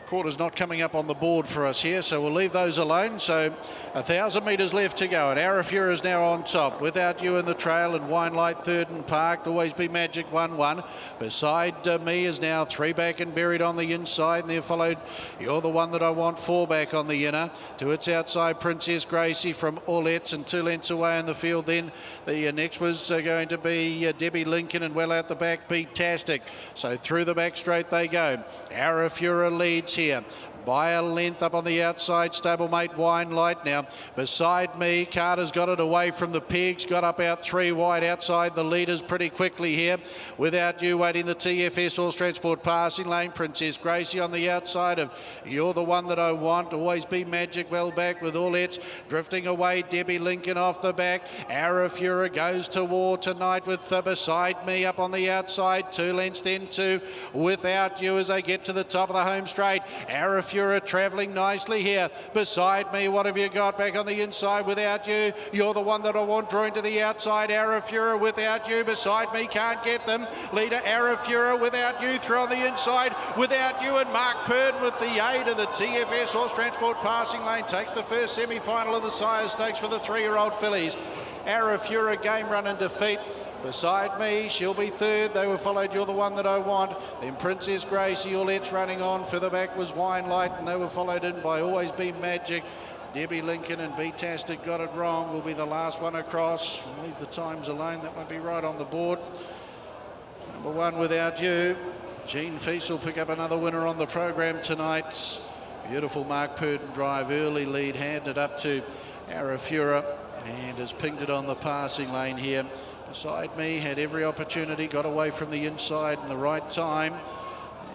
quarter's not coming up on the board for us here, so we'll leave those alone. So 1,000 metres left to go, and Arafura is now on top. Without You in the trail, and Wine Light third and parked. Always Be Magic 1-1. Beside Me is now 3 back and buried on the inside, and they're followed You're the One That I Want, 4 back on the inner. To its outside, Princess Gracie from Orlettes, and 2 lengths away in the field. Then the next was going to be Debbie Lincoln, and well out the back, Beatastic. So through the back straight they go. Arafura leads here by a length up on the outside. Stablemate Wine Light now. Beside Me, Carter's got it away from the pigs. Got up out 3 wide outside the leaders pretty quickly here. Without You waiting the TFS Horse Transport passing lane. Princess Gracie on the outside of You're the One That I Want. Always Be Magic well back with Orlettes. Drifting away, Debbie Lincoln off the back. Arafura goes to war tonight with Beside Me up on the outside. 2 lengths then to Without You as they get to the top of the home straight. Arafura travelling nicely here. Beside Me, what have you got back on the inside? Without You, You're the One That I Want, drawing to the outside. Arafura Without You, Beside Me can't get them. Leader Arafura Without You through on the inside. Without You and Mark Purden with the aid of the TFS Horse Transport passing lane takes the first semi-final of the Sires Stakes for the 3-year-old fillies. Arafura game run and defeat. Beside Me, she'll be third. They were followed You're the One That I Want. Then Princess Gracie, Orlettes running on. Further back was Wine Light, and they were followed in by Always Be Magic. Debbie Lincoln and Beatastic got it wrong. Will be the last one across. Leave the times alone. That won't be right on the board. Number 1 Without You. Gene Feast will pick up another winner on the program tonight. Beautiful Mark Purden drive. Early lead handed up to Arafura, and has pinged it on the passing lane here. beside me, had every opportunity, got away from the inside in the right time.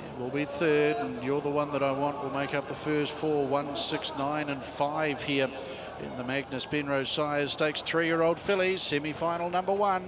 And will be third, and you're the one that I want. Will make up the first four, 1, 6, 9 and 5 here in the Magnus Penrose Sires Stakes 3-year-old fillies, semi-final number 1.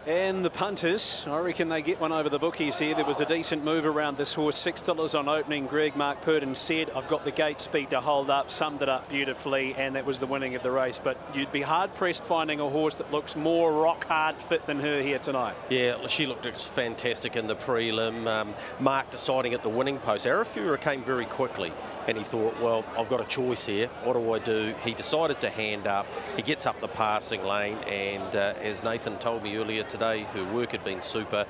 And the punters, I reckon they get one over the bookies here. There was a decent move around this horse, $6 on opening. Greg Mark Purdon said, I've got the gate speed to hold up, summed it up beautifully, and that was the winning of the race. But you'd be hard-pressed finding a horse that looks more rock-hard fit than her here tonight. Yeah, she looked fantastic in the prelim. Mark deciding at the winning post. Arafura came very quickly, and he thought, well, I've got a choice here. What do I do? He decided to hand up. He gets up the passing lane, and as Nathan told me earlier today, her work had been super.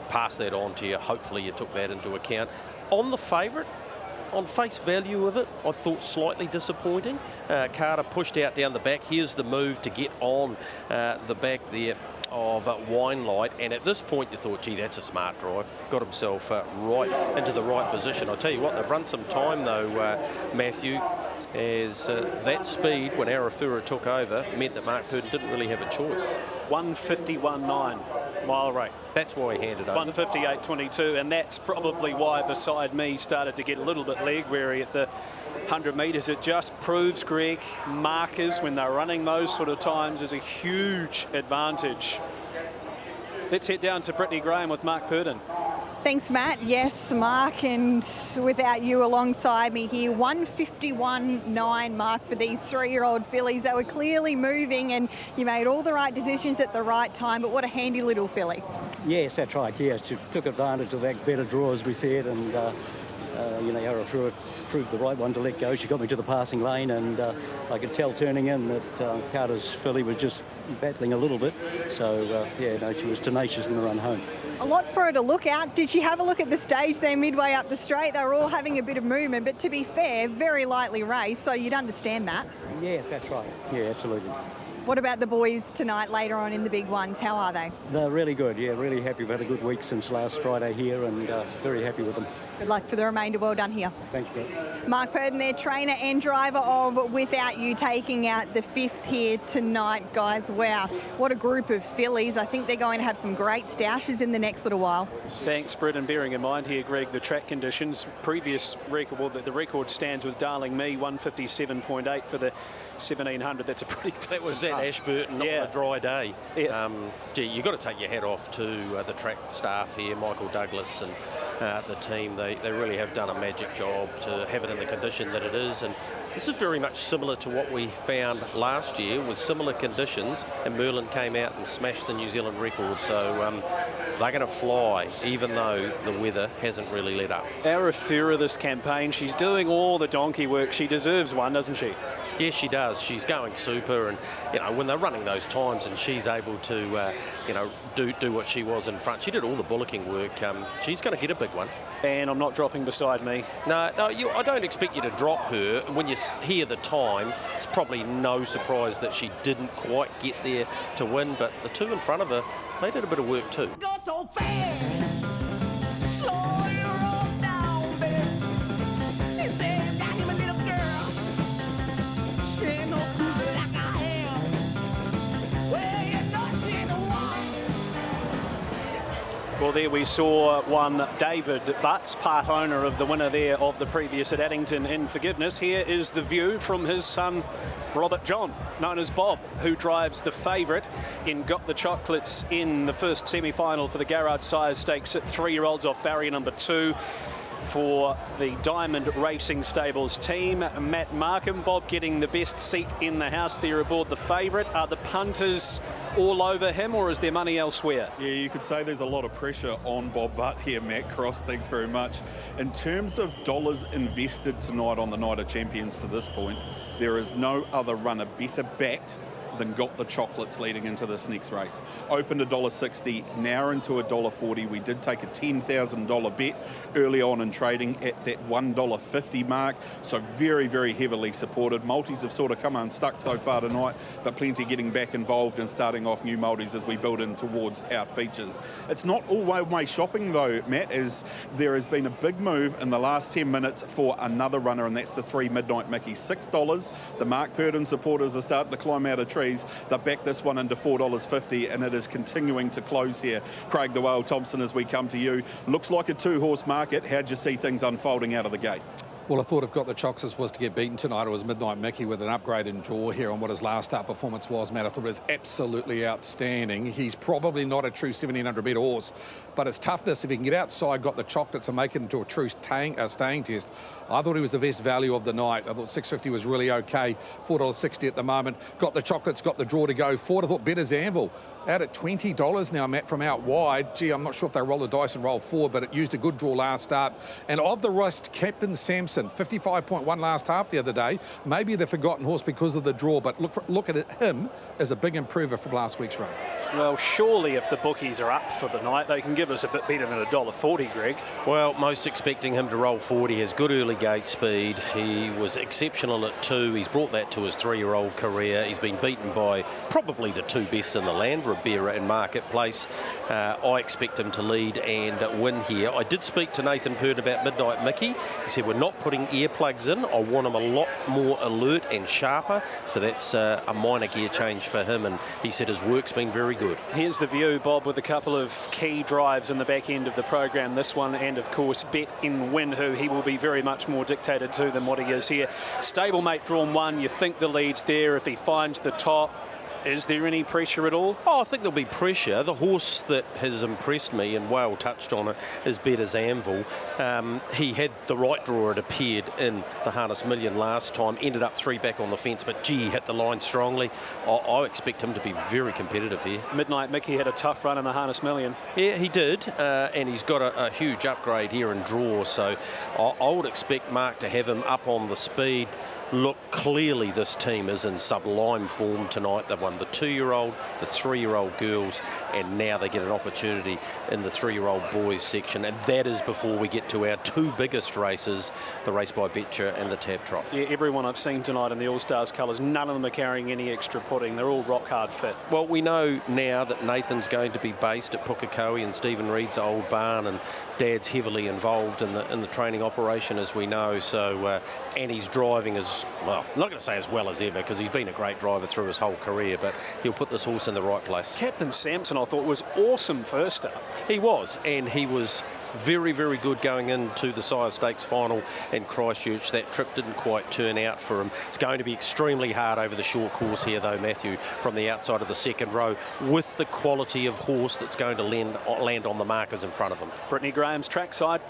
Pass that on to you. Hopefully you took that into account. On the favourite, on face value of it, I thought slightly disappointing. Carter pushed out down the back. Here's the move to get on the back there of Winelight, and at this point you thought, gee, that's a smart drive. Got himself right into the right position. I tell you what, they've run some time though, Matthew, as that speed when Arafura took over meant that Mark Purdon didn't really have a choice. 151.9 mile rate. That's why he handed over. 158.22, and that's probably why beside me started to get a little bit leg weary at the 100 metres. It just proves, Greg, markers when they're running those sort of times is a huge advantage. Let's head down to Brittany Graham with Mark Purdon. Thanks, Matt. Yes, Mark, and without you alongside me here, 151.9 mark for these 3-year-old fillies. They were clearly moving, and you made all the right decisions at the right time, but what a handy little filly. Yes, that's right. Yeah, she took advantage of that better draw, as we said, and you know, Arafura proved the right one to let go. She got me to the passing lane, and I could tell turning in that Carter's filly was just battling a little bit. So, yeah, no, she was tenacious in the run home. A lot for her to look at. Did you have a look at the stage there midway up the straight? They were all having a bit of movement, but to be fair, very lightly raced, so you'd understand that. Yes, that's right. Yeah, absolutely. What about the boys tonight later on in the big ones? How are they? They're really good, yeah, really happy. We've had a good week since last Friday here, and very happy with them. Good luck for the remainder. Well done here. Thanks, Brett. Mark Purdon, their trainer and driver of Without You, taking out the 5th here tonight, guys. Wow, what a group of fillies. I think they're going to have some great stoushes in the next little while. Thanks, Brett, and bearing in mind here, Greg, the track conditions, previous record, well, the record stands with Darling Me, 157.8 for the 1700. That's a pretty decent. That was at Ashburton, not on a dry day. Yeah. Gee, you've got to take your hat off to the track staff here, Michael Douglas and the team. They really have done a magic job to have it in the condition that it is, and this is very much similar to what we found last year with similar conditions, and Merlin came out and smashed the New Zealand record, so they're going to fly even though the weather hasn't really let up. Arafura this campaign, she's doing all the donkey work. She deserves one, doesn't she? Yes, she does. She's going super, and you know, when they're running those times and she's able to you know, do what she was in front, she did all the bullocking work. She's going to get a big one. And I'm not dropping beside me. No, I don't expect you to drop her. When you hear the time, it's probably no surprise that she didn't quite get there to win, but the two in front of her, they did a bit of work too. Go so fast. Slow your roll down, baby. He said, got him a little girl. She ain't no cruiser like I am. Well, you know she ain't the one. Well, there we saw one David Butts, part owner of the winner there of the previous at Addington in Forgiveness. Here is the view from his son, Robert John, known as Bob, who drives the favourite in Got the Chocolates in the first semi-final for the Garrard Sires Stakes at 3-year-olds off barrier number 2 for the Diamond Racing Stables team. Matt Markham, Bob getting the best seat in the house there aboard the favourite. Are the punters all over him, or is there money elsewhere? Yeah, you could say there's a lot of pressure on Bob Butt here, Matt Cross. Thanks very much. In terms of dollars invested tonight on the Night of Champions to this point, there is no other runner better backed than Got the Chocolates leading into this next race. Opened $1.60, now into $1.40. We did take a $10,000 bet early on in trading at that $1.50 mark, so very, very heavily supported. Multis have sort of come unstuck so far tonight, but plenty getting back involved and starting off new multis as we build in towards our features. It's not all one-way shopping though, Matt, as there has been a big move in the last 10 minutes for another runner, and that's the 3 Midnight Mickey. $6. The Mark Purdon supporters are starting to climb out of trees. trees. They backed this one into $4.50, and it is continuing to close here. Craig the Whale Thompson, as we come to you. Looks like a two-horse market. How'd you see things unfolding out of the gate? Well, I thought if Got the Chocolates was to get beaten tonight, it was Midnight Mickey with an upgrade in draw here on what his last start performance was, Matt. I thought it was absolutely outstanding. He's probably not a true 1,700-metre horse, but his toughness, if he can get outside Got the Chocolates and make it into a true staying test, I thought he was the best value of the night. I thought $6.50 was really okay, $4.60 at the moment. Got the Chocolates, got the draw to go forward. I thought Better's Anvil out at $20 now, Matt, from out wide. Gee, I'm not sure if they roll the dice and roll forward, but it used a good draw last start. And of the rest, Captain Samson, 55.1 last half the other day. Maybe the forgotten horse because of the draw, but look at him as a big improver from last week's run. Well, surely if the bookies are up for the night, they can give us a bit better than $1.40, Greg. Well, most expecting him to roll 40. He has good early gate speed. He was exceptional at 2. He's brought that to his 3-year-old career. He's been beaten by probably the 2 best in the land, Ribera and Marketplace. I expect him to lead and win here. I did speak to Nathan Pern about Midnight Mickey. He said, we're not putting earplugs in. I want him a lot more alert and sharper. So that's a minor gear change for him. And he said his work's been very good. Here's the view, Bob, with a couple of key drives in the back end of the program. This one and, of course, Bet in Win, who he will be very much more dictated to than what he is here. Stablemate drawn 1. You think the lead's there if he finds the top. Is there any pressure at all? Oh, I think there'll be pressure. The horse that has impressed me, and Whale touched on it, is Better's Anvil. He had the right draw, it appeared, in the Harness Million last time. Ended up 3 back on the fence, but gee, hit the line strongly. I expect him to be very competitive here. Midnight Mickey had a tough run in the Harness Million. Yeah, he did, and he's got a huge upgrade here in draw, so I would expect Mark to have him up on the speed. Look, clearly this team is in sublime form tonight. They've won the 2-year-old, the 3-year-old girls, and now they get an opportunity in the 3-year-old boys section. And that is before we get to our 2 biggest races, the race by Betcher and the TAB Trot. Yeah, everyone I've seen tonight in the All-Stars colours, none of them are carrying any extra pudding. They're all rock hard fit. Well, we know now that Nathan's going to be based at Pukekohe and Stephen Reid's old barn, and Dad's heavily involved in the training operation, as we know. So, and he's driving as well, I'm not going to say as well as ever, because he's been a great driver through his whole career, but he'll put this horse in the right place. Captain Samson, I thought, was awesome first up. He was, and he was very, very good going into the Sire Stakes final in Christchurch. That trip didn't quite turn out for him. It's going to be extremely hard over the short course here, though, Matthew, from the outside of the second row, with the quality of horse that's going to land on the markers in front of him. Brittany Graham's trackside.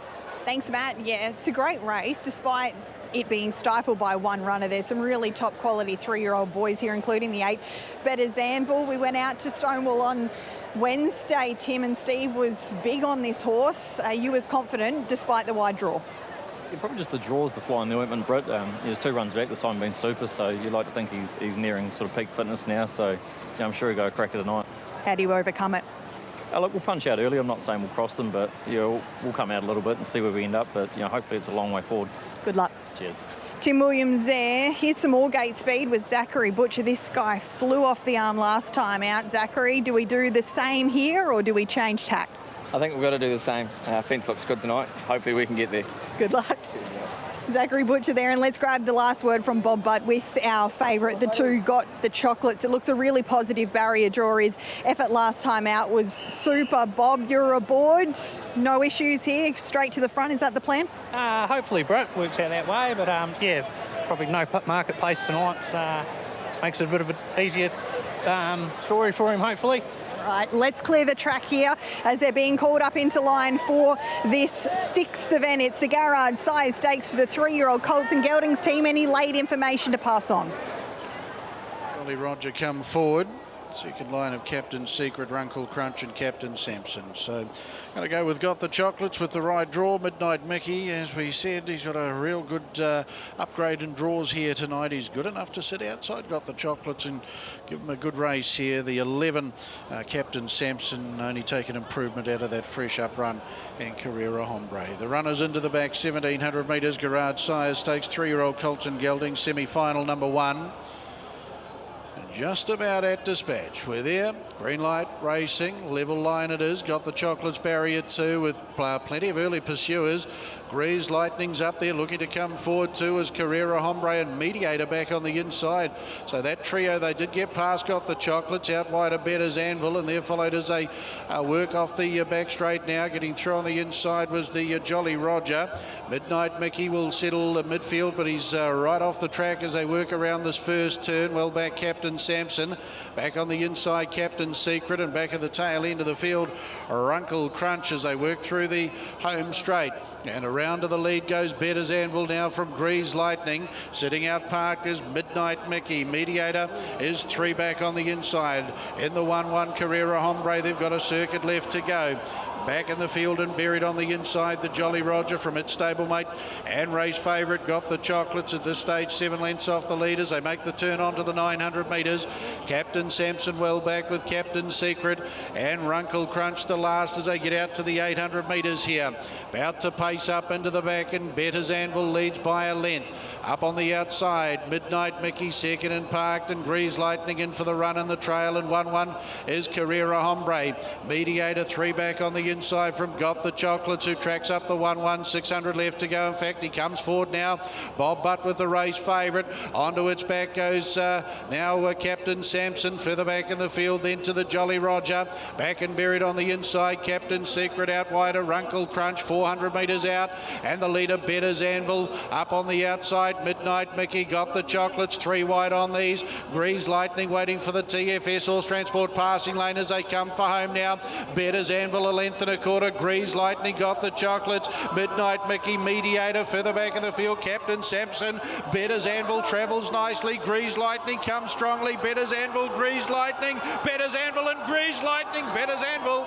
Thanks, Matt. Yeah, it's a great race, despite it being stifled by one runner. There's some really top quality 3-year-old boys here, including the 8 Better's Anvil. We went out to Stonewall on Wednesday. Tim and Steve was big on this horse. Are you as confident despite the wide draw? Yeah, probably just the draws, the flying the ointment, Britt. He's 2 runs back, this time being super, so you like to think he's nearing sort of peak fitness now, so yeah, I'm sure he'll go a cracker tonight. How do you overcome it? Look, we'll punch out early. I'm not saying we'll cross them, but yeah, we'll come out a little bit and see where we end up, but hopefully it's a long way forward. Good luck. Cheers. Tim Williams there. Here's some more gate speed with Zachary Butcher. This guy flew off the arm last time out. Zachary, do we do the same here or do we change tack? I think we've got to do the same. Fence looks good tonight. Hopefully we can get there. Good luck. Zachary Butcher there, and let's grab the last word from Bob Butt with our favourite, the 2 Got the Chocolates. It looks a really positive barrier draw. His effort last time out was super. Bob, you're aboard. No issues here, straight to the front. Is that the plan? Hopefully, Brett, works out that way, but yeah, probably no Marketplace tonight. Makes it a bit of an easier story for him, hopefully. Right, let's clear the track here as they're being called up into line for this 6th event. It's the Garrard Sire Stakes for the 3-year-old Colts and Geldings team. Any late information to pass on? Ollie Roger come forward. Second line of Captain Secret, Runkle Crunch and Captain Samson. So going to go with Got the Chocolates with the right draw. Midnight Mickey, as we said, he's got a real good upgrade in draws here tonight. He's good enough to sit outside Got the Chocolates and give him a good race here. The 11 Captain Samson only take an improvement out of that fresh up run, and Carrera Hombre. The runners into the back, 1700 metres. Garrard Sire Stakes, 3-year-old Colts and Geldings, semi-final number 1. Just about at dispatch. We're there. Green light racing. Level line it is. Got the Chocolates barrier 2 with plenty of early pursuers. Grease Lightning's up there looking to come forward too as Carrera Hombre and Mediator back on the inside. So that trio, they did get past Got the Chocolates, out wide a Better's Anvil, and there followed as they work off the back straight now. Getting through on the inside was the Jolly Roger. Midnight Mickey will settle midfield, but he's right off the track as they work around this first turn. Well back Captain Samson. Back on the inside Captain Secret, and back at the tail end of the field Runkle Crunch as they work through the home straight. And around to the lead goes Better's Anvil now from Grease Lightning. Sitting out parked is Midnight Mickey. Mediator is 3 back on the inside. In the 1-1 Carrera Hombre, they've got a circuit left to go. Back in the field and buried on the inside, the Jolly Roger from its stablemate and race favourite Got the Chocolates at this stage, 7 lengths off the leaders. They make the turn onto the 900 metres. Captain Samson well back with Captain Secret and Runkle Crunch the last as they get out to the 800 metres here. About to pace up into the back, and Better's Anvil leads by a length. Up on the outside, Midnight Mickey second and parked, and Grease Lightning in for the run in the trail, and 1-1 is Carrera Hombre. Mediator 3 back on the inside from Got the Chocolates, who tracks up the 1-1, 600 left to go. In fact, he comes forward now. Bob Butt with the race favourite. Onto its back goes now Captain Samson, further back in the field, then to the Jolly Roger. Back and buried on the inside, Captain Secret out wider, Runkle Crunch 400 metres out, and the leader Better's Anvil up on the outside. Midnight Mickey Got the Chocolates 3 wide on these. Grease Lightning waiting for the TFS Horse Transport passing lane as they come for home now. Better's Anvil a length and a quarter. Grease Lightning Got the Chocolates. Midnight Mickey Mediator further back in the field. Captain Samson. Better's Anvil travels nicely. Grease Lightning comes strongly. Better's Anvil, Grease Lightning. Better's Anvil and Grease Lightning. Better's Anvil.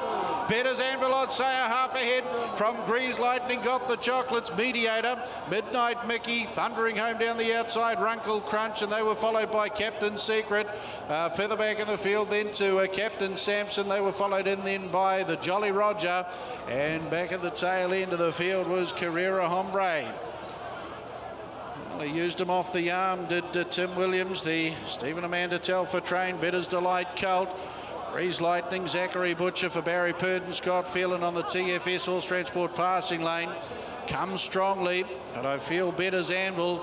Better's Anvil, I'd say, a half ahead from Grease Lightning Got the Chocolates. Mediator. Midnight Mickey thundering home down the outside, Runkle Crunch, and they were followed by Captain Secret. Further back in the field then to Captain Samson. They were followed in then by the Jolly Roger, and back at the tail end of the field was Carrera Hombre. Well, he used him off the arm, did Tim Williams, the Stephen Amanda Telfer train, Better's Delight Colt. Grease Lightning, Zachary Butcher for Barry Purdon, Scott Phelan on the TFS Horse Transport passing lane. Comes strongly, but I feel Better's Anvil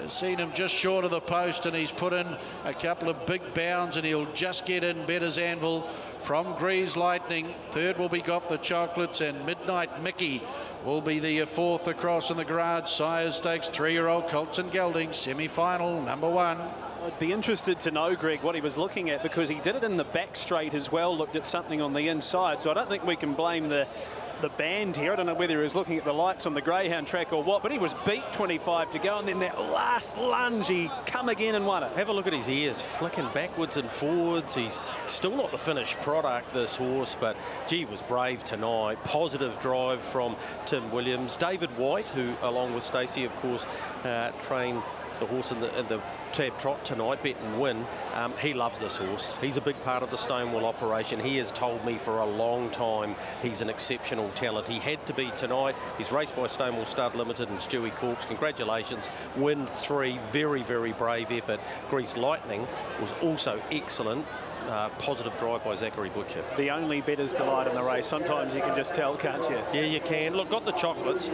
has seen him just short of the post, and he's put in a couple of big bounds, and he'll just get in Better's Anvil from Grease Lightning. Third will be Got the Chocolates, and Midnight Mickey will be the fourth across in the garage. Sires Stakes 3-year-old Colton Gelding, semi-final number 1. I'd be interested to know, Greg, what he was looking at, because he did it in the back straight as well, looked at something on the inside, so I don't think we can blame the band here. I don't know whether he was looking at the lights on the greyhound track or what, but he was beat 25 to go, and then that last lunge he come again and won it. Have a look at his ears flicking backwards and forwards. He's still not the finished product, this horse, but gee, was brave tonight. Positive drive from Tim Williams. David White, who along with Stacey of course trained the horse in the TAB Trot tonight, Bet and Win. He loves this horse. He's a big part of the Stonewall operation. He has told me for a long time he's an exceptional talent. He had to be tonight. He's raced by Stonewall Stud Limited and Stewie Corks. Congratulations. Win 3. Very, very brave effort. Grease Lightning was also excellent. Positive drive by Zachary Butcher. The only Better's Delight in the race. Sometimes you can just tell, can't you? Yeah, you can. Look, Got the Chocolates.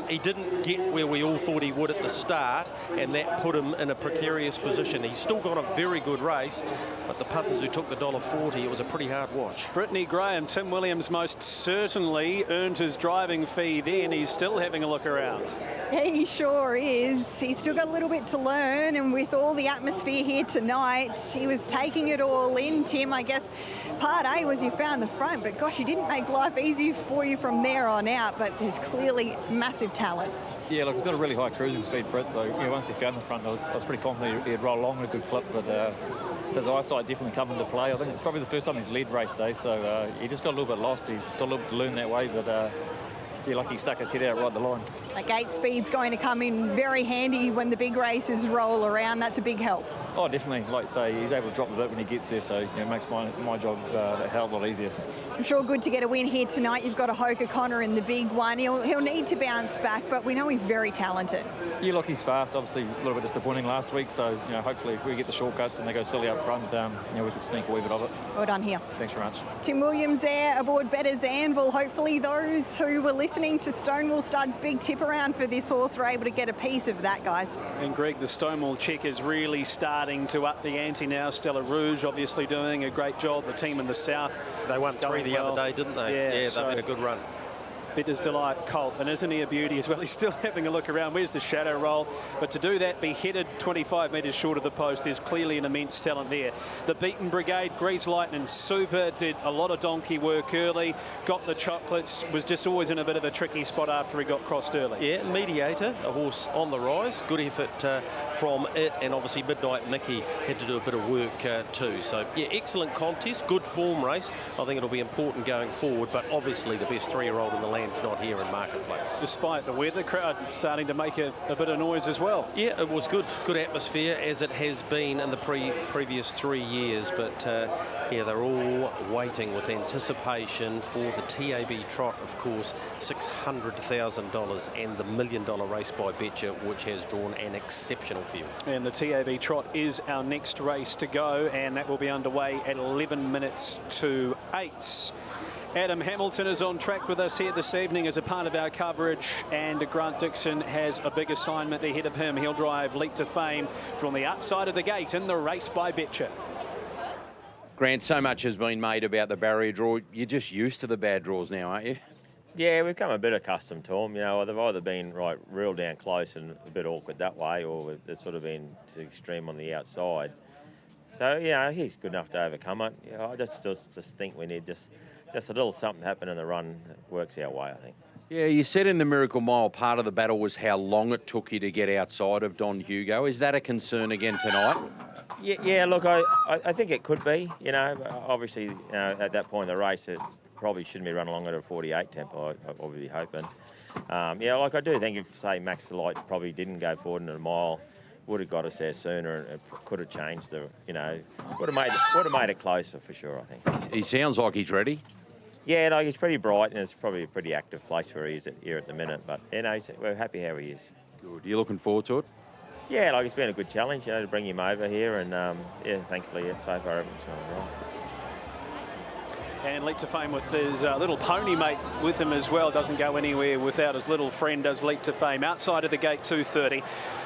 He didn't get where we all thought he would at the start, and that put him in a precarious position. He's still got a very good race, but the punters who took the $1.40, it was a pretty hard watch. Brittany Graham, Tim Williams most certainly earned his driving fee then. He's still having a look around. Yeah, he sure is. He's still got a little bit to learn, and with all the atmosphere here tonight, he was taking it all in. Tim, I guess part A was you found the front, but gosh, he didn't make life easy for you from there on out, but there's clearly massive talent. Yeah, look, he's got a really high cruising speed, Britt, so yeah, once he found the front, I was pretty confident he'd roll along at a good clip, but his eyesight definitely come into play. I think it's probably the first time he's led race day, so he just got a little bit lost. He's got a little bit to learn that way, but yeah, like he stuck his head out right at the line. That gate speed's going to come in very handy when the big races roll around. That's a big help. Oh, definitely. Like you say, he's able to drop the bit when he gets there, so it makes my job a hell of a lot easier. I'm sure good to get a win here tonight. You've got a Hoka Connor in the big one. He'll need to bounce back, but we know he's very talented. Yeah, look, he's fast. Obviously, a little bit disappointing last week, so hopefully if we get the shortcuts and they go silly up front, we can sneak a wee bit of it. Well done here. Thanks very much. Tim Williams there aboard Better's Anvil. Hopefully those who were listening to Stonewall Stud's big tip around for this horse were able to get a piece of that, guys. And Greg, the Stonewall check is really starting to up the ante now. Stella Rouge obviously doing a great job. The team in the south. They won 3 the other day, didn't they? Yeah, they've had a good run. Better's Delight Colt, and isn't he a beauty as well? He's still having a look around. Where's the shadow roll? But to do that, be headed 25 metres short of the post, there's clearly an immense talent there. The Beaten Brigade, Grease Lightning Super, did a lot of donkey work early, got the chocolates, was just always in a bit of a tricky spot after he got crossed early. Yeah, Mediator, a horse on the rise. Good effort from it, and obviously Midnight Mickey had to do a bit of work too. So, yeah, excellent contest, good form race. I think it'll be important going forward, but obviously the best 3-year-old in the land's not here in Marketplace. Despite the weather, crowd starting to make a bit of noise as well. Yeah, it was good atmosphere as it has been in the previous 3 years, but yeah, they're all waiting with anticipation for the TAB Trot, of course, $600,000 and the $1 million race by Betcher, which has drawn an exceptional field. And the TAB Trot is our next race to go, and that will be underway at 11 minutes to 8. Adam Hamilton is on track with us here this evening as a part of our coverage, and Grant Dixon has a big assignment ahead of him. He'll drive Leap to Fame from the outside of the gate in the race by Betcher. Grant, so much has been made about the barrier draw. You're just used to the bad draws now, aren't you? Yeah, we've come a bit accustomed to them. They've either been real down close and a bit awkward that way, or they've sort of been to extreme on the outside. So, he's good enough to overcome it. I just think we need just a little something happen in the run that works our way, I think. Yeah, you said in the Miracle Mile part of the battle was how long it took you to get outside of Don Hugo. Is that a concern again tonight? Yeah, look, I think it could be. Obviously, at that point in the race, it probably shouldn't be running along at a 48 tempo, I would be hoping. I do think if, say, Max Delight probably didn't go forward in a mile, would have got us there sooner, and it could have changed would have made it closer for sure, I think. He sounds like he's ready. Yeah, he's pretty bright, and it's probably a pretty active place where he is here at the minute. But we're happy how he is. Good. You looking forward to it? Yeah, it's been a good challenge, to bring him over here, and thankfully so far everything's going right. And Leap to Fame with his little pony mate with him as well. Doesn't go anywhere without his little friend, does Leap to Fame. Outside of the gate, 2:30.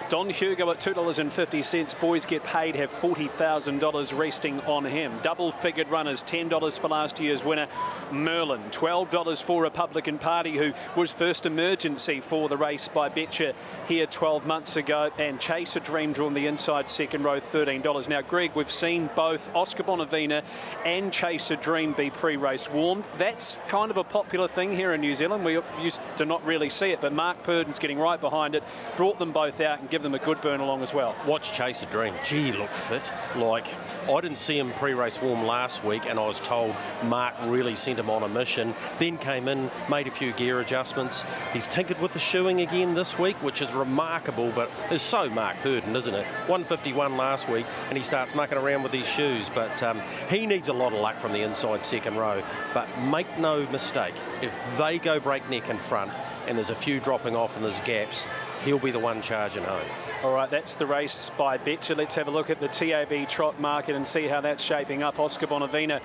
Don Hugo at $2.50. Boys Get Paid have $40,000 resting on him. Double-figured runners, $10 for last year's winner, Merlin. $12 for Republican Party, who was first emergency for the race by Betcher here 12 months ago. And Chase a Dream drawn the inside second row, $13. Now, Greg, we've seen both Oscar Bonavina and Chase a Dream be pre-race warmed. That's kind of a popular thing here in New Zealand. We used to not really see it, but Mark Purden's getting right behind it, brought them both out and give them a good burn along as well. Watch Chase a Dream. Gee, he looked fit. I didn't see him pre-race warm last week, and I was told Mark really sent him on a mission. Then came in, made a few gear adjustments. He's tinkered with the shoeing again this week, which is remarkable, but it's so Mark Purden, isn't it? 151 last week, and he starts mucking around with these shoes, but he needs a lot of luck from the inside second row. But make no mistake, if they go breakneck in front, and there's a few dropping off and there's gaps, he'll be the one charging home. All right, that's the race by Betcher. Let's have a look at the TAB Trot market and see how that's shaping up. Oscar Bonavina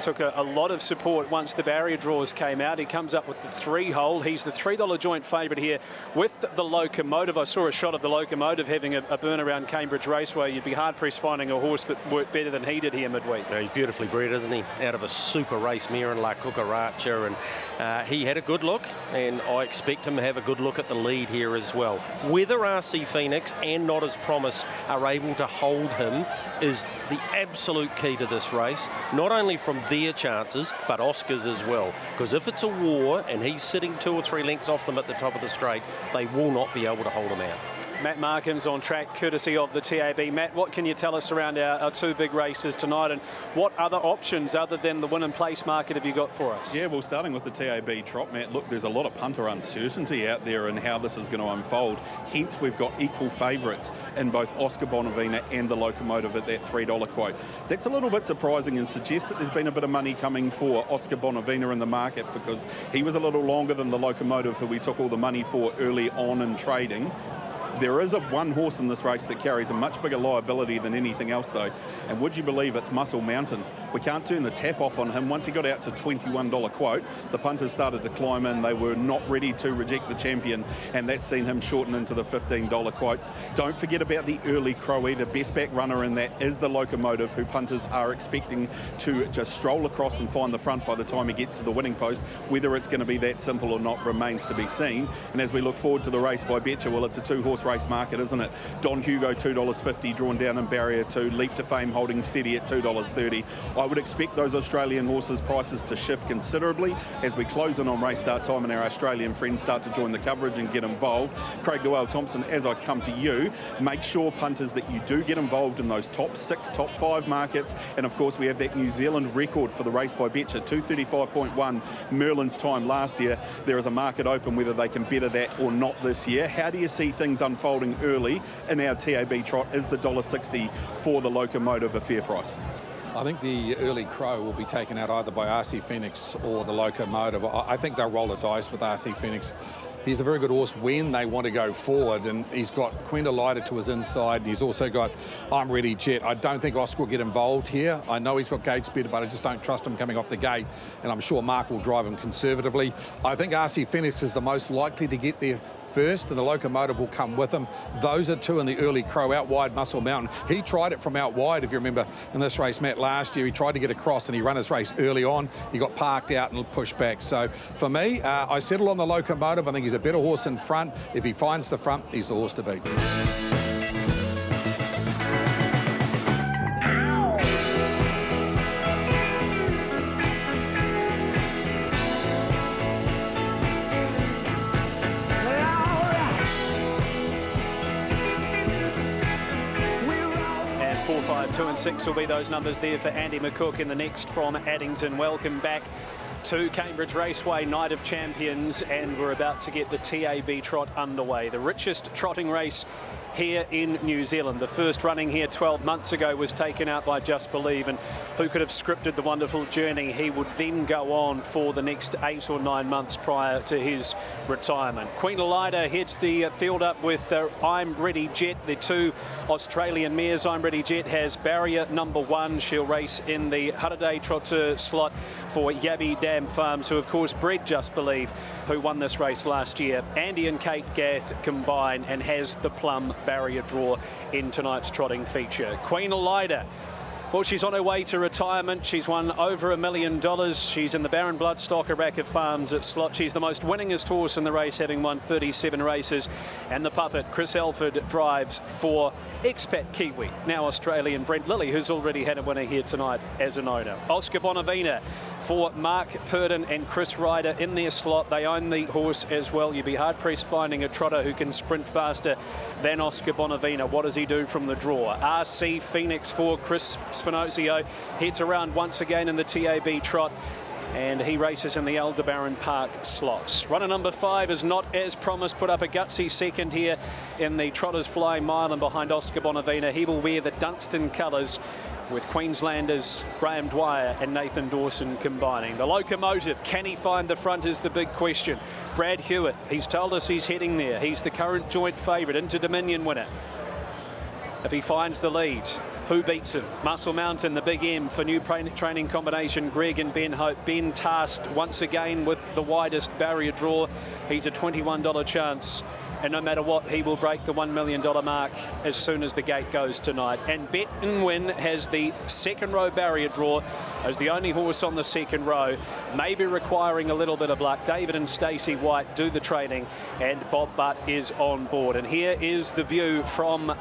took a lot of support once the barrier draws came out. He comes up with the 3-hole. He's the $3 joint favourite here with the Locomotive. I saw a shot of the Locomotive having a burn around Cambridge Raceway. You'd be hard-pressed finding a horse that worked better than he did here midweek. Yeah, he's beautifully bred, isn't he? Out of a super race mare in La Cucaracha, and he had a good look, and I expect him to have a good look at the lead here as well. Whether RC Phoenix and Not As Promised are able to hold him is the absolute key to this race, not only from their chances, but Oscar's as well. Because if it's a war and he's sitting 2 or 3 lengths off them at the top of the straight, they will not be able to hold him out. Matt Markham's on track, courtesy of the TAB. Matt, what can you tell us around our two big races tonight, and what other options other than the win and place market have you got for us? Yeah, well, starting with the TAB Trot, Matt, look, there's a lot of punter uncertainty out there in how this is going to unfold. Hence, we've got equal favourites in both Oscar Bonavina and the Locomotive at that $3 quote. That's a little bit surprising and suggests that there's been a bit of money coming for Oscar Bonavina in the market, because he was a little longer than the Locomotive, who we took all the money for early on in trading. There is one horse in this race that carries a much bigger liability than anything else, though, and would you believe it's Muscle Mountain? We can't turn the tap off on him. Once he got out to $21 quote, the punters started to climb in. They were not ready to reject the champion, and that's seen him shorten into the $15 quote. Don't forget about the early Crowe. The best back runner in that is the Locomotive, who punters are expecting to just stroll across and find the front by the time he gets to the winning post. Whether it's going to be that simple or not remains to be seen. And as we look forward to the race by Betcher, well, it's a two-horse race market, isn't it? Don Hugo, $2.50, drawn down in barrier 2. Leap to Fame holding steady at $2.30. I would expect those Australian horses' prices to shift considerably as we close in on race start time and our Australian friends start to join the coverage and get involved. Craig Llewellyn-Thompson, as I come to you, make sure, punters, that you do get involved in those top 6, top 5 markets. And of course, we have that New Zealand record for the race by Betcher, 2:35.1, Merlin's time last year. There is a market open whether they can better that or not this year. How do you see things unfolding early in our TAB Trot? Is the $1.60 for the Locomotive a fair price? I think the early Crow will be taken out either by RC Phoenix or the Locomotive. I think they'll roll the dice with RC Phoenix. He's a very good horse when they want to go forward, and he's got Queen Elida to his inside. He's also got I'm Ready Jet. I don't think Oscar will get involved here. I know he's got gate speed, but I just don't trust him coming off the gate, and I'm sure Mark will drive him conservatively. I think RC Phoenix is the most likely to get there first, and the Locomotive will come with him. Those are two in the early Crow. Out wide, Muscle Mountain. He tried it from out wide, if you remember, in this race, Matt, last year. He tried to get across and he ran his race early on. He got parked out and pushed back. So for me, I settle on the Locomotive. I think he's a better horse in front. If he finds the front, he's the horse to beat. And 4, 5, 2 and 6 will be those numbers there for Andy McCook in the next from Addington. Welcome back to Cambridge Raceway, Night of Champions, and we're about to get the TAB Trot underway. The richest trotting race here in New Zealand. The first running here 12 months ago was taken out by Just Believe, and who could have scripted the wonderful journey he would then go on for the next 8 or 9 months prior to his retirement. Queen Elida heads the field up with I'm Ready Jet, the two Australian mares. I'm Ready Jet has barrier number 1. She'll race in the Huddaday Trotter slot for Yabby Dam Farms, who of course bred Just Believe, who won this race last year. Andy and Kate Gath combine and has the plum barrier draw in tonight's trotting feature. Queen Elida, well, she's on her way to retirement. She's won over $1 million. She's in the Baron Bloodstock Araka Farms at slot. She's the most winningest horse in the race, having won 37 races. And the puppet, Chris Elford, drives for expat Kiwi, now Australian Brent Lilly, who's already had a winner here tonight as an owner. Oscar Bonavina for Mark Purdon and Chris Ryder in their slot. They own the horse as well. You'd be hard-pressed finding a trotter who can sprint faster than Oscar Bonavina. What does he do from the draw? RC Phoenix for Chris Spinosio heads around once again in the TAB Trot, and he races in the Aldebaran Park slots. Runner number 5 is not as promised, put up a gutsy second here in the Trotters Flying Mile and behind Oscar Bonavina. He will wear the Dunstan colours, with Queenslanders Graham Dwyer and Nathan Dawson combining. The Locomotive, can he find the front is the big question. Brad Hewitt, he's told us he's heading there. He's the current joint favourite, Inter Dominion winner. If he finds the lead, who beats him? Muscle Mountain, the big M for new training combination. Greg and Ben Hope. Ben tasked once again with the widest barrier draw. He's a $21 chance, and no matter what, he will break the $1 million mark as soon as the gate goes tonight. And Bet and Win has the second row barrier draw as the only horse on the second row, maybe requiring a little bit of luck. David and Stacey White do the training, and Bob Butt is on board. And here is the view from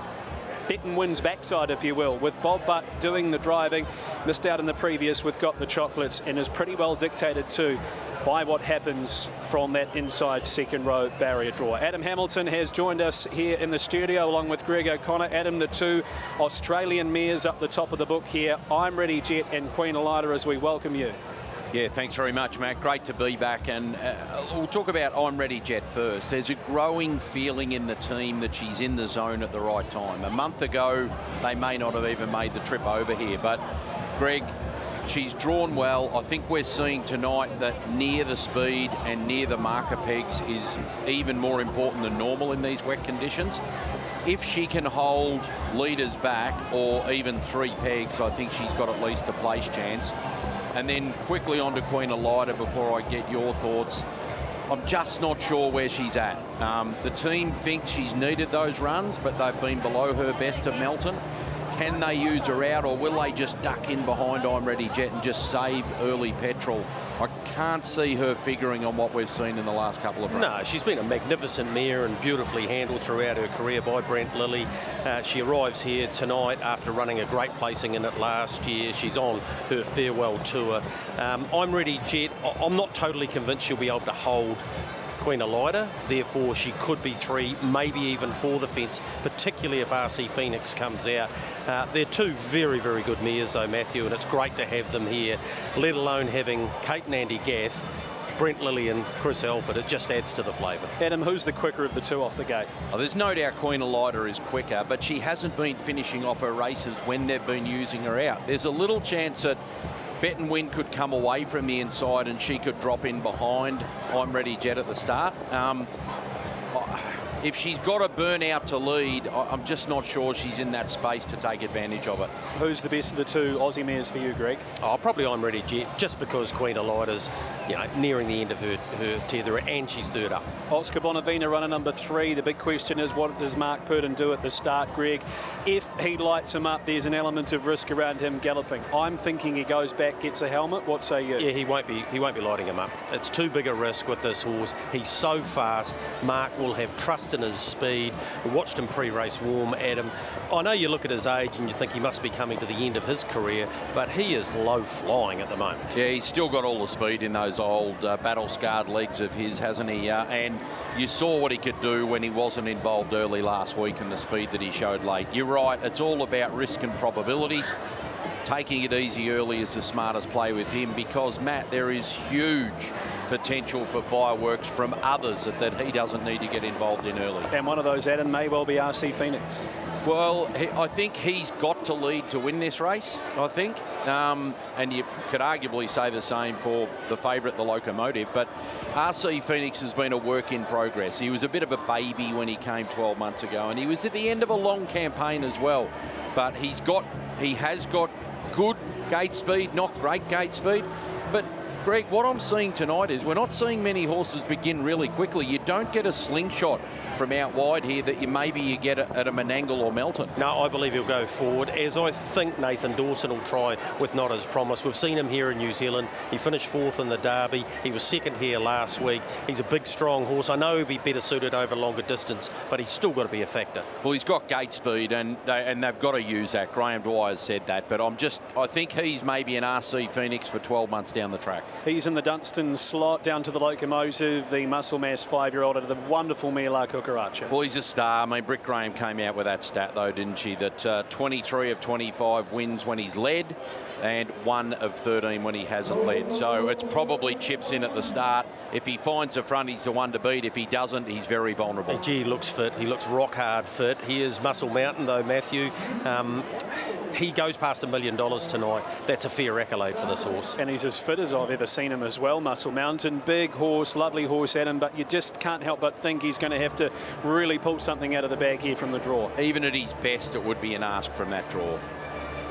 Betton wins backside, if you will, with Bob Butt doing the driving. Missed out in the previous with Got the Chocolates, and is pretty well dictated too by what happens from that inside second row barrier draw. Adam Hamilton has joined us here in the studio along with Greg O'Connor. Adam, the two Australian mares up the top of the book here, I'm Ready Jet and Queen Elida, as we welcome you. Yeah, thanks very much, Matt. Great to be back. And we'll talk about I'm Ready Jet first. There's a growing feeling in the team that she's in the zone at the right time. A month ago, they may not have even made the trip over here. But, Greg, she's drawn well. I think we're seeing tonight that near the speed and near the marker pegs is even more important than normal in these wet conditions. If she can hold leaders back or even 3 pegs, I think she's got at least a place chance. And then quickly on to Queen Elida before I get your thoughts. I'm just not sure where she's at. The team thinks she's needed those runs, but they've been below her best at Melton. Can they use her out, or will they just duck in behind I'm Ready Jet and just save early petrol? I can't see her figuring on what we've seen in the last couple of runs. No, she's been a magnificent mare and beautifully handled throughout her career by Brent Lilly. She arrives here tonight after running a great placing in it last year. She's on her farewell tour. I'm Ready Jet. I'm not totally convinced she'll be able to hold Queen Elida, therefore she could be 3, maybe even 4 the fence, particularly if RC Phoenix comes out. They're 2 very, very good mares though, Matthew, and it's great to have them here, let alone having Kate and Andy Gath, Brent Lilly and Chris Alford. It just adds to the flavour. Adam, who's the quicker of the 2 off the gate? Oh, there's no doubt Queen Elida is quicker, but she hasn't been finishing off her races when they've been using her out. There's a little chance that Bet and Win could come away from the inside and she could drop in behind I'm Ready Jet at the start. If she's got a burn out to lead, I'm just not sure she's in that space to take advantage of it. Who's the best of the 2 Aussie mares for you, Greg? Oh, probably I'm Ready Jet, just because Queen Elida's, nearing the end of her tether and she's 3rd up. Oscar Bonavina, runner number 3. The big question is, what does Mark Purdon do at the start, Greg? If he lights him up, there's an element of risk around him galloping. I'm thinking he goes back, gets a helmet. What say you? Yeah, he won't be lighting him up. It's too big a risk with this horse. He's so fast. Mark will have trust in his speed. We watched him pre-race warm, Adam. I know you look at his age and you think he must be coming to the end of his career, but he is low flying at the moment. Yeah, he's still got all the speed in those old battle-scarred legs of his, hasn't he? And you saw what he could do when he wasn't involved early last week and the speed that he showed late. You're right, it's all about risk and probabilities. Taking it easy early is the smartest play with him because, Matt, there is huge potential for fireworks from others that he doesn't need to get involved in early. And one of those, Adam, may well be RC Phoenix. Well, I think he's got to lead to win this race, I think. And you could arguably say the same for the favourite, the Locomotive. But RC Phoenix has been a work in progress. He was a bit of a baby when he came 12 months ago, and he was at the end of a long campaign as well. But he has got good gate speed, not great gate speed. But Greg, what I'm seeing tonight is we're not seeing many horses begin really quickly. You don't get a slingshot from out wide here that you get at a Menangle or Melton. No, I believe he'll go forward, as I think Nathan Dawson will try with Not As Promised. We've seen him here in New Zealand. He finished 4th in the Derby. He was 2nd here last week. He's a big, strong horse. I know he'll be better suited over longer distance, but he's still got to be a factor. Well, he's got gate speed, and they've got to use that. Graham Dwyer's said that, but I think he's maybe an RC Phoenix for 12 months down the track. He's in the Dunstan slot, down to the Locomotive, the muscle mass 5-year-old, out of the wonderful Mila Kukaracha. Well, he's a star. I mean, Britt Graham came out with that stat, though, didn't she? That 23 of 25 wins when he's led and 1 of 13 when he hasn't led. So it's probably chips in at the start. If he finds the front, he's the one to beat. If he doesn't, he's very vulnerable. Gee, he looks fit. He looks rock hard fit. He is Muscle Mountain, though, Matthew. He goes past $1 million tonight. That's a fair accolade for this horse. And he's as fit as I've ever seen him as well, Muscle Mountain. Big horse, lovely horse, Adam, but you just can't help but think he's going to have to really pull something out of the bag here from the draw. Even at his best, it would be an ask from that draw.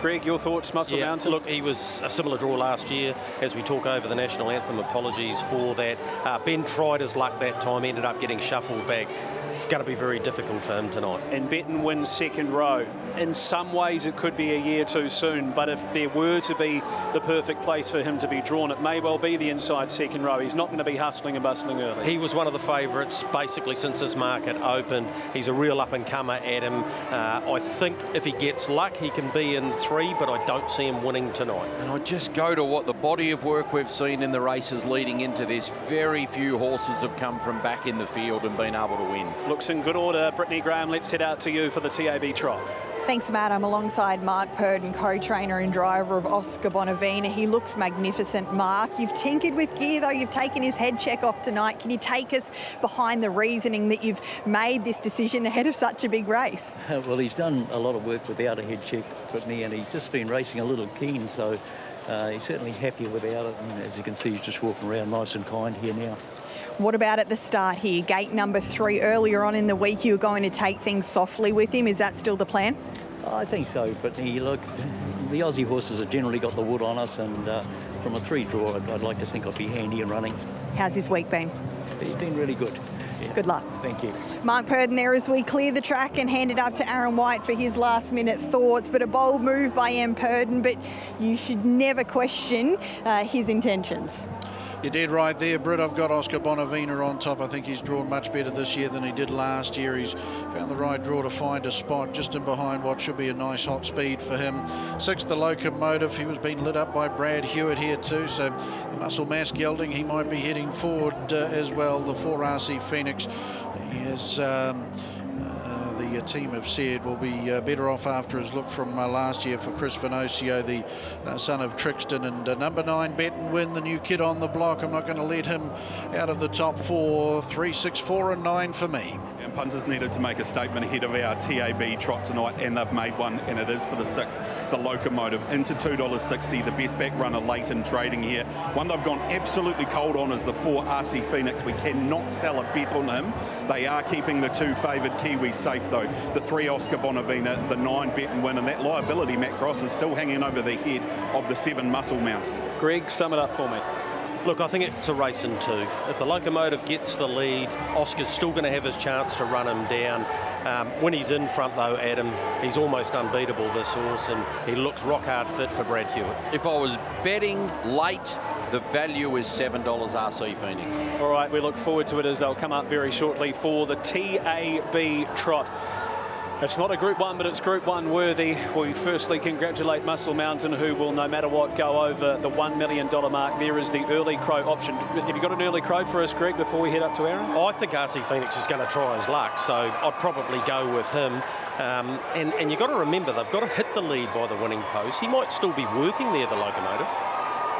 Greg, your thoughts, Muscle Mountain? Look, he was a similar draw last year. As we talk over the national anthem, apologies for that. Ben tried his luck that time, ended up getting shuffled back. It's going to be very difficult for him tonight. And Betton wins second row. In some ways, it could be a year too soon, but if there were to be the perfect place for him to be drawn, it may well be the inside second row. He's not going to be hustling and bustling early. He was one of the favourites basically since this market opened. He's a real up-and-comer, Adam. I think if he gets luck, he can be in 3, but I don't see him winning tonight. And I just go to what the body of work we've seen in the races leading into this. Very few horses have come from back in the field and been able to win. Looks in good order. Brittany Graham, let's head out to you for the TAB Trot. Thanks, Matt. I'm alongside Mark Purden, co-trainer and driver of Oscar Bonavina. He looks magnificent, Mark. You've tinkered with gear, though. You've taken his head check off tonight. Can you take us behind the reasoning that you've made this decision ahead of such a big race? Well, he's done a lot of work without a head check, Brittany, and he's just been racing a little keen, so he's certainly happier without it. And as you can see, he's just walking around nice and kind here now. What about at the start here? Gate number 3, earlier on in the week, you were going to take things softly with him. Is that still the plan? I think so, Brittany. Look, the Aussie horses have generally got the wood on us, and from a 3 draw, I'd like to think I'd be handy and running. How's his week been? He's been really good. Yeah. Good luck. Thank you. Mark Purden there as we clear the track and hand it up to Aaron White for his last-minute thoughts. But a bold move by M. Purden, but you should never question his intentions. You did right there, Britt. I've got Oscar Bonavina on top. I think he's drawn much better this year than he did last year. He's found the right draw to find a spot just in behind what should be a nice hot speed for him. 6th, the Locomotive. He was being lit up by Brad Hewitt here too, so the muscle mass gelding, he might be heading forward as well. The 4 RC Phoenix, he has the team have said will be better off after his look from last year for Chris Spinosio, the son of Trixton, and number 9 Betton Win, the new kid on the block. I'm not going to let him out of the top 4. 3, 6, 4 and 9 for me. And punters needed to make a statement ahead of our TAB Trot tonight, and they've made one, and it is for the 6th, the Locomotive, into $2.60, the best back runner late in trading here. One they've gone absolutely cold on is the 4 RC Phoenix. We cannot sell a bet on him. They are keeping the 2 favoured Kiwis safe though. The 3 Oscar Bonavina, the 9 Betton Win, and that liability, Matt Cross, is still hanging over the head of the 7 Muscle Mount. Greg, sum it up for me. Look, I think it's a race in 2. If the Locomotive gets the lead, Oscar's still going to have his chance to run him down. When he's in front, though, Adam, he's almost unbeatable, this horse, and he looks rock-hard fit for Brad Hewitt. If I was betting late, the value is $7 RC Phoenix. All right, we look forward to it as they'll come up very shortly for the TAB Trot. It's not a Group 1, but it's Group 1 worthy. We firstly congratulate Muscle Mountain, who will, no matter what, go over the $1 million mark. There is the early crow option. Have you got an early crow for us, Greg, before we head up to Aaron? I think RC Phoenix is going to try his luck, so I'd probably go with him. And you've got to remember, they've got to hit the lead by the winning post. He might still be working there, the Locomotive.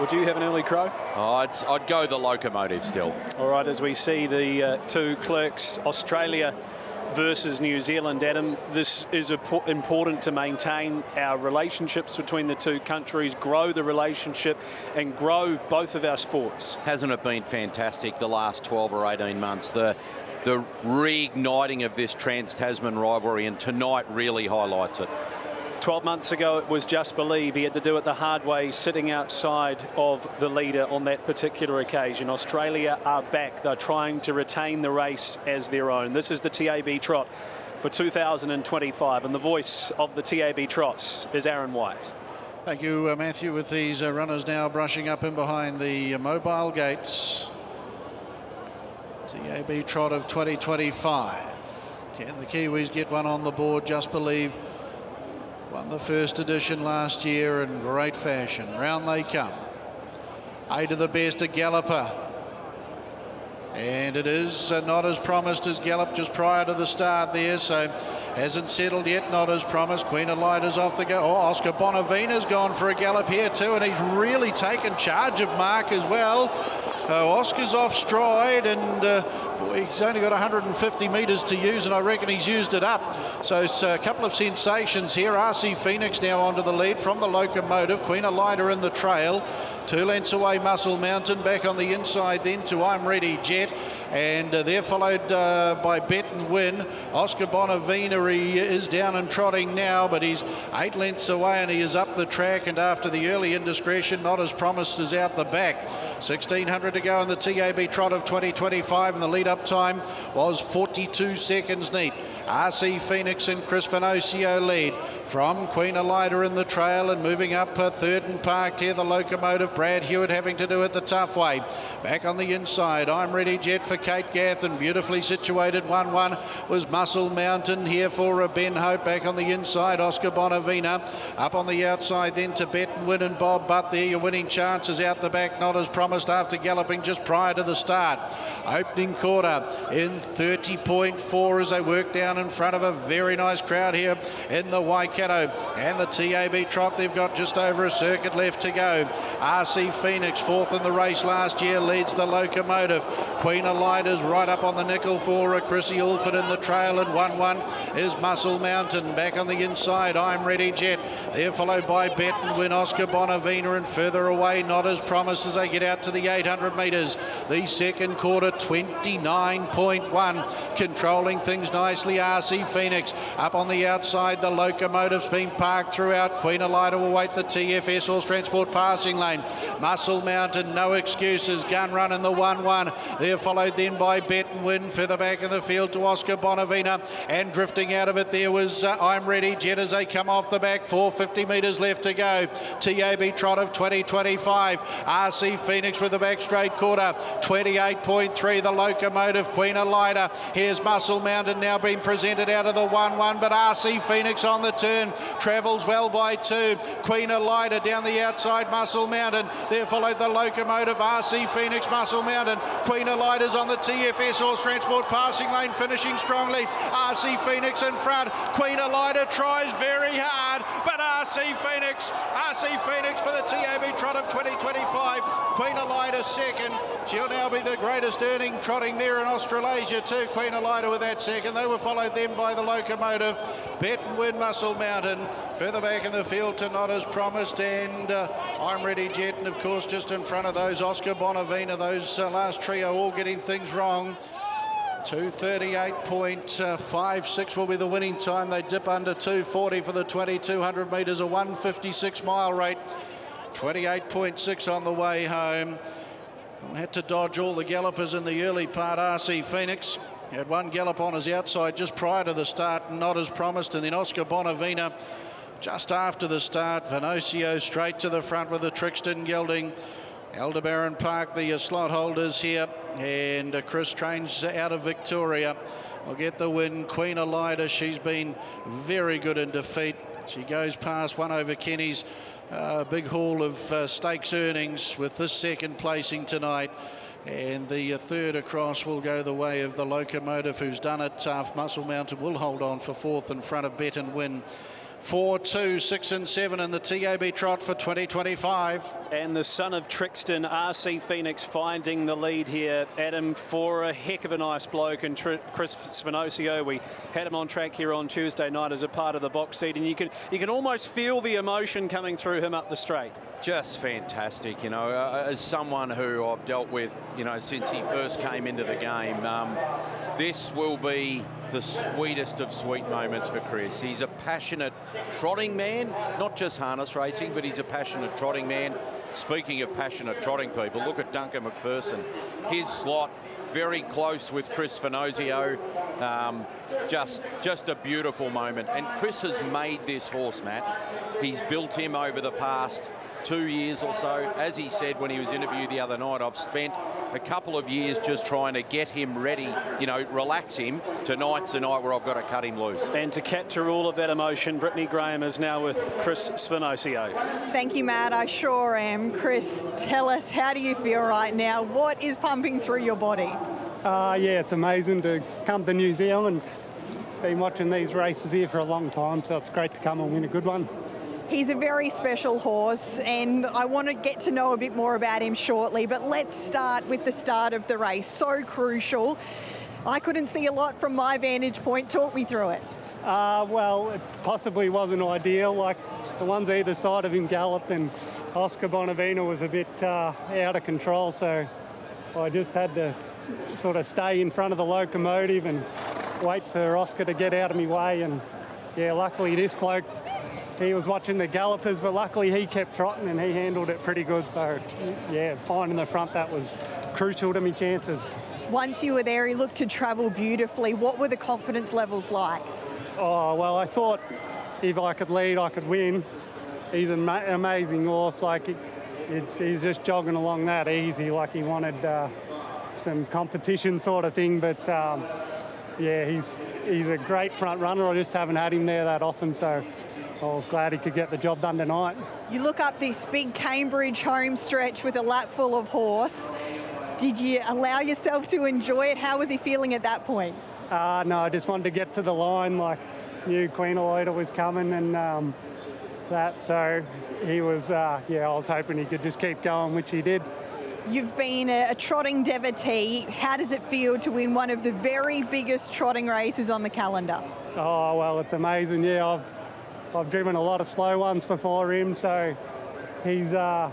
Would you have an early crow? Oh, I'd go the Locomotive still. All right, as we see the 2 clerks, Australia versus New Zealand, Adam, this is important to maintain our relationships between the 2 countries, grow the relationship and grow both of our sports. Hasn't it been fantastic the last 12 or 18 months? The reigniting of this trans-Tasman rivalry, and tonight really highlights it. 12 months ago, it was Just Believe. He had to do it the hard way, sitting outside of the leader on that particular occasion. Australia are back. They're trying to retain the race as their own. This is the TAB Trot for 2025, and the voice of the TAB Trots is Aaron White. Thank you, Matthew, with these runners now brushing up in behind the mobile gates. TAB Trot of 2025. Can the Kiwis get one on the board? Just Believe won the first edition last year in great fashion. Round they come. 8 of the best, a galloper. And it is not as promised as gallop just prior to the start there, so hasn't settled yet, not as promised. Queen of Light is off the go. Oh, Oscar Bonavina's gone for a gallop here too, and he's really taken charge of Mark as well. Oscar's off stride, and he's only got 150 metres to use, and I reckon he's used it up. So it's a couple of sensations here. RC Phoenix now onto the lead from the Locomotive. Queen of Light are in the trail. 2 lengths away, Muscle Mountain. Back on the inside then to I'm Ready Jet. And they're followed by Bet and Win. Oscar Bonavina, he is down and trotting now, but he's 8 lengths away and he is up the track. And after the early indiscretion, Not As Promised is out the back. 1600 to go in the TAB Trot of 2025, and the lead-up time was 42 seconds neat. RC Phoenix and Chris Spinosio lead. From Queen Elida in the trail and moving up third and parked here, the Locomotive. Brad Hewitt having to do it the tough way. Back on the inside, I'm Ready Jet for Kate Gath, and beautifully situated 1-1 was Muscle Mountain here for Ben Hope. Back on the inside, Oscar Bonavina. Up on the outside then to Bet and Win and Bob Butt there. Your winning chances out the back, Not As Promised after galloping just prior to the start. Opening quarter in 30.4 as they work down in front of a very nice crowd here in the Waikato. And the TAB Trot, they've got just over a circuit left to go. RC Phoenix, 4th in the race last year, leads the Locomotive. Queen Elida's right up on the nickel for Chrissy Ulford in the trail, and 1-1 is Muscle Mountain. Back on the inside, I'm Ready Jet. They're followed by Bet and Win, Oscar Bonavina, and further away, Not As Promised as they get out to the 800 metres. The second quarter, 29.1. Controlling things nicely, RC Phoenix. Up on the outside, the Locomotive's been parked throughout. Queen Elida will wait the TFS Horse Transport passing lane. Muscle Mountain, no excuses. Gun Run in the 1-1. They're followed then by Bet and Win. Further back in the field to Oscar Bonavina. And drifting out of it there was I'm Ready Jet as they come off the back. 450 metres left to go. TAB Trot of 2025. RC Phoenix with the back straight quarter. 28.3 the Locomotive. Queen Elida. Here's Muscle Mountain now being presented out of the 1-1. But RC Phoenix on the turn. Travels well by 2. Queen Elida down the outside. Muscle Mountain. There followed the Locomotive. RC Phoenix, Muscle Mountain. Queen Elida's on the TFS Horse Transport passing lane, finishing strongly. RC Phoenix in front. Queen Elida tries very hard, but RC Phoenix for the TAB Trot of 2025. Queen Elida second. She'll now be the greatest earning trotting mare in Australasia too. Queen Elida with that second. They were followed then by the Locomotive. Bet and Win, Muscle Mountain. Further back in the field to Not As Promised, and I'm Ready Jet, and of course just in front of those Oscar Bonavina. Those last trio all getting things wrong. 2:38.56 will be the winning time. They dip under 2:40 for the 2200 metres, a 1:56 mile rate. 28.6 on the way home. Had to dodge all the gallopers in the early part. RC Phoenix had one gallop on his outside just prior to the start, Not As Promised, and then Oscar Bonavina just after the start. Spinosio straight to the front with the Trixton gelding. Aldebaran Park, the slot holders here, and Chris trains out of Victoria. Will get the win. Queen Elida, she's been very good in defeat. She goes past one over Kenny's big haul of stakes earnings with this second placing tonight. And the third across will go the way of the Locomotive, who's done it tough. Muscle Mountain will hold on for 4th in front of Bet and Win. 4, 2, 6 and 7 in the TAB Trot for 2025. And the son of Trixton, RC Phoenix, finding the lead here. Adam, for a heck of a nice bloke, and Chris Spinosio, we had him on track here on Tuesday night as a part of the box seat, and you can almost feel the emotion coming through him up the straight. Just fantastic, you know, as someone who I've dealt with, you know, since he first came into the game. This will be the sweetest of sweet moments for Chris. He's a passionate trotting man, not just harness racing, but he's a passionate trotting man. Speaking of passionate trotting people, look at Duncan McFersonen. His slot, very close with Chris Spinosio. Just a beautiful moment. And Chris has made this horse, Matt. He's built him over the past 2 years or so. As he said when he was interviewed the other night, I've spent a couple of years just trying to get him ready, you know, relax him. Tonight's the night where I've got to cut him loose. And to capture all of that emotion, Brittany Graham is now with Chris Spinosio. Thank you, Matt. I sure am. Chris, tell us, how do you feel right now? What is pumping through your body? Yeah, it's amazing to come to New Zealand. Been watching these races here for a long time, so it's great to come and win a good one. He's a very special horse, and I want to get to know a bit more about him shortly, but let's start with the start of the race. So crucial. I couldn't see a lot from my vantage point. Talk me through it. Well, it possibly wasn't ideal. Like, the ones either side of him galloped, and Oscar Bonavina was a bit out of control, so I just had to sort of stay in front of the locomotive and wait for Oscar to get out of my way. And yeah, luckily this bloke, he was watching the gallopers, but luckily he kept trotting and he handled it pretty good. So yeah, finding the front, that was crucial to my chances. Once you were there, he looked to travel beautifully. What were the confidence levels like? Oh, well, I thought if I could lead, I could win. He's an amazing horse. Like, he's just jogging along that easy, like he wanted some competition sort of thing. But yeah, he's a great front runner. I just haven't had him there that often, so I was glad he could get the job done tonight. You look up this big Cambridge home stretch with a lap full of horse. Did you allow yourself to enjoy it? How was he feeling at that point? No, I just wanted to get to the line, like knew Queen Aloida was coming and that, so he was, yeah, I was hoping he could just keep going, which he did. You've been a trotting devotee. How does it feel to win one of the very biggest trotting races on the calendar? Oh, well, it's amazing, yeah. I've driven a lot of slow ones before him, so he's, I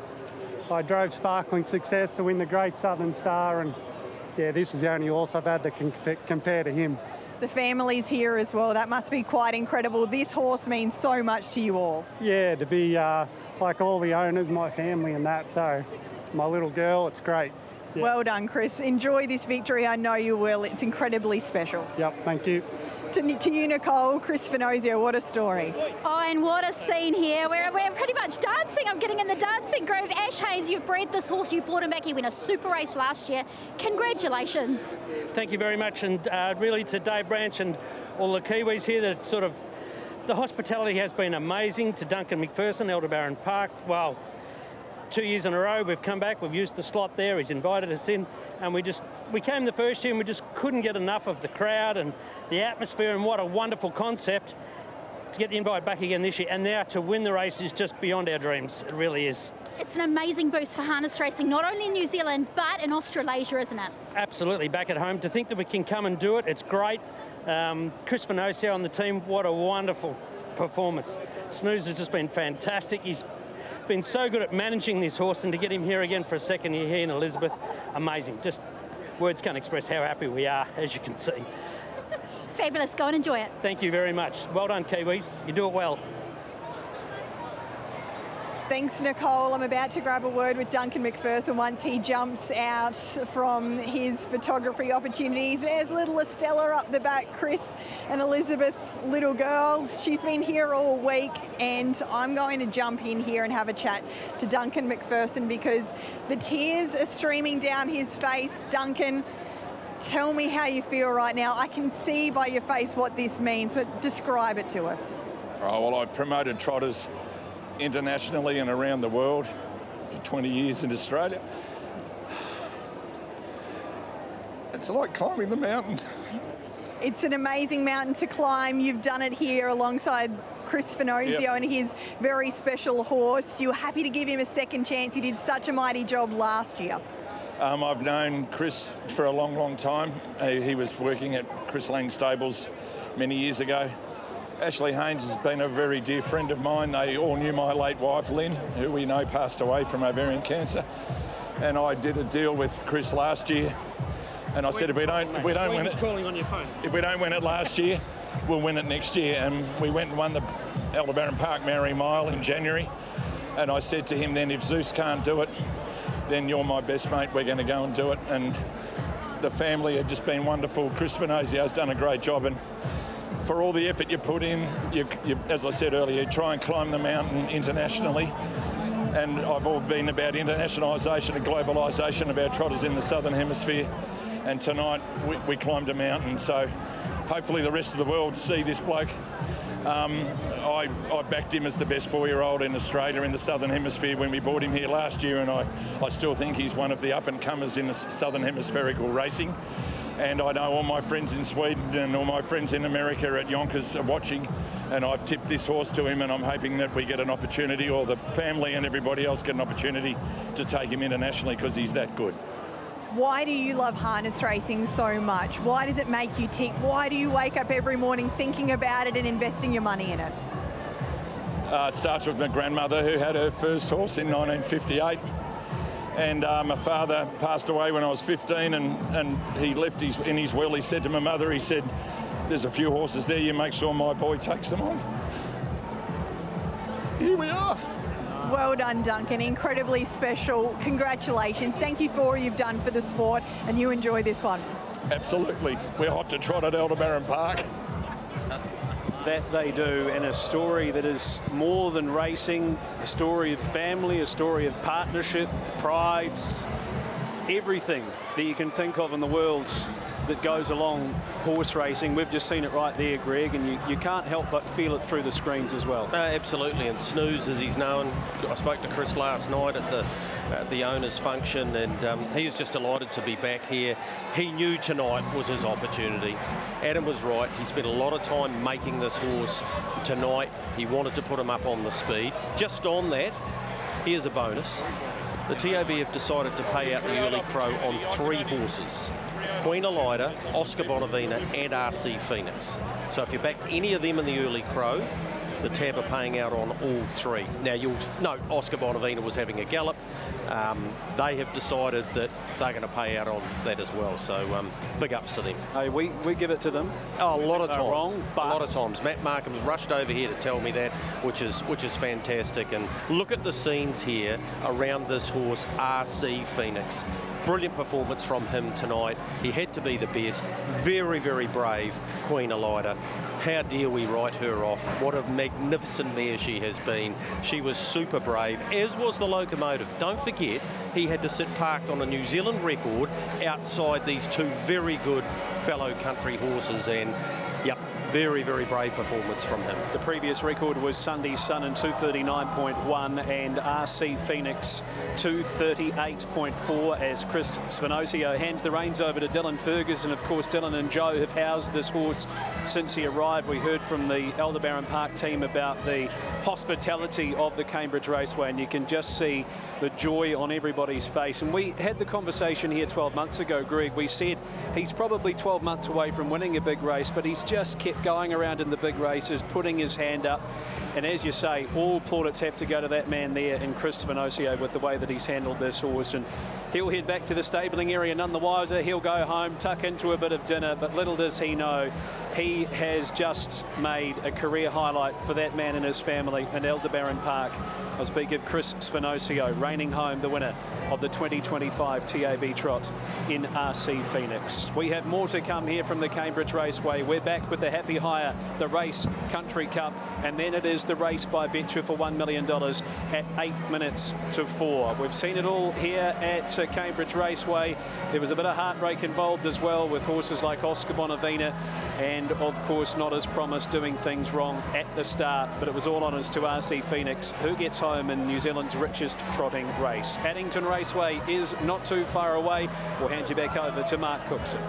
drove Sparkling Success to win the Great Southern Star, and yeah, this is the only horse I've had to compare to him. The family's here as well. That must be quite incredible. This horse means so much to you all. Yeah, to be like all the owners, my family and that, so my little girl, it's great. Yeah. Well done, Chris. Enjoy this victory. I know you will. It's incredibly special. Yep, thank you. To you, Nicole, Chris Spinosio, what a story. Oh, and what a scene here. We're pretty much dancing. I'm getting in the dancing groove. Ash Haynes, you've bred this horse. You brought him back. He won a super race last year. Congratulations. Thank you very much. And really to Dave Branch and all the Kiwis here, that sort of, the hospitality has been amazing. To Duncan McFersonen, Aldebaran Park. Well, 2 years in a row we've come back, we've used the slot there, he's invited us in, and we came the first year and we just couldn't get enough of the crowd and the atmosphere, and what a wonderful concept to get the invite back again this year, and now to win the race is just beyond our dreams. It really is. It's an amazing boost for harness racing, not only in New Zealand but in Australasia, isn't it? Absolutely, back at home. To think that we can come and do it, it's great. Chris Spinosio on the team, what a wonderful performance. Snooze has just been fantastic. He's been so good at managing this horse, and to get him here again for a second year here in Elizabeth, amazing. Just words can't express how happy we are, as you can see. Fabulous, go and enjoy it. Thank you very much. Well done, Kiwis, you do it well. Thanks, Nicole. I'm about to grab a word with Duncan McPherson once he jumps out from his photography opportunities. There's little Estella up the back, Chris and Elizabeth's little girl. She's been here all week, and I'm going to jump in here and have a chat to Duncan McPherson because the tears are streaming down his face. Duncan, tell me how you feel right now. I can see by your face what this means, but describe it to us. Oh, well, I've promoted trotters internationally and around the world for 20 years in Australia. It's like climbing the mountain. It's an amazing mountain to climb. You've done it here alongside Chris Spinosio and his very special horse. You're happy to give him a second chance. He did such a mighty job last year. I've known Chris for a long, long time. He was working at Chris Lang Stables many years ago. Ashley Haynes has been a very dear friend of mine. They all knew my late wife, Lynn, who we know passed away from ovarian cancer. And I did a deal with Chris last year. And I said, if we don't win it, calling on your phone. If we don't win it last year, we'll win it next year. And we went and won the Aldebaran Park Maori Mile in January. And I said to him then, if Zeus can't do it, then you're my best mate. We're going to go and do it. And the family have just been wonderful. Chris Spinosio has done a great job. And for all the effort you put in, you, as I said earlier, you try and climb the mountain internationally. And I've all been about internationalisation and globalisation of our trotters in the Southern Hemisphere. And tonight we climbed a mountain. So hopefully the rest of the world see this bloke. I backed him as the best 4-year-old in Australia in the Southern Hemisphere when we bought him here last year. And I still think he's one of the up-and-comers in the Southern Hemispherical racing. And I know all my friends in Sweden and all my friends in America at Yonkers are watching, and I've tipped this horse to him, and I'm hoping that we get an opportunity, or the family and everybody else get an opportunity to take him internationally because he's that good. Why do you love harness racing so much? Why does it make you tick? Why do you wake up every morning thinking about it and investing your money in it? It starts with my grandmother, who had her first horse in 1958. And my father passed away when I was 15, and he left in his will, he said to my mother, he said, there's a few horses there, you make sure my boy takes them on. Here we are. Well done, Duncan. Incredibly special. Congratulations. Thank you for all you've done for the sport, and you enjoy this one. Absolutely. We're hot to trot at Aldebaran Park. That they do, and a story that is more than racing, a story of family, a story of partnership, pride, everything that you can think of in the world that goes along horse racing. We've just seen it right there, Greg, and you can't help but feel it through the screens as well. Absolutely, and Snooze, as he's known, I spoke to Chris last night at the owners' function, and he was just delighted to be back here. He knew tonight was his opportunity. Adam was right. He spent a lot of time making this horse. Tonight, he wanted to put him up on the speed. Just on that, here's a bonus. The TAB have decided to pay out the early crow on 3 horses. Queen Elida, Oscar Bonavina and RC Phoenix. So if you back any of them in the early crow, the TAB are paying out on all 3. Now you'll note Oscar Bonavina was having a gallop. They have decided that they're going to pay out on that as well. So big ups to them. Hey, we give it to them. Oh, a lot of times. Wrong, but... A lot of times. Matt Markham's rushed over here to tell me that, which is fantastic. And look at the scenes here around this horse, RC Phoenix. Brilliant performance from him tonight. He had to be the best. Very, very brave, Queen Elida. How dare we write her off? What a magnificent mare she has been. She was super brave, as was the Locomotive. Don't forget, he had to sit parked on a New Zealand record outside these 2 very good fellow country horses, and yep, very, very brave performance from him. The previous record was Sunday's Sun in 239.1 and RC Phoenix 238.4 as Chris Spinosio hands the reins over to Dylan Ferguson. Of course, Dylan and Joe have housed this horse since he arrived. We heard from the Aldebaran Park team about the hospitality of the Cambridge Raceway, and you can just see the joy on everybody's face. And we had the conversation here 12 months ago, Greg. We said he's probably 12 months away from winning a big race, but he's just kept going around in the big races, putting his hand up. And as you say, all plaudits have to go to that man there in Chris Spinosio with the way that he's handled this horse. And he'll head back to the stabling area none the wiser. He'll go home, tuck into a bit of dinner, but little does he know, he has just made a career highlight for that man and his family in Aldebaran Park. I speak of Chris Spinosio reigning home the winner of the 2025 TAB Trot in RC Phoenix. We have more to come here from the Cambridge Raceway. We're back with the Happy Hire, the Race Country Cup, and then it is the race by Betcher for $1 million at 8 minutes to 4. We've seen it all here at Cambridge Raceway. There was a bit of heartbreak involved as well with horses like Oscar Bonavina and, of course, not as promised, doing things wrong at the start, but it was all honours to RC Phoenix, who gets home in New Zealand's richest trotting race. Addington Raceway is not too far away. We'll hand you back over to Mark Cookson.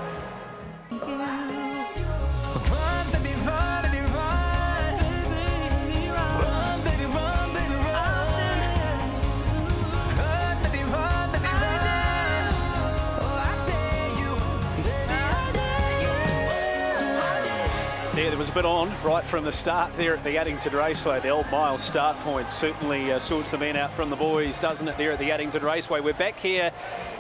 Yeah, there was a bit on right from the start there at the Addington Raceway. The old mile start point certainly sorts the men out from the boys, doesn't it, there at the Addington Raceway. We're back here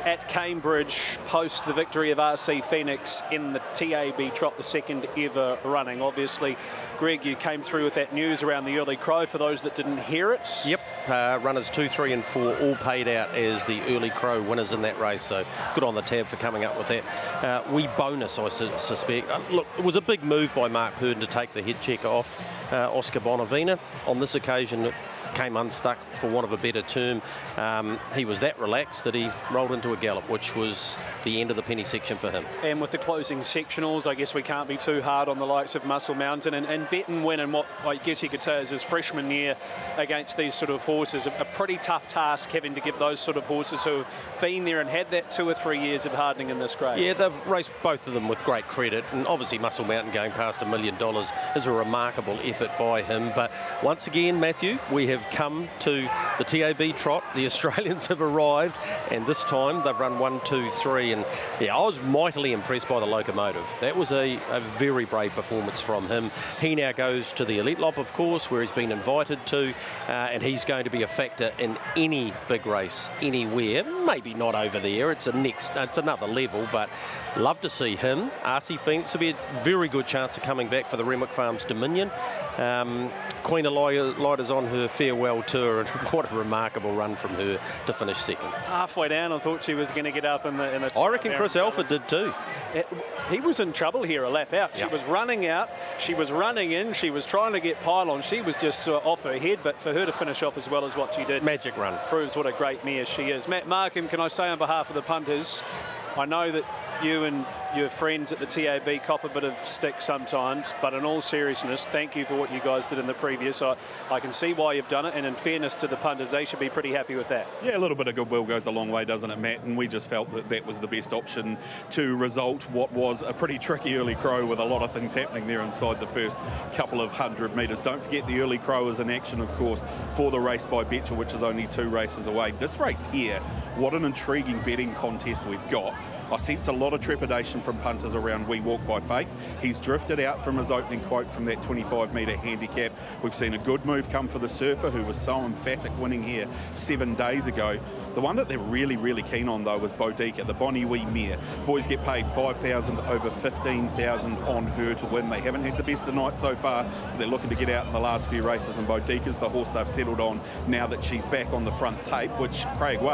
at Cambridge post the victory of RC Phoenix in the TAB Trot, the second ever running. Obviously, Greg, you came through with that news around the early crow for those that didn't hear it. Yep, runners 2, 3 and 4 all paid out as the early crow winners in that race, so good on the TAB for coming up with that. We bonus, I suspect. Look, it was a big move by Mark Purdon to take the head checker off Oscar Bonavina. On this occasion, it came unstuck, for want of a better term. He was that relaxed that he rolled into a gallop, which was the end of the penny section for him. And with the closing sectionals, I guess we can't be too hard on the likes of Muscle Mountain and Betton win in what I guess you could say is his freshman year against these sort of horses. A pretty tough task having to give those sort of horses who have been there and had that 2 or 3 years of hardening in this grade. Yeah, they've raced both of them with great credit, and obviously Muscle Mountain going past $1 million is a remarkable effort by him. But once again, Matthew, we have come to the TAB Trot. The Australians have arrived, and this time they've run 1, 2, 3. And yeah, I was mightily impressed by the Locomotive. That was a very brave performance from him. He now goes to the Elite Lop, of course, where he's been invited to, and he's going to be a factor in any big race anywhere. Maybe not over there. It's another level, but love to see him. RC Phoenix will be a very good chance of coming back for the Renwick Farms Dominion. Queen Elida's on her farewell tour, and what a remarkable run from her to finish second. Halfway down, I thought she was going to get up in the I reckon Chris Alford did too. He was in trouble here a lap out. She was running out, she was running in, she was trying to get pylon. She was just off her head, but for her to finish off as well as what she did, magic run, proves what a great mare she is. Matt Markham, can I say on behalf of the punters, I know that you and your friends at the TAB cop a bit of stick sometimes, but in all seriousness, thank you for what you guys did in the previous. I can see why you've done it, and in fairness to the punters, they should be pretty happy with that. Yeah, a little bit of goodwill goes a long way, doesn't it, Matt? And we just felt that that was the best option to result what was a pretty tricky early crow with a lot of things happening there inside the first couple of 100 metres. Don't forget the early crow is in action, of course, for the race by Betcher, which is only 2 races away. This race here, what an intriguing betting contest we've got. I sense a lot of trepidation from punters around We Walk by Faith. He's drifted out from his opening quote from that 25-metre handicap. We've seen a good move come for the Surfer, who was so emphatic winning here 7 days ago. The one that they're really, really keen on, though, is Boudica, the Bonnie Wee mare. Boys get paid $5,000 over $15,000 on her to win. They haven't had the best of night so far. They're looking to get out in the last few races, and Boudica's the horse they've settled on now that she's back on the front tape, which Craig the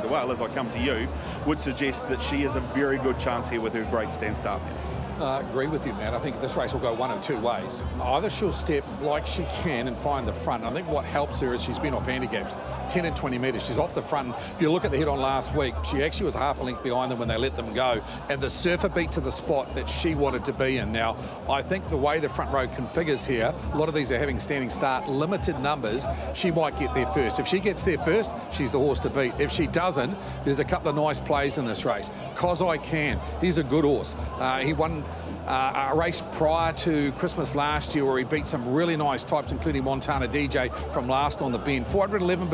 Whale, as I come to you, would suggest that she is a very good chance here with her great stand-start pace. I agree with you, Matt. I think this race will go one of 2 ways. Either she'll step like she can and find the front. I think what helps her is she's been off handicaps, 10 and 20 metres. She's off the front. If you look at the head-on last week, she actually was half a length behind them when they let them go. And the Surfer beat to the spot that she wanted to be in. Now, I think the way the front row configures here, a lot of these are having standing start, limited numbers. She might get there first. If she gets there first, she's the horse to beat. If she doesn't, there's a couple of nice plays in this race. Cos I Can, he's a good horse. He won a race prior to Christmas last year where he beat some really nice types, including Montana DJ from last on the bend. 411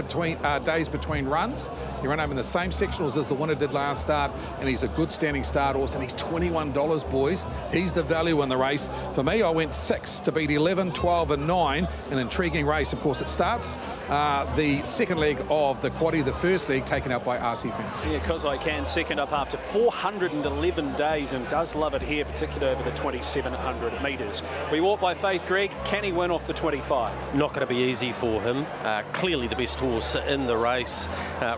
days between runs. He ran home in the same sectionals as the winner did last start, and he's a good standing start horse, and he's $21, boys. He's the value in the race. For me, I went 6 to beat 11, 12 and 9. An intriguing race. Of course, it starts the second leg of the quaddie, the first leg taken out by RC Phoenix. Yeah, Cos I Can second up after 411 days and does love it here, particularly over the 2,700 metres. We Walk by Faith, Greg. Can he win off the 25? Not going to be easy for him. Clearly the best horse in the race.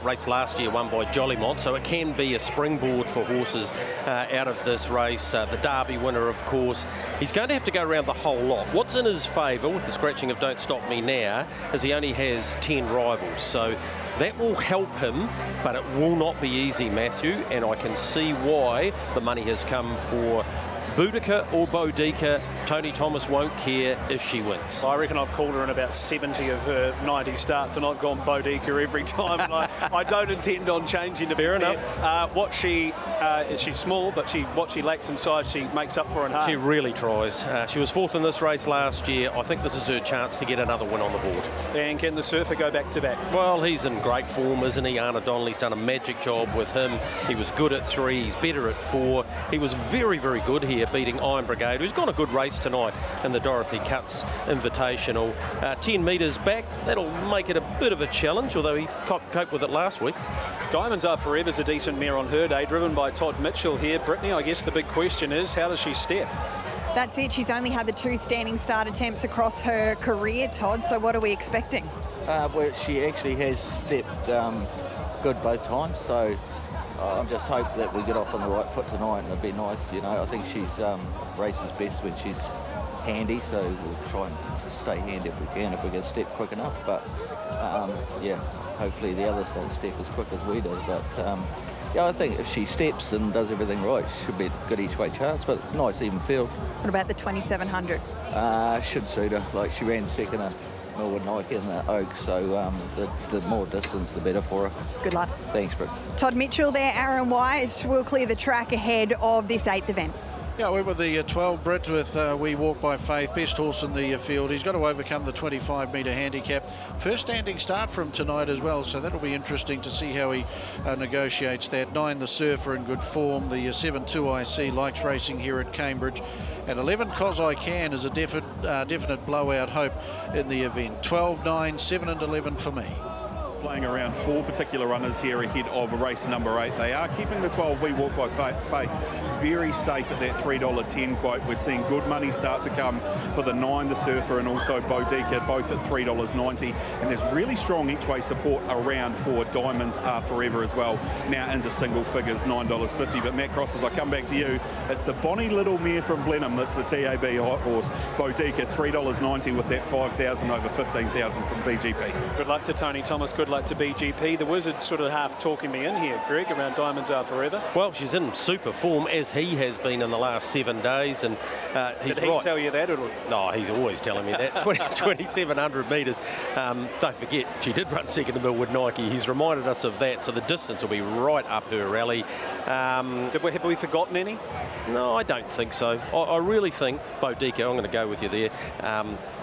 Race last year won by Jollymont, so it can be a springboard for horses out of this race. The Derby winner, of course. He's going to have to go around the whole lot. What's in his favour with the scratching of Don't Stop Me Now is he only has 10 rivals, so that will help him, but it will not be easy, Matthew, and I can see why the money has come for Boudica or Boudica. Tony Thomas won't care if she wins. I reckon I've called her in about 70 of her 90 starts, and I've gone Boudica every time. And I don't intend on changing. Fair enough. What she she's small, but what she lacks in size, she makes up for in hard. She really tries. She was 4th in this race last year. I think this is her chance to get another win on the board. And can the Surfer go back to back? Well, he's in great form, isn't he? Arna Donnelly's done a magic job with him. He was good at 3. He's better at 4. He was very, very good here, beating Iron Brigade, who's got a good race tonight in the Dorothy Cutts Invitational. 10 metres back, that'll make it a bit of a challenge, although he coped with it last week. Diamonds Are Forever's a decent mare on her day, driven by Todd Mitchell here. Brittany, I guess the big question is, how does she step? That's it. She's only had the 2 standing start attempts across her career, Todd, so what are we expecting? Well, she actually has stepped good both times, so I'm just hoping that we get off on the right foot tonight, and it'll be nice. You know, I think she's races best when she's handy, so we'll try and stay handy if we can step quick enough. But yeah, hopefully the others don't step as quick as we do. But yeah, I think if she steps and does everything right, she should be a good each way chance. But it's a nice even field. What about the 2,700? Should suit her. Like, she ran second at Melbourne Nike in the Oak, so the more distance, the better for her. Good luck. Thanks, Britt. Todd Mitchell there, Aaron White will clear the track ahead of this 8th event. Yeah, we were the 12 Brit with We Walk by Faith, best horse in the field. He's got to overcome the 25-metre handicap. First standing start from tonight as well, so that'll be interesting to see how he negotiates that. 9, the Surfer, in good form. The 7, 2IC, likes racing here at Cambridge. And 11, Cos I Can, is a definite blowout hope in the event. 12, 9, 7 and 11 for me. Playing around 4 particular runners here ahead of race number 8. They are keeping the 12 We Walk by Faith very safe at that $3.10 quote. We're seeing good money start to come for the 9, the Surfer, and also Boudica, both at $3.90. And there's really strong each-way support around for Diamonds Are Forever as well. Now into single figures, $9.50. But Matt Cross, as I come back to you, it's the bonny little mare from Blenheim. That's the TAB hot horse, Boudica, $3.90 with that 5,000 over 15,000 from BGP. Good luck to Tony Thomas. Good luck to BGP. The Wizard's sort of half talking me in here, Greg, around Diamonds Are Forever. Well, she's in super form, as he has been in the last 7 days. And he's Did he right. tell you that? Or? No, he's always telling me that. 2,700 metres. Don't forget, she did run second to Millwood Nike. He's reminded us of that, so the distance will be right up her alley. Have we forgotten any? No, I don't think so. I really think Boudica, I'm going to go with you there,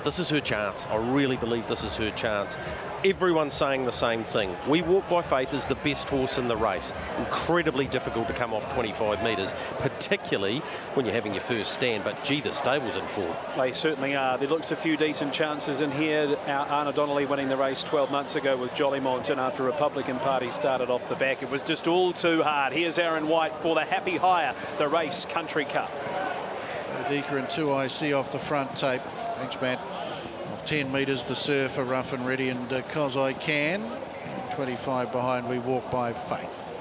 this is her chance. I really believe this is her chance. Everyone's saying the same thing. We Walk by Faith is the best horse in the race. Incredibly difficult to come off 25 metres, particularly when you're having your first stand. But gee, the stable's in form. They certainly are. There looks a few decent chances in here. Arna Donnelly winning the race 12 months ago with Jollymont, and after Republican Party started off the back, it was just all too hard. Here's Aaron White for the Happy Hire, the Race Country Cup. Boudica and 2IC off the front tape. Thanks, Matt. 10 metres, the Surfer, Rough and Ready, and Cos I Can. 25 behind, We Walk by Faith.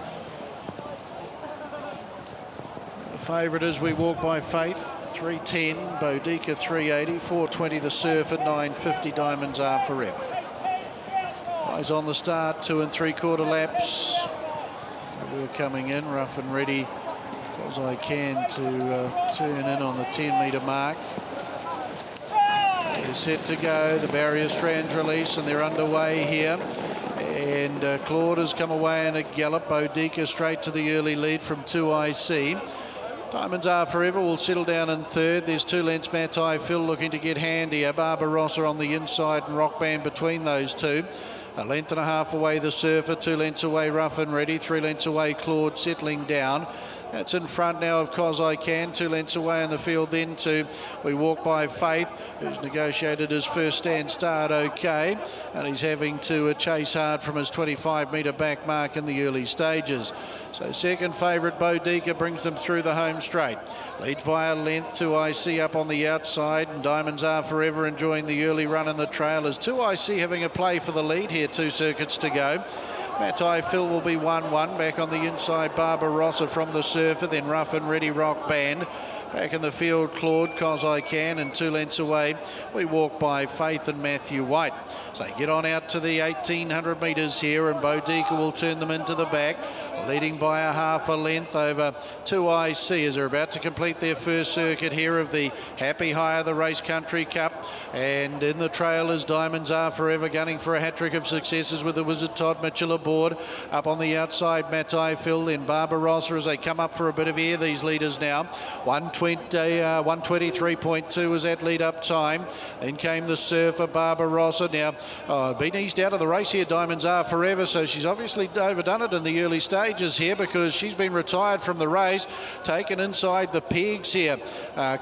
The favourite is We Walk by Faith, 310, Boudica 380, 420 the Surfer, 950 Diamonds Are Forever. Eyes on the start, 2 3/4 laps. We're coming in, Rough and Ready, Cos I Can to turn in on the 10-metre mark. They're set to go, the barrier strands release, and they're underway here. And Claude has come away in a gallop. Boudica straight to the early lead from 2IC. Diamonds Are Forever will settle down in third. There's 2 lengths, Matai Phil looking to get handier. Barbarossa on the inside and Rock Band between those two. A length and a half away, the Surfer. 2 lengths away, Rough and Ready. 3 lengths away, Claude settling down. That's in front now of Cos I Can, 2 lengths away in the field then to We Walk by Faith, who's negotiated his first stand start okay, and he's having to chase hard from his 25-metre back mark in the early stages. So second favourite Boudica brings them through the home straight. Leads by a length, 2IC up on the outside, and Diamonds Are Forever enjoying the early run in the trail as 2IC having a play for the lead here, 2 circuits to go. Matai Phil will be 1-1. Back on the inside, Barbarossa from the Surfer, then Rough and Ready Rock Band. Back in the field, Claude, Cos I Can, and 2 lengths away, We Walk by Faith and Matthew White. So get on out to the 1,800 metres here, and Boudica will turn them into the back, leading by a half a length over 2IC as they're about to complete their first circuit here of the Happy Hire, the Race Country Cup. And in the trail is Diamonds Are Forever, gunning for a hat-trick of successes with the Wizard Todd Mitchell aboard. Up on the outside, Matai Phil, then Barbarossa as they come up for a bit of air, these leaders now. 123.2 was that lead up time. Then came the Surfer, Barbarossa. Now, been eased out of the race here, Diamonds Are Forever, so she's obviously overdone it in the early stages here because she's been retired from the race, taken inside the pegs here.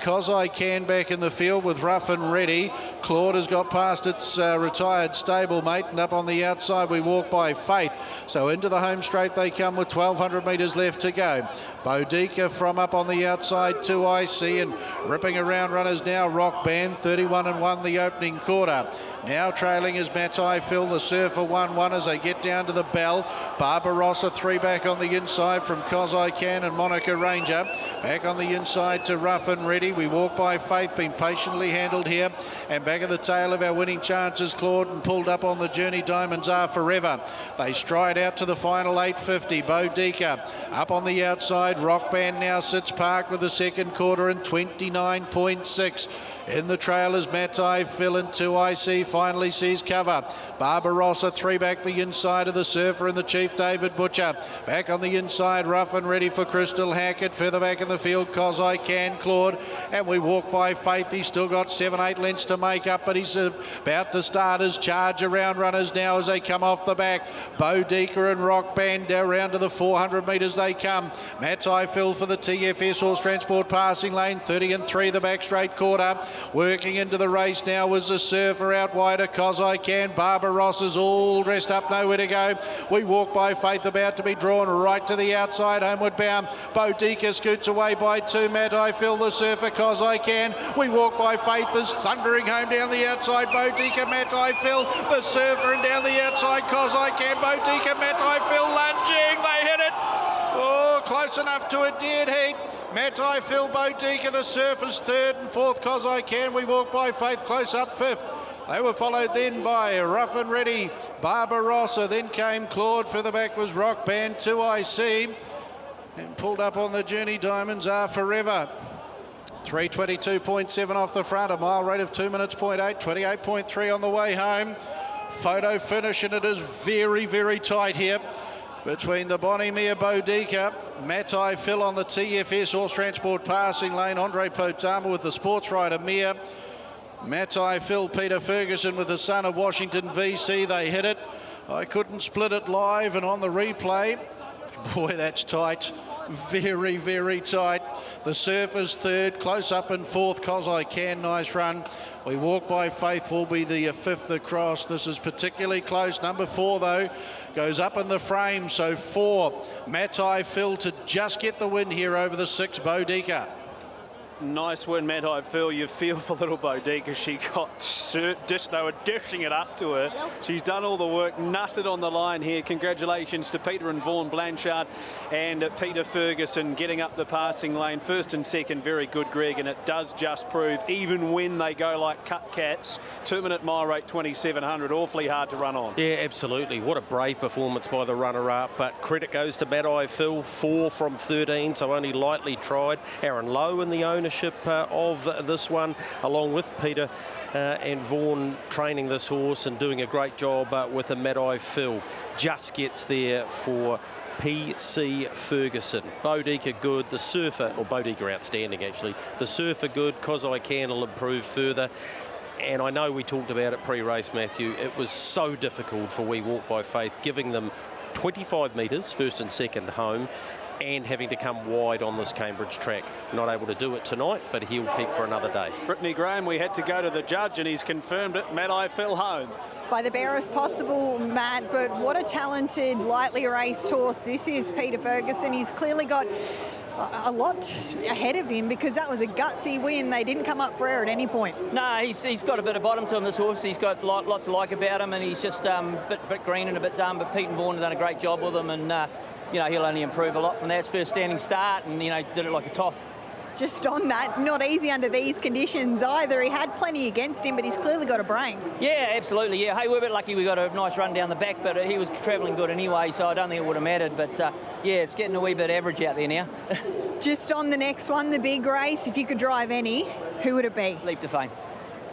Cos I Can back in the field with Rough and Ready. Claude has got past its retired stablemate, and up on the outside We Walk by Faith. So into the home straight they come with 1,200 metres left to go. Boudica from up on the outside, 2IC, and ripping around runners now, Rock Band, 31-1 the opening quarter. Now trailing is Matai Phil, the Surfer 1-1 as they get down to the bell. Barbarossa 3 back on the inside from Cos I Can and Monica Ranger. Back on the inside to Rough and Ready. We Walk by Faith, been patiently handled here. And back at the tail of our winning chances, Claude, and pulled up on the journey, Diamonds Are Forever. They stride out to the final 850. Boudica up on the outside. Rock Band now sits parked with the second quarter in 29.6. In the trail is Matai Phil and 2IC finally sees cover. Barbarossa 3 back the inside of the Surfer and the Chief David Butcher. Back on the inside, rough and ready for Crystal Hackett. Further back in the field, Cos I Can, Claude. And we walk by Faith. He's still got 7-8 lengths to make up, but he's about to start his charge around runners now as they come off the back. Boudica and Rock Band around to the 400 metres they come. Matai Phil for the TFS Horse Transport passing lane. 30 and 3 the back straight quarter. Working into the race now was the Surfer out wider. Cos I Can. Barbarossa's all dressed up, nowhere to go. We walk by Faith about to be drawn right to the outside, homeward bound. Boudica scoots away by 2. Matai Phil, the Surfer, Cos I Can. We walk by Faith as thundering home down the outside. Boudica, Matai Phil, the Surfer, and down the outside, Cos I Can. Boudica, Matai Phil lunging. They hit it. Oh, close enough to a dead heat. Matai Phil, Boudica, the Surfer's 3rd and 4th, Cos I Can. We walk by Faith close up 5th. They were followed then by Rough and Ready, Barbarossa. Then came Claude. Further back was Rock Band, 2IC. And pulled up on the journey, Diamonds Are Forever. 3:22.7 off the front, a mile rate of 2 minutes, 0.8, 28.3 on the way home. Photo finish, and it is very, very tight here between the Bonnie Mere Boudica, Matai Phil on the TFS Horse Transport passing lane, Andre Potama with the Sports Rider Mere, Matai Phil, Peter Ferguson with the Son of Washington VC. They hit it. I couldn't split it live and on the replay. Boy, that's tight. Very, very tight. The Surfer's 3rd, close up in 4th, Cos I Can, nice run. We walk by Faith will be the 5th across. This is particularly close. Number 4, though, goes up in the frame. So 4, Matai Phil to just get the win here over the 6, Boudica. Nice win, Matai Phil. You feel for little Boudica. She got they were dishing it up to her. She's done all the work, nutted on the line here. Congratulations to Peter and Vaughan Blanchard and Peter Ferguson getting up the passing lane. 1st and 2nd, very good, Greg, and it does just prove, even when they go like cut cats, 2-minute mile rate 2700, awfully hard to run on. Yeah, absolutely. What a brave performance by the runner-up, but credit goes to Matai Phil, 4 from 13, so only lightly tried. Aaron Lowe in the ownership of this one, along with Peter and Vaughan training this horse and doing a great job with a Matai Phil. Just gets there for PC Ferguson. Boudica good, the Surfer, or Boudica outstanding actually. The Surfer good, Cos I Can will improve further. And I know we talked about it pre-race, Matthew. It was so difficult for We Walk by Faith, giving them 25 metres, 1st and 2nd home, and having to come wide on this Cambridge track. Not able to do it tonight, but he'll keep for another day. Brittany Graham, we had to go to the judge and he's confirmed it. Matai Phil home. By the barest possible, Matt, but what a talented, lightly raced horse this is, Peter Ferguson. He's clearly got a lot ahead of him because that was a gutsy win. They didn't come up for air at any point. No, he's got a bit of bottom to him, this horse. He's got a lot to like about him, and he's just bit green and a bit dumb, but Pete and Vaughan have done a great job with him, and you know, he'll only improve a lot from that. His first standing start, and, you know, did it like a toff. Just on that, not easy under these conditions either. He had plenty against him, but he's clearly got a brain. Yeah, absolutely, yeah. Hey, we're a bit lucky we got a nice run down the back, but he was travelling good anyway, so I don't think it would have mattered. But, yeah, it's getting a wee bit average out there now. Just on the next one, the big race, if you could drive any, who would it be? Leap to Fame.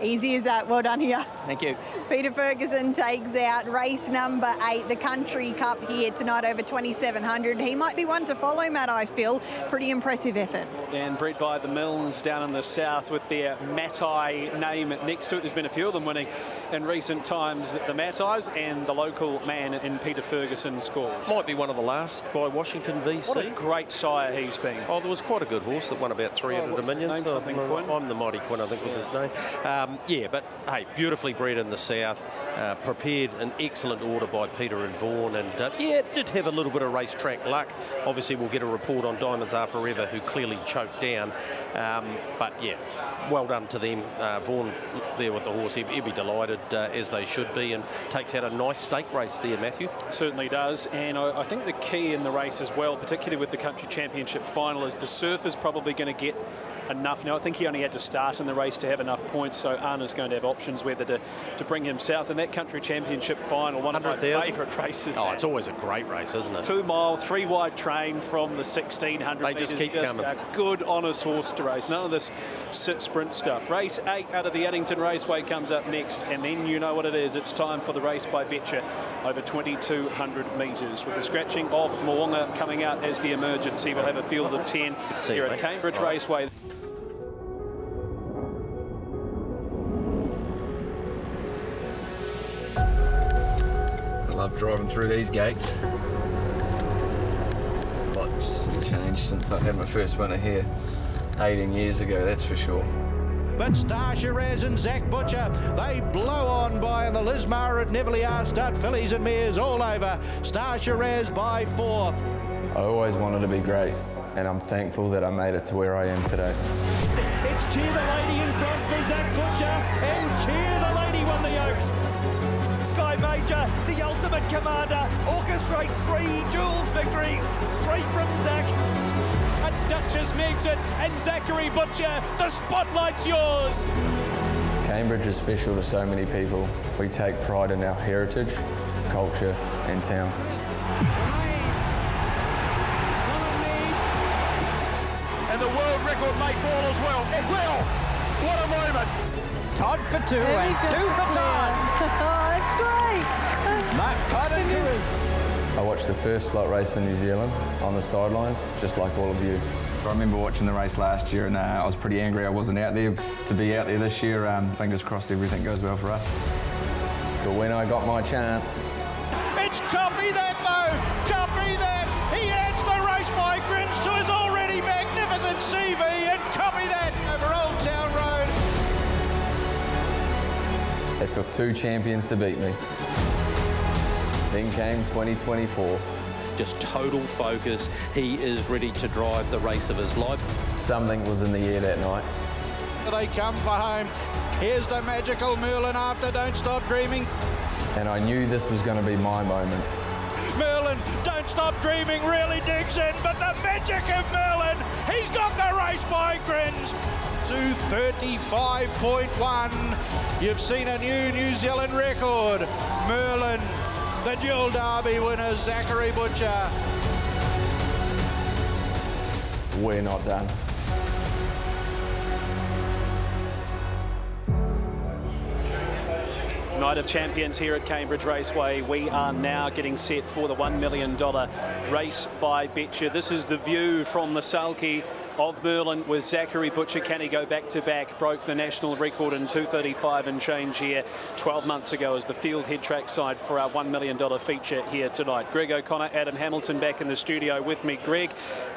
Easy as that. Well done here. Thank you. Peter Ferguson takes out race number 8, the Country Cup here tonight over 2,700. He might be one to follow, Matt, I feel. Pretty impressive effort. And bred by the Milnes down in the south with their Matai name next to it. There's been a few of them winning in recent times, the Matais and the local man in Peter Ferguson scores. Might be one of the last by Washington VC. What a great sire he's been. Oh, there was quite a good horse that won about 300 Dominions. I'm the Mighty Quinn, I think was his name. Yeah, but hey, beautifully bred in the south, prepared in excellent order by Peter and Vaughan, and yeah, did have a little bit of racetrack luck. Obviously, we'll get a report on Diamonds Are Forever, who clearly choked down. But yeah, well done to them. Vaughan there with the horse, he'd be delighted, as they should be, and takes out a nice stake race there, Matthew. Certainly does, and I think the key in the race as well, particularly with the Country Championship final, is the Surfer's probably going to get enough now. I think he only had to start in the race to have enough points, so Anna's going to have options whether to bring him south. And that country championship final, one of my favourite races. Oh, it's always a great race, isn't it? 2 mile, 3 wide train from the 1600 They just keep coming. A good, honest horse to race. None of this sprint stuff. Race 8 out of the Addington Raceway comes up next, and then you know what it is. It's time for the race by Betcher over 2,200 metres. With the scratching of Moonga coming out as the emergency, we'll have a field of 10 here at Cambridge Raceway. I love driving through these gates. Lots changed since I had my first winter here 18 years ago, that's for sure. But Star Shiraz and Zach Butcher, they blow on by, and the Lismar at Neville start fillies and mares all over. Star Shiraz by 4. I always wanted to be great, and I'm thankful that I made it to where I am today. It's Cheer the Lady in front for Zach Butcher, and Cheer the Lady won the Oaks. Sky Major, the ultimate commander, orchestrates 3 Jules victories, 3 from Zach. It's Duchess makes it, and Zachary Butcher, the spotlight's yours. Cambridge is special to so many people. We take pride in our heritage, culture and town. And the world record may fall as well. It will! What a moment! Todd for 2 and 2 for Todd. Oh, that's great. Mark Todd and Lewis. I watched the first slot race in New Zealand on the sidelines, just like all of you. I remember watching the race last year and I was pretty angry I wasn't out there. To be out there this year, fingers crossed everything goes well for us. But when I got my chance... It's Copy That though! Copy That! He adds the race by grins to his already magnificent CV, and Copy That over Old Town Road. It took 2 champions to beat me. Then came 2024. Just total focus. He is ready to drive the race of his life. Something was in the air that night. They come for home. Here's the magical Merlin after Don't Stop Dreaming. And I knew this was going to be my moment. Merlin, Don't Stop Dreaming really digs in, but the magic of Merlin, he's got the race by grins to 35.1. You've seen a New Zealand record. Merlin, the Dual Derby winner, Zachary Butcher. We're not done. Night of Champions here at Cambridge Raceway. We are now getting set for the $1 million race by Betcher. This is the view from the sulky of Merlin with Zachary Butcher. Can he go back to back? Broke the national record in 2:35 and change here 12 months ago as the field head track side for our $1 million feature here tonight. Greg O'Connor, Adam Hamilton back in the studio with me. Greg,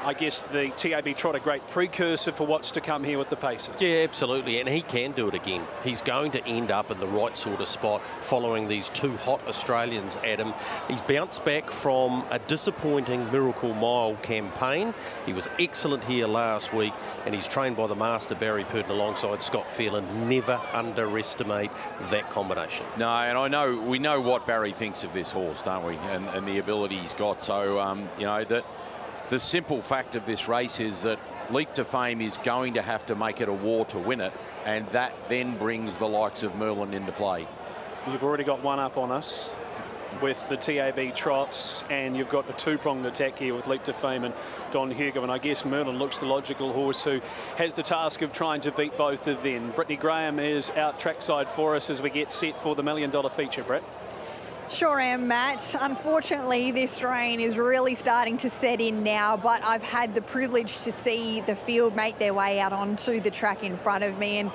I guess the TAB Trot a great precursor for what's to come here with the paces. Yeah, absolutely, and he can do it again. He's going to end up in the right sort of spot following these 2 hot Australians, Adam. He's bounced back from a disappointing Miracle Mile campaign. He was excellent here last week, and he's trained by the master Barry Purdon alongside Scott Phelan. Never underestimate that combination. No, and we know what Barry thinks of this horse, don't we? And the ability he's got. So, you know, the simple fact of this race is that Leap to Fame is going to have to make it a war to win it, and that then brings the likes of Merlin into play. You've already got one up on us with the TAB Trots, and you've got a 2-pronged attack here with Leap to Fame and Don Hugo, and I guess Merlin looks the logical horse who has the task of trying to beat both of them. Brittany Graham is out trackside for us as we get set for the $1 million feature, Brett. Sure am, Matt. Unfortunately, this rain is really starting to set in now, but I've had the privilege to see the field make their way out onto the track in front of me, and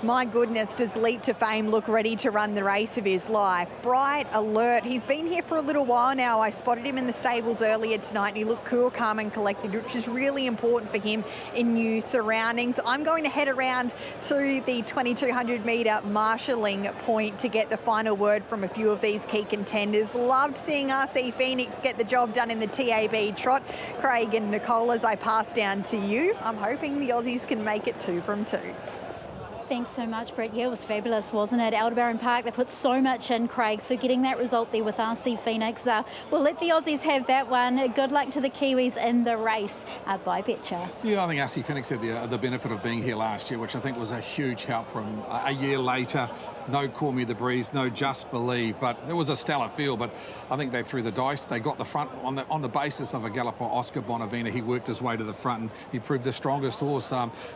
my goodness, does Leap to Fame look ready to run the race of his life. Bright, alert. He's been here for a little while now. I spotted him in the stables earlier tonight, and he looked cool, calm and collected, which is really important for him in new surroundings. I'm going to head around to the 2,200 metre marshalling point to get the final word from a few of these key contenders. Loved seeing RC Phoenix get the job done in the TAB Trot. Craig and Nicole, as I pass down to you, I'm hoping the Aussies can make it 2 from 2. Thanks so much, Brett. Yeah, it was fabulous, wasn't it? Aldebaran Park, they put so much in, Craig, so getting that result there with RC Phoenix. We'll let the Aussies have that one. Good luck to the Kiwis in the race by Betcher. Yeah, I think RC Phoenix had the benefit of being here last year, which I think was a huge help from a year later. No Call Me the Breeze, no Just Believe, but it was a stellar field. But I think they threw the dice. They got the front on the basis of a galloper, Oscar Bonavena. He worked his way to the front and he proved the strongest horse.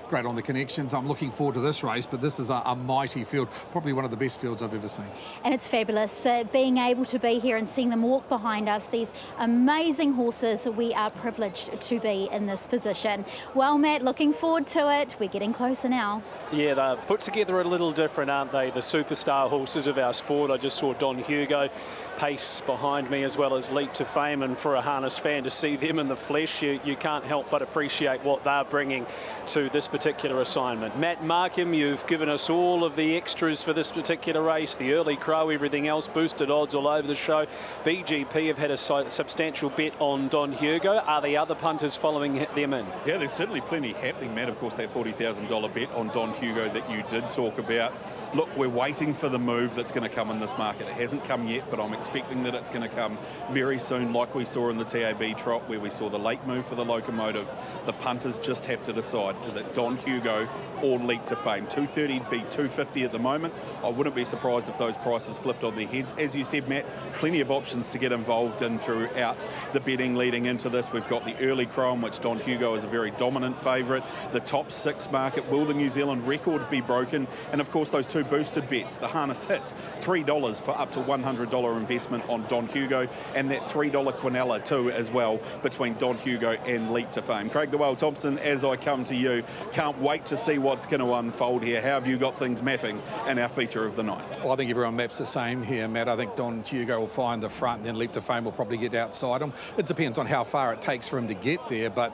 Great on the connections. I'm looking forward to this race, but this is a mighty field, probably one of the best fields I've ever seen. And it's fabulous being able to be here and seeing them walk behind us. These amazing horses. We are privileged to be in this position. Well, Matt, looking forward to it. We're getting closer now. Yeah, they're put together a little different, aren't they? The superstar horses of our sport. I just saw Don Hugo pace behind me, as well as Leap to Fame, and for a harness fan to see them in the flesh, you can't help but appreciate what they're bringing to this particular assignment. Matt Markham, you've given us all of the extras for this particular race, the early crow, everything else, boosted odds all over the show. BGP have had a substantial bet on Don Hugo. Are the other punters following them in? Yeah, there's certainly plenty happening, Matt. Of course, that $40,000 bet on Don Hugo that you did talk about. Look, we're waiting for the move that's going to come in this market. It hasn't come yet, but I'm expecting that it's going to come very soon, like we saw in the TAB Trot, where we saw the late move for the locomotive. The punters just have to decide, is it Don Hugo or Leap to Fame? 230 v 250 at the moment. I wouldn't be surprised if those prices flipped on their heads. As you said, Matt, plenty of options to get involved in throughout the betting leading into this. We've got the early crow, in which Don Hugo is a very dominant favourite. The top 6 market, will the New Zealand record be broken? And of course, those 2 boosted bets, the harness hit, $3 for up to $100 investment on Don Hugo, and that $3 Quinella too as well between Don Hugo and Leap to Fame. Craig the Whale Thompson, as I come to you, can't wait to see what's going to unfold here. How have you got things mapping in our feature of the night? Well, I think everyone maps the same here, Matt. I think Don Hugo will find the front, and then Leap to Fame will probably get outside him. It depends on how far it takes for him to get there, but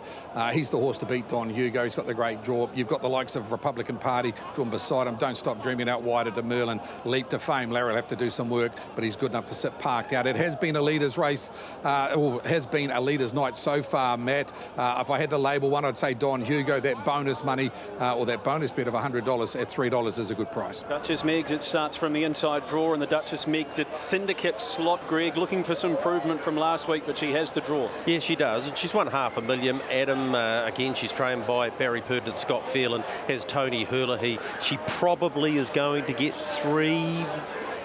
he's the horse to beat Don Hugo. He's got the great draw. You've got the likes of Republican Party drawn beside him. Don't Stop Dreaming out wider to Merlin. Leap to Fame, Larry will have to do some work, but he's good enough to sit parked out. It has been a leader's race, or has been a leader's night so far, Matt. If I had to label one, I'd say Don Hugo. That bonus money, or that bonus bet of $100 at $3 is a good price. Duchess Megs, it starts from the inside draw, and the Duchess Megs, it's syndicate slot, Greg, looking for some improvement from last week, but she has the draw. Yeah, she does, and she's won $500,000. Adam, again, she's trained by Barry Purdon, Scott Phelan, has Tony Herlihy. She probably is going to get 3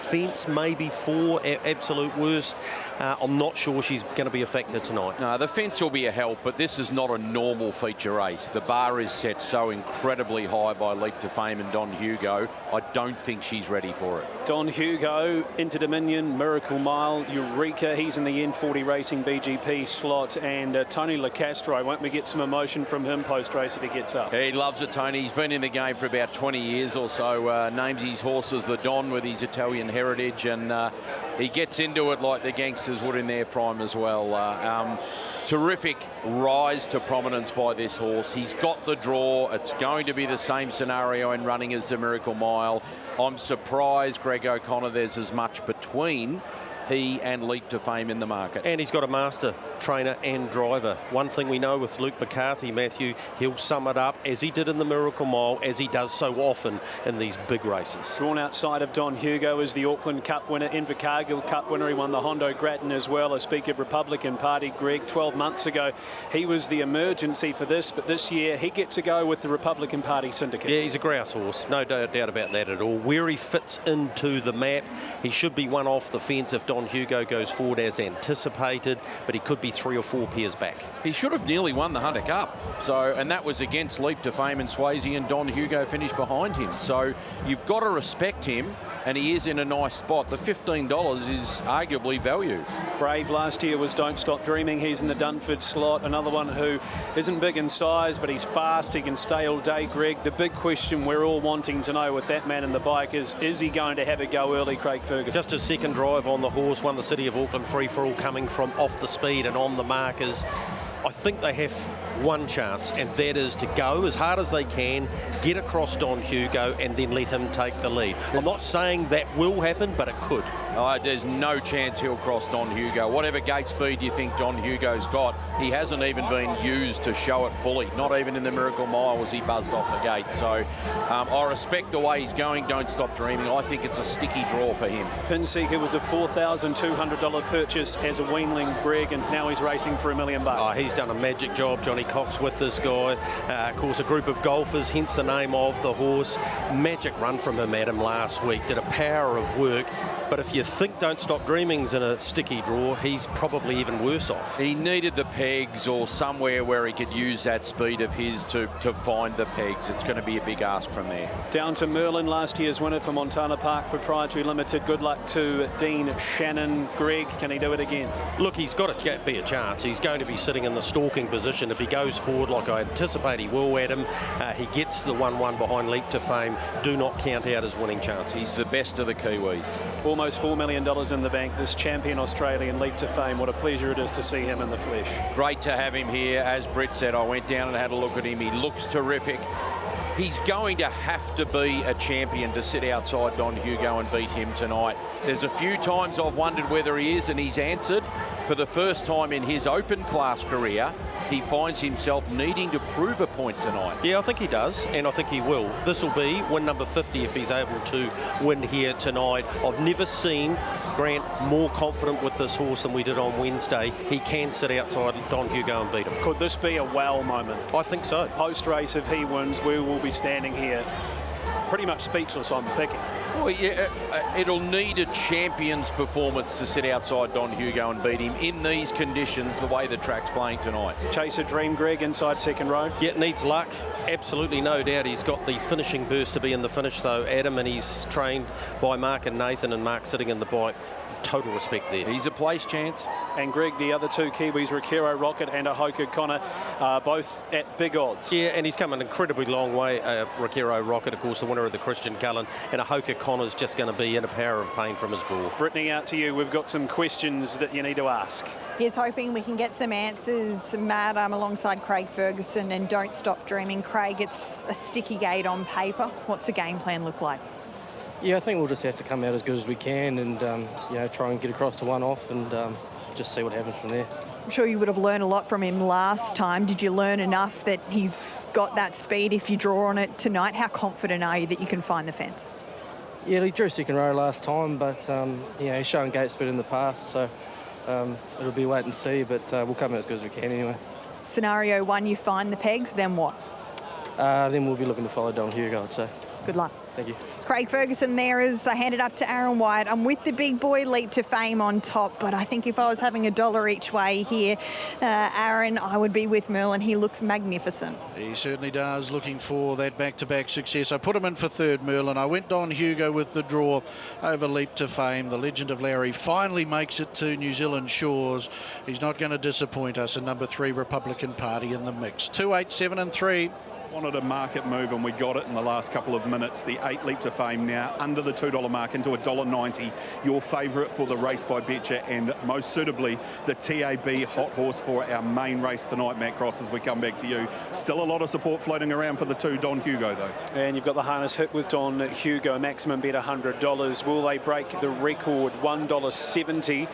fence, maybe 4 absolute worst. I'm not sure she's going to be a factor tonight. No, the fence will be a help, but this is not a normal feature race. The bar is set so incredibly high by Leap to Fame and Don Hugo. I don't think she's ready for it. Don Hugo, Inter Dominion, Miracle Mile, Eureka. He's in the N40 Racing BGP slot, and Tony LaCastro. Won't we get some emotion from him post-race if he gets up? He loves it, Tony. He's been in the game for about 20 years or so. Names his horses the Don with his Italian heritage, and he gets into it like the gangsters would in their prime as well. Terrific rise to prominence by this horse. He's got the draw. It's going to be the same scenario in running as the Miracle Mile. I'm surprised, Greg O'Connor, there's as much between he and Leap to Fame in the market. And he's got a master trainer and driver. One thing we know with Luke McCarthy, Matthew, he'll sum it up as he did in the Miracle Mile, as he does so often in these big races. Drawn outside of Don Hugo is the Auckland Cup winner, Invercargill Cup winner. He won the Hondo Grattan as well. I speak of Republican Party, Greg. 12 months ago, he was the emergency for this, but this year he gets to go with the Republican Party syndicate. Yeah, he's a grouse horse. No doubt about that at all. Where he fits into the map, he should be one off the fence if Don Hugo goes forward as anticipated, but he could be 3 or 4 pairs back. He should have nearly won the Hunter Cup. And that was against Leap to Fame and Swayze, and Don Hugo finished behind him. So you've got to respect him, and he is in a nice spot. The $15 is arguably value. Brave last year was Don't Stop Dreaming. He's in the Dunford slot. Another one who isn't big in size, but he's fast. He can stay all day, Greg. The big question we're all wanting to know with that man in the bike is he going to have a go early, Craig Ferguson? Just a second drive on the horse, won the City of Auckland free-for-all coming from off the speed and on the markers. I think they have one chance, and that is to go as hard as they can, get across Don Hugo, and then let him take the lead. I'm not saying that will happen, but it could. There's no chance he'll cross Don Hugo. Whatever gate speed you think Don Hugo's got, he hasn't even been used to show it fully. Not even in the Miracle Mile was he buzzed off the gate. So I respect the way he's going. Don't stop dreaming. I think it's a sticky draw for him. Pinseeker was a $4,200 purchase as a weanling, Greg, and now he's racing for $1 million. Oh, he's done a magic job, Johnny Cox, with this guy. Of course, a group of golfers, hence the name of the horse. Magic run from him, Adam, last week. Did a power of work. But if you think Don't Stop Dreaming's in a sticky draw, he's probably even worse off. He needed the pegs or somewhere where he could use that speed of his to find the pegs. It's going to be a big ask from there. Down to Merlin, last year's winner for Montana Park Proprietary Limited. Good luck to Dean Shannon. Greg, can he do it again? Look, he's got to be a chance. He's going to be sitting in the stalking position. If he goes forward like I anticipate he will, Adam, he gets the 1-1 behind Leap to Fame. Do not count out his winning chances. He's the best of the Kiwis. Almost $4 million in the bank, this champion Australian Leap to Fame. What a pleasure it is to see him in the flesh. Great to have him here. As Britt said, I went down and had a look at him. He looks terrific. He's going to have to be a champion to sit outside Don Hugo and beat him tonight. There's a few times I've wondered whether he is, and he's answered. For the first time in his open class career, he finds himself needing to prove a point tonight. Yeah, I think he does, and I think he will. This will be win number 50 if he's able to win here tonight. I've never seen Grant more confident with this horse than we did on Wednesday. He can sit outside Don Hugo and beat him. Could this be a wow moment? I think so. Post-race, if he wins, we will be standing here pretty much speechless on picking. Well, yeah, it'll need a champion's performance to sit outside Don Hugo and beat him in these conditions, the way the track's playing tonight. Chase a dream, Greg, inside second row. Yeah, needs luck. Absolutely no doubt. He's got the finishing burst to be in the finish, though, Adam, and he's trained by Mark and Nathan, and Mark sitting in the bike. Total respect there. He's a place chance. And Greg, the other two Kiwis, Rakiro Rocket and Ahoka Connor, both at big odds. Yeah, and he's come an incredibly long way. Rakiro Rocket, of course, the winner of the Christian Cullen, and Ahoka Connor's just going to be in a power of pain from his draw. Brittany, out to you. We've got some questions that you need to ask. Here's hoping we can get some answers. Matt, I'm alongside Craig Ferguson, and Don't Stop Dreaming. Craig, it's a sticky gate on paper. What's the game plan look like? Yeah, I think we'll just have to come out as good as we can and, you know, try and get across to one off and just see what happens from there. I'm sure you would have learned a lot from him last time. Did you learn enough that he's got that speed if you draw on it tonight? How confident are you that you can find the fence? Yeah, he drew second row last time, but, you know, he's shown gate speed in the past, so it'll be wait and see, but we'll come out as good as we can anyway. Scenario one, you find the pegs, then what? Then we'll be looking to follow Don Hugo, I'd say. Good luck. Thank you. Craig Ferguson there as I hand it up to Aaron White. I'm with the big boy Leap to Fame on top, but I think if I was having $1 each way here, Aaron, I would be with Merlin. He looks magnificent. He certainly does, looking for that back-to-back success. I put him in for third, Merlin. I went Don Hugo with the draw over Leap to Fame. The Legend of Larry finally makes it to New Zealand shores. He's not going to disappoint us. And number 3, Republican Party in the mix. 2, 8, 7 and 3. Wanted a market move and we got it in the last couple of minutes. The 8 Leap to Fame now under the $2 mark into $1.90. Your favourite for the race by Betcher, and most suitably the TAB hot horse for our main race tonight, Matt Cross, as we come back to you. Still a lot of support floating around for the 2 Don Hugo though. And you've got the harness hit with Don Hugo, maximum bet $100. Will they break the record? $1.70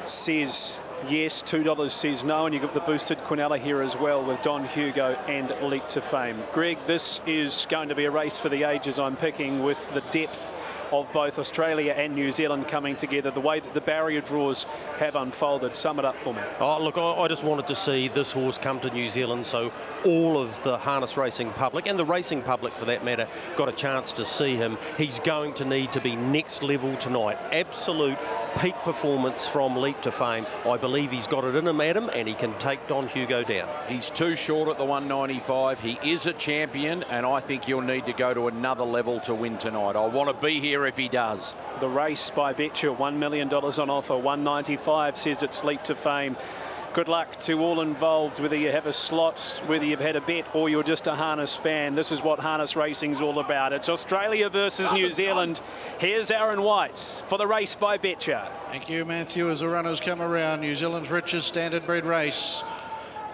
says yes, $2 says no, and you've got the boosted Quinella here as well with Don Hugo and Leap to Fame. Greg, this is going to be a race for the ages, I'm picking, with the depth of both Australia and New Zealand coming together, the way that the barrier draws have unfolded. Sum it up for me. Oh, look, I just wanted to see this horse come to New Zealand so all of the harness racing public, and the racing public for that matter, got a chance to see him. He's going to need to be next level tonight. Absolute peak performance from Leap to Fame. I believe he's got it in him, Adam, and he can take Don Hugo down. He's too short at the 195. He is a champion, and I think he'll need to go to another level to win tonight. I want to be here if he does. The race by Betcher, $1 million on offer. 195 says it's Leap to Fame. Good luck to all involved, whether you have a slot, whether you've had a bet, or you're just a harness fan. This is what harness racing's all about. It's Australia versus New Zealand. Here's Aaron White for the race by Betcher. Thank you, Matthew. As the runners come around, New Zealand's richest standard bred race.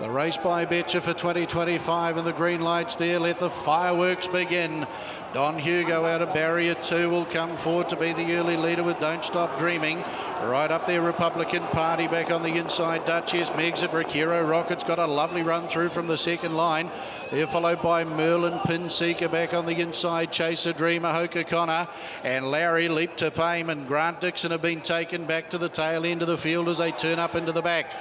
The race by Betcher for 2025 and the green lights there. Let the fireworks begin. Don Hugo out of barrier 2 will come forward to be the early leader with Don't Stop Dreaming. Right up there, Republican Party back on the inside. Duchess Megs at Rakiro Rocket's got a lovely run through from the second line. They're followed by Merlin, Pin Seeker back on the inside. Chaser Dreamer, Hoka Connor and Larry Leap to Fame and Grant Dixon have been taken back to the tail end of the field as they turn up into the back.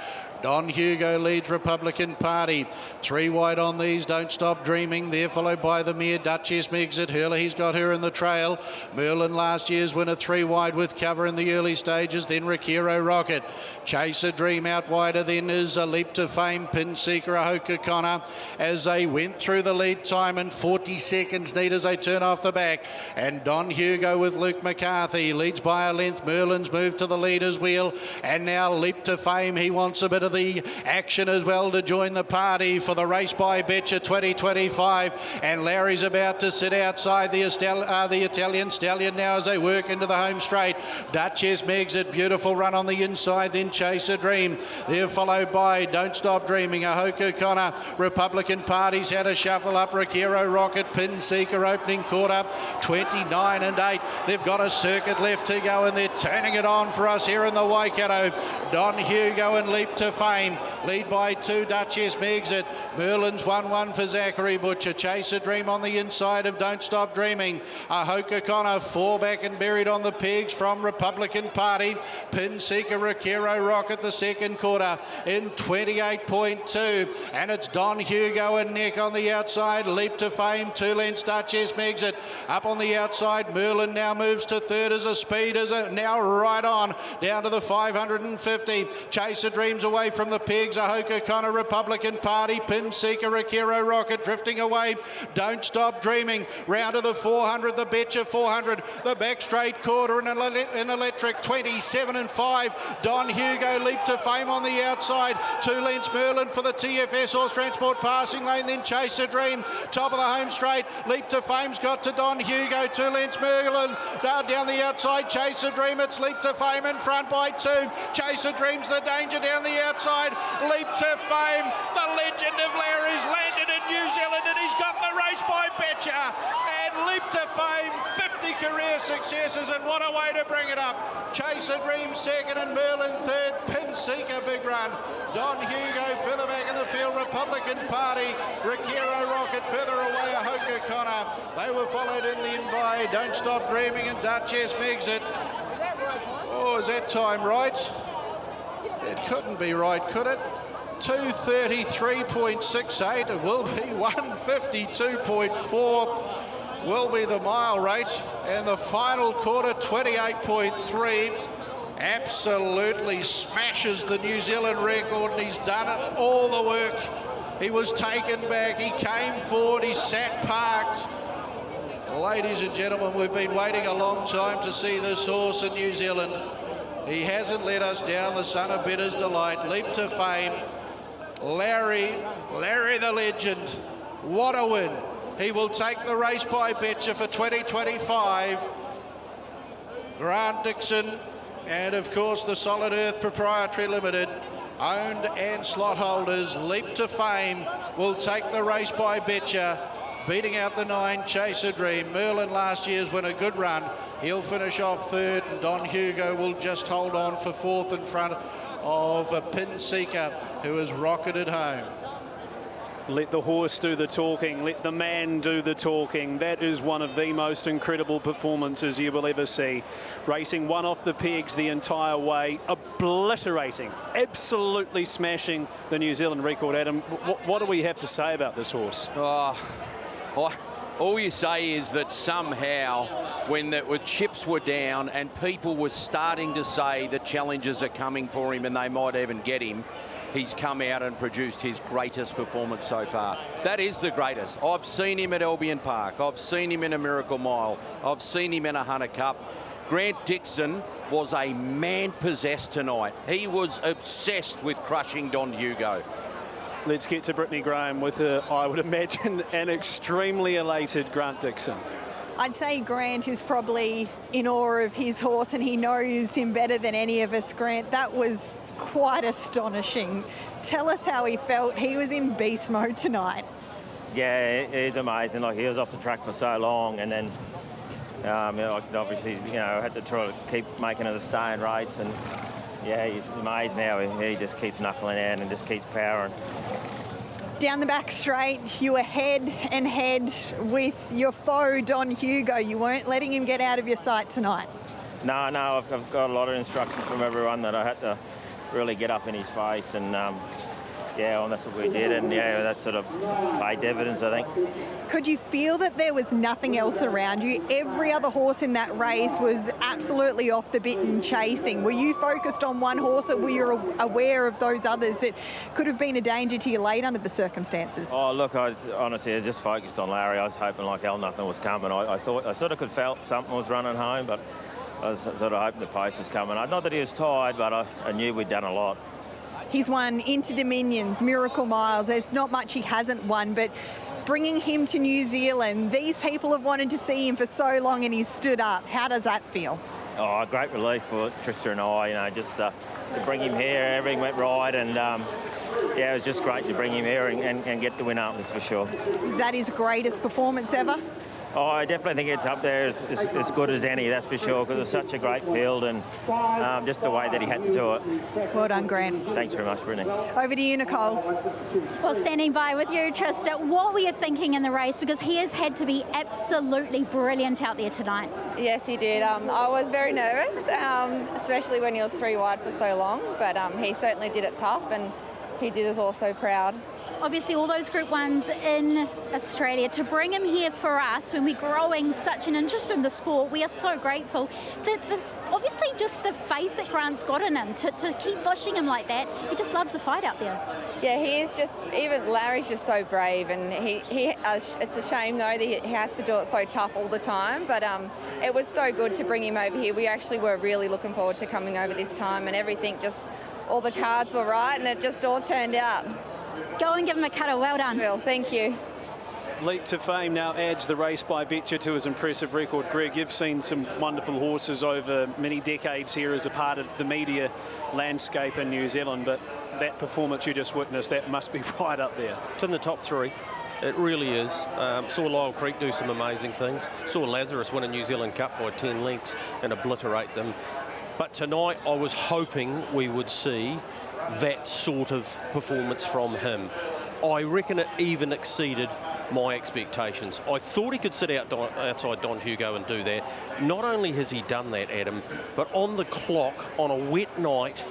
Don Hugo leads Republican Party. 3 wide on these, Don't Stop Dreaming. They're followed by the mare Duchess Megs at Hurler. He's got her in the trail. Merlin, last year's winner, 3 wide with cover in the early stages. Then Rakiro Rocket. Chaser Dream out wider. Then is a Leap to Fame. Pin Seeker, Hoka Connor. As they went through the lead time in 40 seconds neat as they turn off the back. And Don Hugo with Luke McCarthy leads by a length. Merlin's moved to the leader's wheel. And now Leap to Fame. He wants a bit of the action as well to join the party for the race by Betcher 2025. And Larry's about to sit outside the Italian Stallion now as they work into the home straight. Duchess Megs at beautiful run on the inside, then Chaser Dream. They're followed by Don't Stop Dreaming, Hoka Connor. Republican Party's had a shuffle up. Rakiro Rocket, Pin Seeker opening quarter, 29 and 8. They've got a circuit left to go and they're turning it on for us here in the Waikato. Don Hugo and Leap to Fame. Lead by 2, Duchess Megs it. Merlin's 1-1 for Zachary Butcher. Chaser Dream on the inside of Don't Stop Dreaming. Hoka Connor 4 back and buried on the pegs from Republican Party. Pin Seeker, Rakiro Rocket the second quarter in 28.2. And it's Don Hugo and Nick on the outside. Leap to Fame, 2 lengths, Duchess Megs it. Up on the outside, Merlin now moves to third as a speed, now right on, down to the 550. Chaser Dreams away from the pegs. Hoka Connor, Republican Party, Pin Seeker, Rakiro Rocket drifting away. Don't Stop Dreaming. Round to the 400, the Betcher 400. The back straight quarter in an electric 27 and 5. Don Hugo Leap to Fame on the outside. 2 lengths Merlin for the TFS Horse Transport passing lane. Then Chaser Dream. Top of the home straight. Leap to Fame's got to Don Hugo. 2 lengths Merlin. Down the outside. Chaser Dream. It's Leap to Fame in front by 2. Chaser Dream's the danger down the outside. Leap to Fame, the legend of Larry's landed in New Zealand and he's got the race by Betcher. And Leap to Fame, 50 career successes and what a way to bring it up. Chaser Dream second and Merlin third. Pin Seeker big run. Don Hugo further back in the field. Republican Party. Rakiro Rocket further away. Hoka Connor. They were followed in the end by Don't Stop Dreaming and Duchess Megs it. Oh, is that time right? It couldn't be right, could it? 2:33.68. It will be 1:52.4. Will be the mile rate. And the final quarter, 28.3. Absolutely smashes the New Zealand record, and he's done it, all the work. He was taken back, he came forward, he sat parked. Ladies and gentlemen, we've been waiting a long time to see this horse in New Zealand. He hasn't let us down, the son of Bitter's Delight. Leap to Fame. Larry the legend. What a win. He will take the race by Betcher for 2025. Grant Dixon and, of course, the Solid Earth Proprietary Limited, owned and slot holders. Leap to Fame will take the race by Betcher, beating out the 9 Chaser Dream. Merlin last year's won a good run. He'll finish off third, and Don Hugo will just hold on for fourth in front of a Pin Seeker who has rocketed home. Let the horse do the talking. Let the man do the talking. That is one of the most incredible performances you will ever see. Racing 1 off the pegs the entire way, obliterating, absolutely smashing the New Zealand record. Adam, what do we have to say about this horse? All you say is that somehow, when the chips were down and people were starting to say the challenges are coming for him and they might even get him, he's come out and produced his greatest performance so far. That is the greatest. I've seen him at Albion Park. I've seen him in a Miracle Mile. I've seen him in a Hunter Cup. Grant Dixon was a man possessed tonight. He was obsessed with crushing Don Hugo. Let's get to Brittany Graham with, I would imagine, an extremely elated Grant Dixon. I'd say Grant is probably in awe of his horse and he knows him better than any of us. Grant, that was quite astonishing. Tell us how he felt. He was in beast mode tonight. Yeah, he's amazing. Like, he was off the track for so long, and then obviously, had to try to keep making it a staying race, and yeah, he's amazing now. He just keeps knuckling out and just keeps powering. Down the back straight, you were head and head with your foe, Don Hugo. You weren't letting him get out of your sight tonight. No, I've got a lot of instructions from everyone that I had to really get up in his face, and and that's what we did, and that sort of paid dividends, I think. Could you feel that there was nothing else around you? Every other horse in that race was absolutely off the bit and chasing. Were you focused on one horse, or were you aware of those others that could have been a danger to your late under the circumstances? Oh, look, I just focused on Larry. I was hoping like hell nothing was coming. I sort of could felt something was running home, but I was sort of hoping the post was coming. Not that he was tired, but I knew we'd done a lot. He's won Inter Dominions, Miracle Miles. There's not much he hasn't won, but bringing him to New Zealand, these people have wanted to see him for so long and he's stood up. How does that feel? Oh, great relief for Trista and I, just to bring him here. Everything went right, and it was just great to bring him here and get the win up, that's for sure. Is that his greatest performance ever? Oh, I definitely think it's up there as good as any, that's for sure, because it's such a great field, and just the way that he had to do it. Well done, Grant. Thanks very much, Brittany. Over to you, Nicole. Well, standing by with you, Trista, what were you thinking in the race? Because he has had to be absolutely brilliant out there tonight. Yes, he did. I was very nervous, especially when he was 3 wide for so long, but he certainly did it tough, and he did us all so proud. Obviously, all those Group 1s in Australia, to bring him here for us when we're growing such an interest in the sport, we are so grateful. That's obviously just the faith that Grant's got in him to keep pushing him like that. He just loves the fight out there. Yeah, he is just, even Larry's just so brave, and it's a shame though that he has to do it so tough all the time, but it was so good to bring him over here. We actually were really looking forward to coming over this time, and everything just, all the cards were right, and it just all turned out. Go and give him a cuddle. Well done. Will, thank you. Leap to Fame now adds the race by Betcher to his impressive record. Greg, you've seen some wonderful horses over many decades here as a part of the media landscape in New Zealand, but that performance you just witnessed, that must be right up there. It's in the top 3. It really is. Saw Lyle Creek do some amazing things. Saw Lazarus win a New Zealand Cup by 10 lengths and obliterate them. But tonight I was hoping we would see that sort of performance from him. I reckon it even exceeded my expectations. I thought he could sit outside Don Hugo and do that. Not only has he done that, Adam, but on the clock, on a wet night,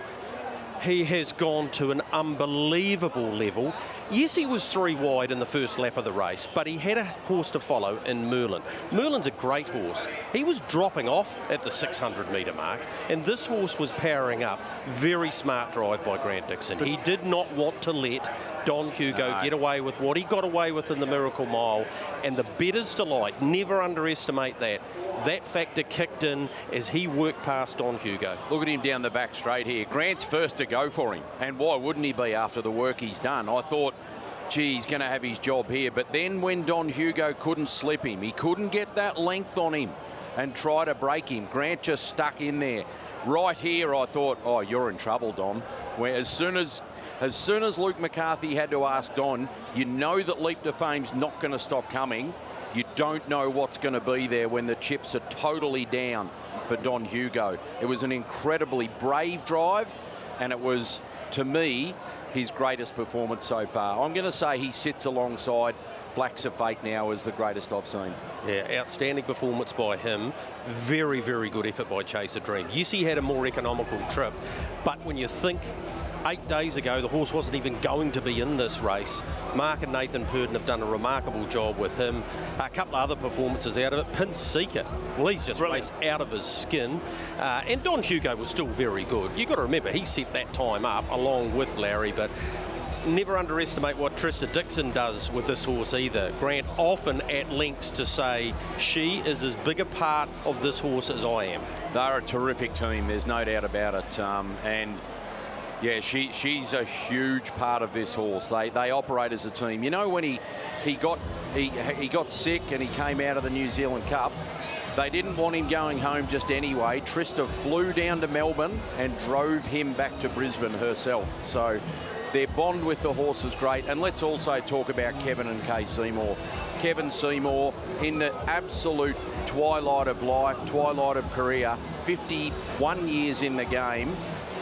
he has gone to an unbelievable level. Yes, he was 3 wide in the first lap of the race, but he had a horse to follow in Merlin. Merlin's a great horse. He was dropping off at the 600-metre mark, and this horse was powering up. Very smart drive by Grant Dixon. He did not want to let Don Hugo get away with what he got away with in the Miracle Mile, and the better's delight, never underestimate that. That factor kicked in as he worked past Don Hugo. Look at him down the back straight here. Grant's first to go for him, and why wouldn't he be after the work he's done? I thought, gee, he's going to have his job here, but then when Don Hugo couldn't slip him, he couldn't get that length on him and try to break him, Grant just stuck in there. Right here, I thought, oh, you're in trouble, Don. Where as soon as Luke McCarthy had to ask Don, you know that Leap to Fame's not going to stop coming. You don't know what's going to be there when the chips are totally down for Don Hugo. It was an incredibly brave drive, and it was, to me, his greatest performance so far. I'm going to say he sits alongside Blacks of Fate now as the greatest I've seen. Yeah, outstanding performance by him. Very, very good effort by Chaser Dream. Yes, he had a more economical trip, but when you think 8 days ago the horse wasn't even going to be in this race, Mark and Nathan Purdon have done a remarkable job with him. A couple of other performances out of it. Pin Seeker, well, he's just raced out of his skin. And Don Hugo was still very good. You've got to remember, he set that time up along with Larry, but never underestimate what Trista Dixon does with this horse either. Grant often at lengths to say she is as big a part of this horse as I am. They're a terrific team, there's no doubt about it. And Yeah, she's a huge part of this horse. They operate as a team. You know, when he got sick and he came out of the New Zealand Cup, they didn't want him going home just anyway. Trista flew down to Melbourne and drove him back to Brisbane herself. So their bond with the horse is great. And let's also talk about Kevin and Kay Seymour. Kevin Seymour in the absolute twilight of life, twilight of career, 51 years in the game,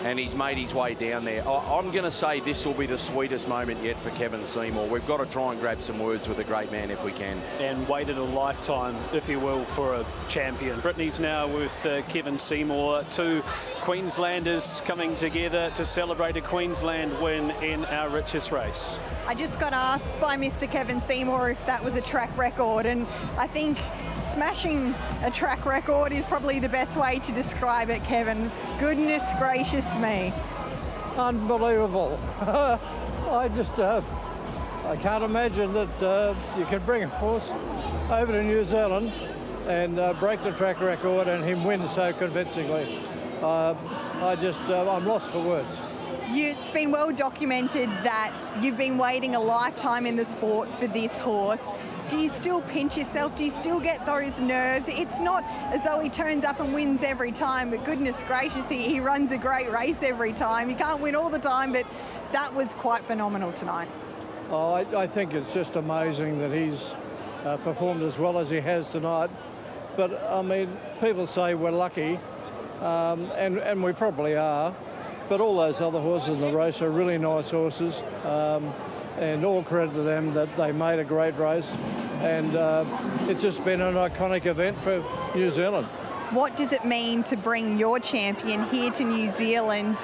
and he's made his way down there. I'm going to say this will be the sweetest moment yet for Kevin Seymour. We've got to try and grab some words with a great man if we can. And waited a lifetime, if you will, for a champion. Brittany's now with Kevin Seymour, two Queenslanders coming together to celebrate a Queensland win in our richest race. I just got asked by Mr. Kevin Seymour if that was a track record, and I think smashing a track record is probably the best way to describe it, Kevin. Goodness gracious me. Unbelievable. I can't imagine that you can bring a horse over to New Zealand and break the track record and him win so convincingly. I'm lost for words. It's been well documented that you've been waiting a lifetime in the sport for this horse. Do you still pinch yourself? Do you still get those nerves? It's not as though he turns up and wins every time, but goodness gracious, he runs a great race every time. He can't win all the time, but that was quite phenomenal tonight. Oh, I think it's just amazing that he's performed as well as he has tonight. But, I mean, people say we're lucky, and we probably are. But all those other horses in the race are really nice horses, and all credit to them that they made a great race. And it's just been an iconic event for New Zealand. What does it mean to bring your champion here to New Zealand?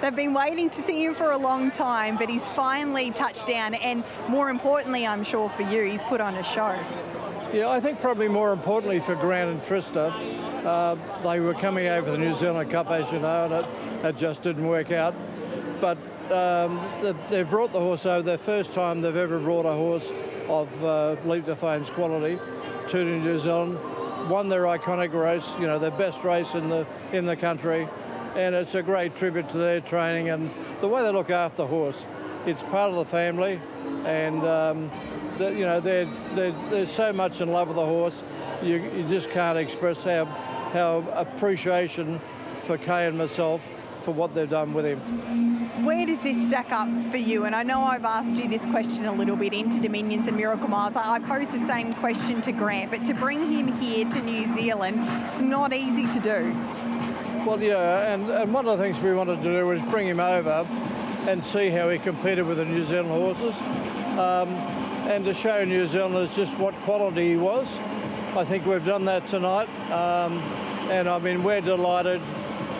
They've been waiting to see him for a long time, but he's finally touched down. And more importantly, I'm sure for you, he's put on a show. Yeah, I think probably more importantly for Grant and Trista, they were coming over the New Zealand Cup, as you know, and it just didn't work out. But they brought the horse over, the first time they've ever brought a horse of Leap to Fame's quality to New Zealand, won their iconic race, you know, their best race in the country, and it's a great tribute to their training and the way they look after the horse. It's part of the family, and you know, they're so much in love with the horse, you just can't express how appreciation for Kay and myself for what they've done with him. Where does this stack up for you? And I know I've asked you this question a little bit into Dominions and Miracle Miles. I pose the same question to Grant, but to bring him here to New Zealand, it's not easy to do. Well, yeah, and one of the things we wanted to do was bring him over and see how he competed with the New Zealand horses, and to show New Zealanders just what quality he was. I think we've done that tonight, and I mean, we're delighted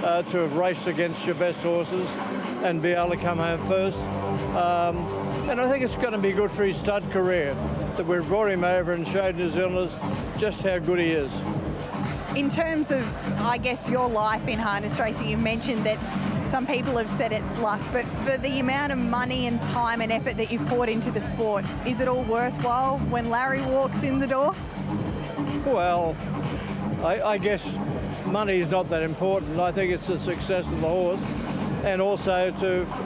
to have raced against your best horses and be able to come home first. And I think it's going to be good for his stud career that we've brought him over and showed New Zealanders just how good he is. In terms of, I guess, your life in harness racing, you mentioned that some people have said it's luck, but for the amount of money and time and effort that you've poured into the sport, is it all worthwhile when Larry walks in the door? Well, I guess money is not that important. I think it's the success of the horse, and also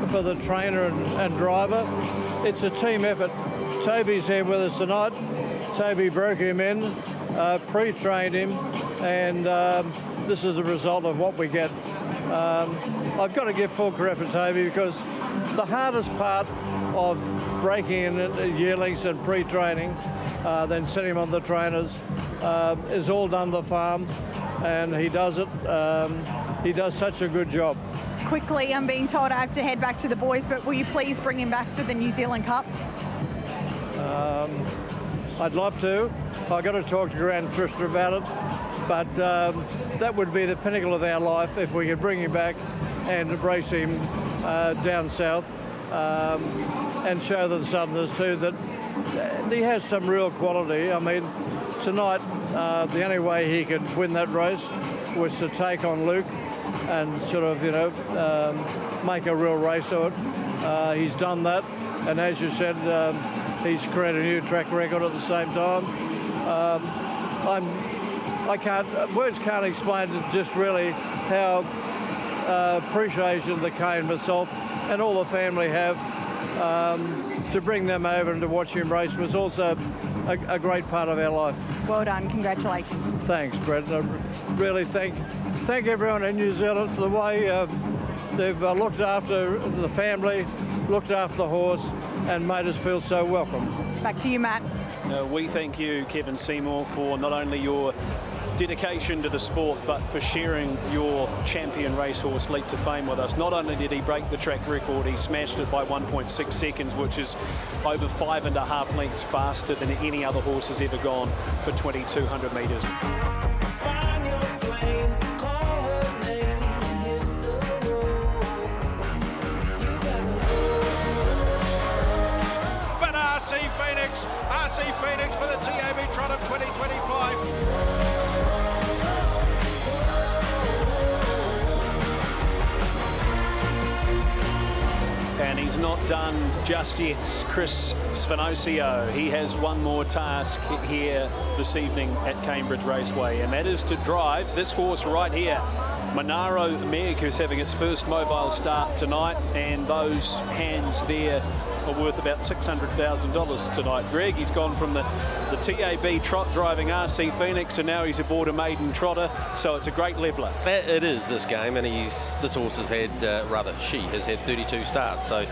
for the trainer and driver. It's a team effort. Toby's here with us tonight. Toby broke him in, pre-trained him, and this is the result of what we get. I've got to give full credit for Toby, because the hardest part of breaking in yearlings and pre-training, then setting him on the trainers, is all done at the farm, and he does it. He does such a good job. Quickly, I'm being told I have to head back to the boys, but will you please bring him back for the New Zealand Cup? I'd love to. I've got to talk to Grant and Trista about it, but that would be the pinnacle of our life if we could bring him back and race him down south, and show the Southerners too that he has some real quality. I mean, tonight, the only way he could win that race was to take on Luke and sort of, you know, make a real race of it. He's done that, and as you said, he's created a new track record at the same time. Words can't explain just really how appreciation that Kay and myself and all the family have. To bring them over and to watch him race was also a great part of our life. Well done, congratulations. Thanks, Brett. I really thank everyone in New Zealand for the way they've looked after the family, looked after the horse, and made us feel so welcome. Back to you, Matt. We thank you, Kevin Seymour, for not only your dedication to the sport, but for sharing your champion racehorse Leap to Fame with us. Not only did he break the track record, he smashed it by 1.6 seconds, which is over 5.5 lengths faster than any other horse has ever gone for 2,200 metres. But RC Phoenix for the TAB Trot of 2025. And he's not done just yet. Chris Spinosio, he has one more task here this evening at Cambridge Raceway, and that is to drive this horse right here, Monaro Meg, who's having its first mobile start tonight, and those hands there are worth about $600,000 tonight. Greg, he's gone from the TAB Trot driving RC Phoenix, and now he's aboard a maiden trotter, so it's a great leveller. It is, this game, and this horse has had, she has had 32 starts, so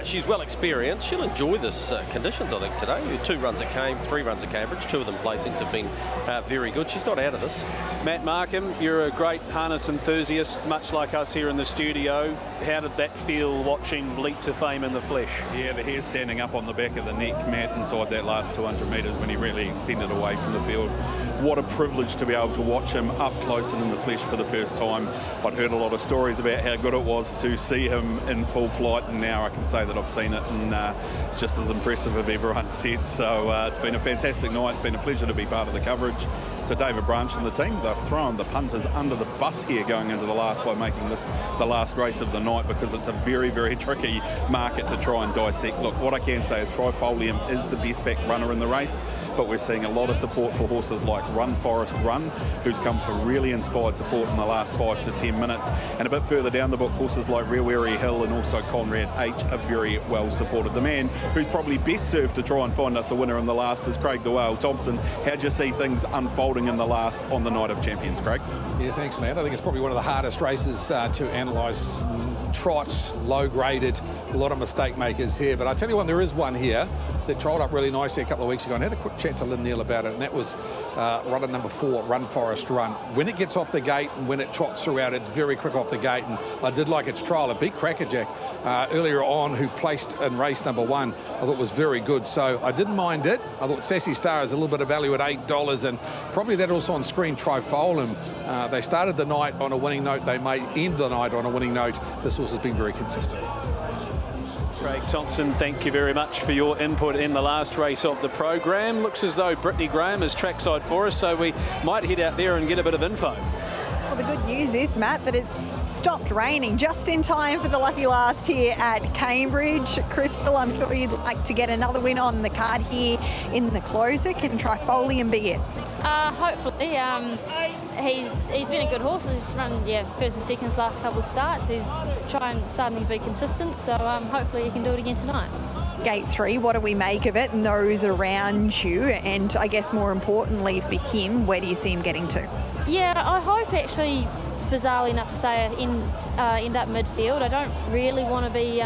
she's well experienced. She'll enjoy this conditions, I think, today. 2 runs at Cambridge, 3 runs at Cambridge, 2 of them placings have been very good. She's not out of this. Matt Markham, you're a great harness enthusiast, much like us here in the studio. How did that feel watching Leap to Fame in the flesh? Yeah, the hair standing up on the back of the neck, Matt, inside that last 200 metres when he really extended away from the field. What a privilege to be able to watch him up close and in the flesh for the first time. I'd heard a lot of stories about how good it was to see him in full flight, and now I can say that I've seen it, and it's just as impressive as everyone said. So it's been a fantastic night. It's been a pleasure to be part of the coverage. To David Branch and the team, they've thrown the punters under the bus here going into the last by making this the last race of the night, because it's a very, very tricky market to try and dissect. Look, what I can say is Trifolium is the best back runner in the race, but we're seeing a lot of support for horses like Run Forest Run, who's come for really inspired support in the last 5 to 10 minutes. And a bit further down the book, horses like Rewerie Hill and also Conrad H are very well supported. The man who's probably best served to try and find us a winner in the last is Craig the Whale Thompson. How do you see things unfolding in the last on the night of champions, Craig? Yeah, thanks, Matt. I think it's probably one of the hardest races to analyse. Trot, low graded, a lot of mistake makers here. But I tell you what, there is one here that trolled up really nicely a couple of weeks ago, and I had a quick chat to Lynn Neal about it, and that was runner number 4, Run Forest Run. When it gets off the gate and when it trots throughout, it's very quick off the gate, and I did like its trial. It beat Crackerjack earlier on, who placed in race number 1. I thought was very good, so I didn't mind it. I thought Sassy Star is a little bit of value at $8, and probably that also on screen Trifolium. They started the night on a winning note. They may end the night on a winning note. This horse has been very consistent. Craig Thompson, thank you very much for your input in the last race of the program. Looks as though Brittany Graham is trackside for us, so we might head out there and get a bit of info. Well, the good news is, Matt, that it's stopped raining just in time for the lucky last here at Cambridge. Crystal, I'm sure you'd like to get another win on the card here in the closer. Can Trifolium be it? Hopefully. He's been a good horse. He's run first and seconds last couple of starts. He's starting to be consistent, so hopefully he can do it again tonight. Gate 3, what do we make of it and those around you? And I guess more importantly for him, where do you see him getting to? Yeah, I hope actually, bizarrely enough to say, end up midfield. I don't really want to be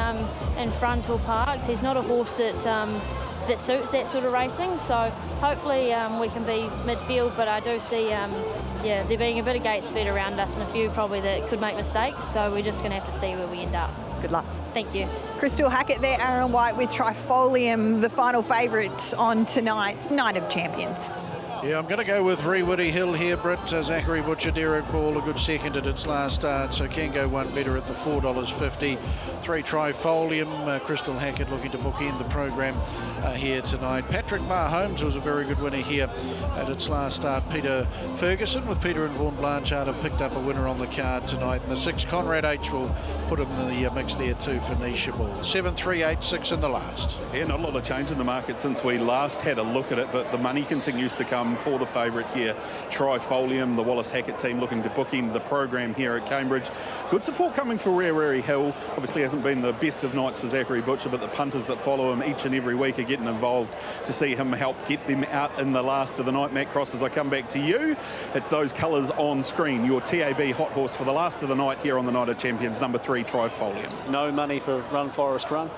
in front or parked. He's not a horse that suits that sort of racing, so hopefully we can be midfield, but I do see there being a bit of gate speed around us and a few probably that could make mistakes, so we're just going to have to see where we end up. Good luck. Thank you. Crystal Hackett there, Aaron White with Trifolium, the final favourite on tonight's Night of Champions. Yeah, I'm going to go with Rewerie Hill here, Britt. Zachary Butcher, Derek Ball, a good second at its last start, so can go one better at the $4.50. 3 Trifolium, Crystal Hackett looking to bookend the program here tonight. Patrick Mahomes was a very good winner here at its last start. Peter Ferguson with Peter and Vaughan Blanchard have picked up a winner on the card tonight. And the 6 Conrad H will put him in the mix there too for Nisha Ball. 7, 3, 8, 6 in the last. Yeah, not a lot of change in the market since we last had a look at it, but the money continues to come for the favourite here, Trifolium. The Wallace Hackett team looking to bookend the program here at Cambridge. Good support coming for Rivalry Hill. Obviously hasn't been the best of nights for Zachary Butcher, but the punters that follow him each and every week are getting involved to see him help get them out in the last of the night. Matt Cross, as I come back to you, it's those colours on screen. Your TAB hot horse for the last of the night here on the Night of Champions, number 3, Trifolium. No money for Run Forest Run.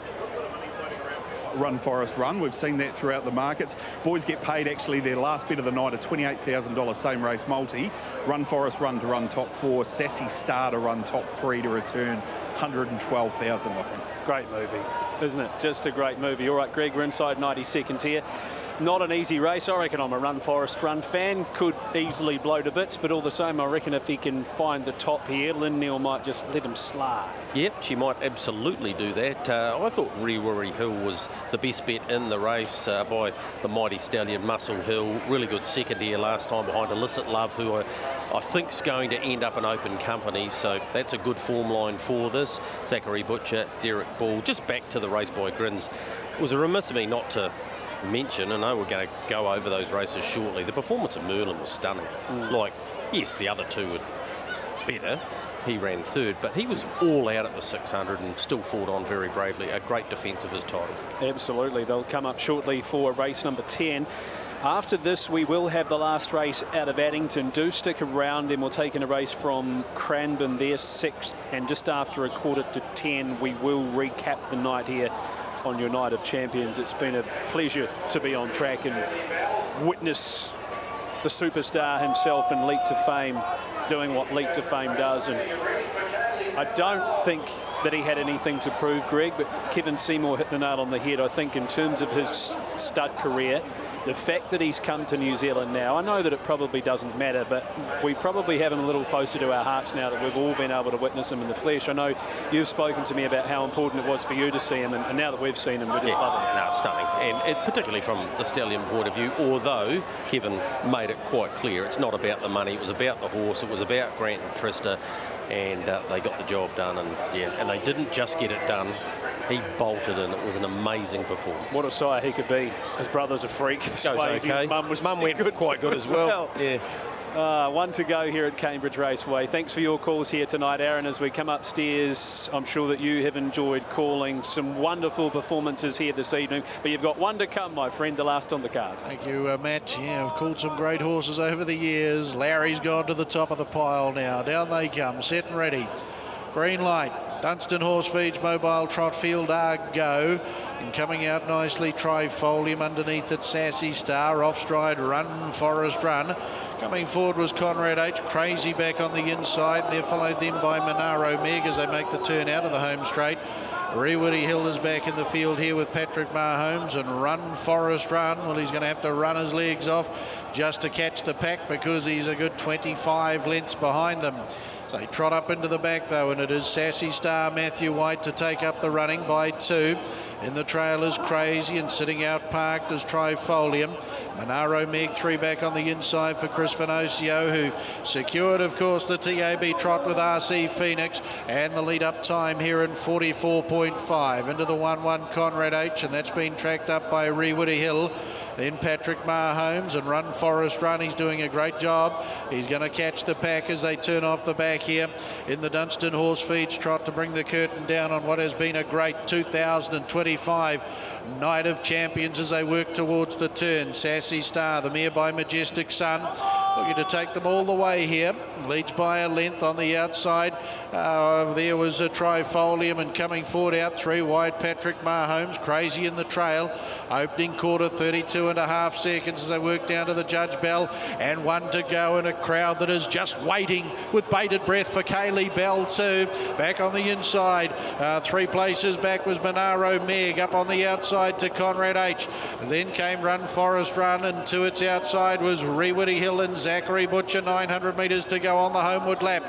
Run Forest Run. We've seen that throughout the markets. Boys get paid actually their last bet of the night, a $28,000 same race multi. Run Forest Run to run top 4, Sassy Star to run top 3 to return 112,000, I think. Great movie, isn't it? Just a great movie. All right, Greg, we're inside 90 seconds here. Not an easy race. I reckon I'm a Run Forest Run fan. Could easily blow to bits, but all the same, I reckon if he can find the top here, Lynn Neal might just let him slide. Yep, she might absolutely do that. I thought Rivalry Hill was the best bet in the race by the mighty stallion Muscle Hill. Really good second here last time behind Illicit Love, who I think is going to end up in open company. So that's a good form line for this. Zachary Butcher, Derek Ball, just back to the race by Grins. It was remiss of me not to mention, and I know we're going to go over those races shortly, the performance of Merlin was stunning. Like, yes, the other two were better. He ran third, but he was all out at the 600 and still fought on very bravely. A great defence of his title. Absolutely. They'll come up shortly for race number 10. After this, we will have the last race out of Addington. Do stick around, and we'll take in a race from Cranbourne, their 6th, and just after 9:45, we will recap the night here on your Night of Champions. It's been a pleasure to be on track and witness the superstar himself and Leap to Fame doing what Leap to Fame does. And I don't think that he had anything to prove, Greg, but Kevin Seymour hit the nail on the head. I think in terms of his stud career, the fact that he's come to New Zealand now, I know that it probably doesn't matter, but we probably have him a little closer to our hearts now that we've all been able to witness him in the flesh. I know you've spoken to me about how important it was for you to see him, and now that we've seen him, we just love him. No, stunning, and particularly from the stallion point of view, although Kevin made it quite clear it's not about the money, it was about the horse, it was about Grant and Trista, and they got the job done, and they didn't just get it done. He bolted in. It was an amazing performance. What a sire he could be. His brother's a freak. Goes okay. Mum went quite good as well. Yeah. One to go here at Cambridge Raceway. Thanks for your calls here tonight, Aaron. As we come upstairs, I'm sure that you have enjoyed calling some wonderful performances here this evening, but you've got one to come, my friend, the last on the card. Thank you, Matt. Yeah, I've called some great horses over the years. Larry's gone to the top of the pile now. Down they come, set and ready. Green light. Dunstan Horse Feeds, Mobile Trot Field are go. And coming out nicely, Trifolium underneath it, Sassy Star. Off stride, Run Forest Run. Coming forward was Conrad H. Crazy back on the inside. They're followed then by Monaro Meg as they make the turn out of the home straight. Rewoody Hill is back in the field here with Patrick Mahomes, and Run Forest Run. Well, he's going to have to run his legs off just to catch the pack because he's a good 25 lengths behind them. So they trot up into the back though, and it is Sassy Star, Matthew White to take up the running by 2. In the trail is Crazy, and sitting out parked is Trifolium. Monaro Meg 3 back on the inside for Chris Spinosio, who secured, of course, the TAB Trot with RC Phoenix, and the lead-up time here in 44.5. Into the 1-1 Conrad H, and that's been tracked up by Rewoody Hill. Then Patrick Mahomes, and Run Forest Run. He's doing a great job. He's going to catch the pack as they turn off the back here in the Dunstan Horse Feeds Trot to bring the curtain down on what has been a great 2025 Night of Champions as they work towards the turn. Sassy Star, the mare by Majestic Sun, looking to take them all the way here. Leads by a length on the outside. There was a Trifolium, and coming forward out 3 wide, Patrick Mahomes. Crazy in the trail. Opening quarter, 32.5 seconds as they work down to the Judge Bell, and 1 to go in a crowd that is just waiting with bated breath for Kaylee Bell too. Back on the inside, 3 places back was Monaro Meg. Up on the outside to Conrad H. Then came Run Forest Run, and to its outside was Rewoody Hill and Zachary Butcher. 900 metres to go on the homeward lap.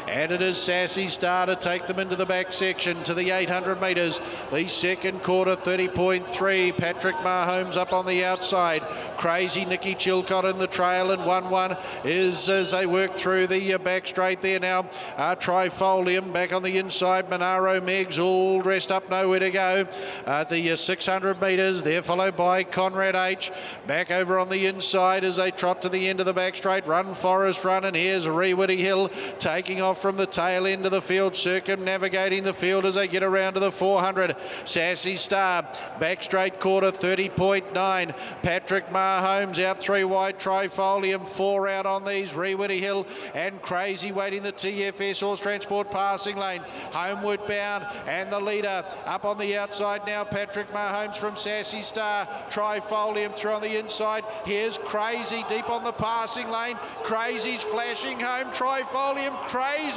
And it is Sassy Star to take them into the back section to the 800 metres. The second quarter, 30.3. Patrick Mahomes up on the outside. Crazy Nikki Chilcott in the trail, and 1-1 is as they work through the back straight there now. Trifolium back on the inside. Monaro Meggs all dressed up, nowhere to go. At the 600 metres, they're followed by Conrad H. Back over on the inside as they trot to the end of the back straight. Run Forest Run, and here's Reewitty Hill taking off from the tail end of the field, circumnavigating the field as they get around to the 400. Sassy Star, back straight quarter, 30.9. Patrick Mahomes out 3 wide. Trifolium 4 out on these. Reewitty Hill and Crazy waiting the TFS Horse Transport passing lane. Homeward bound, and the leader up on the outside now. Patrick Mahomes from Sassy Star. Trifolium through on the inside. Here's Crazy deep on the passing lane. Crazy's flashing home. Trifolium. Crazy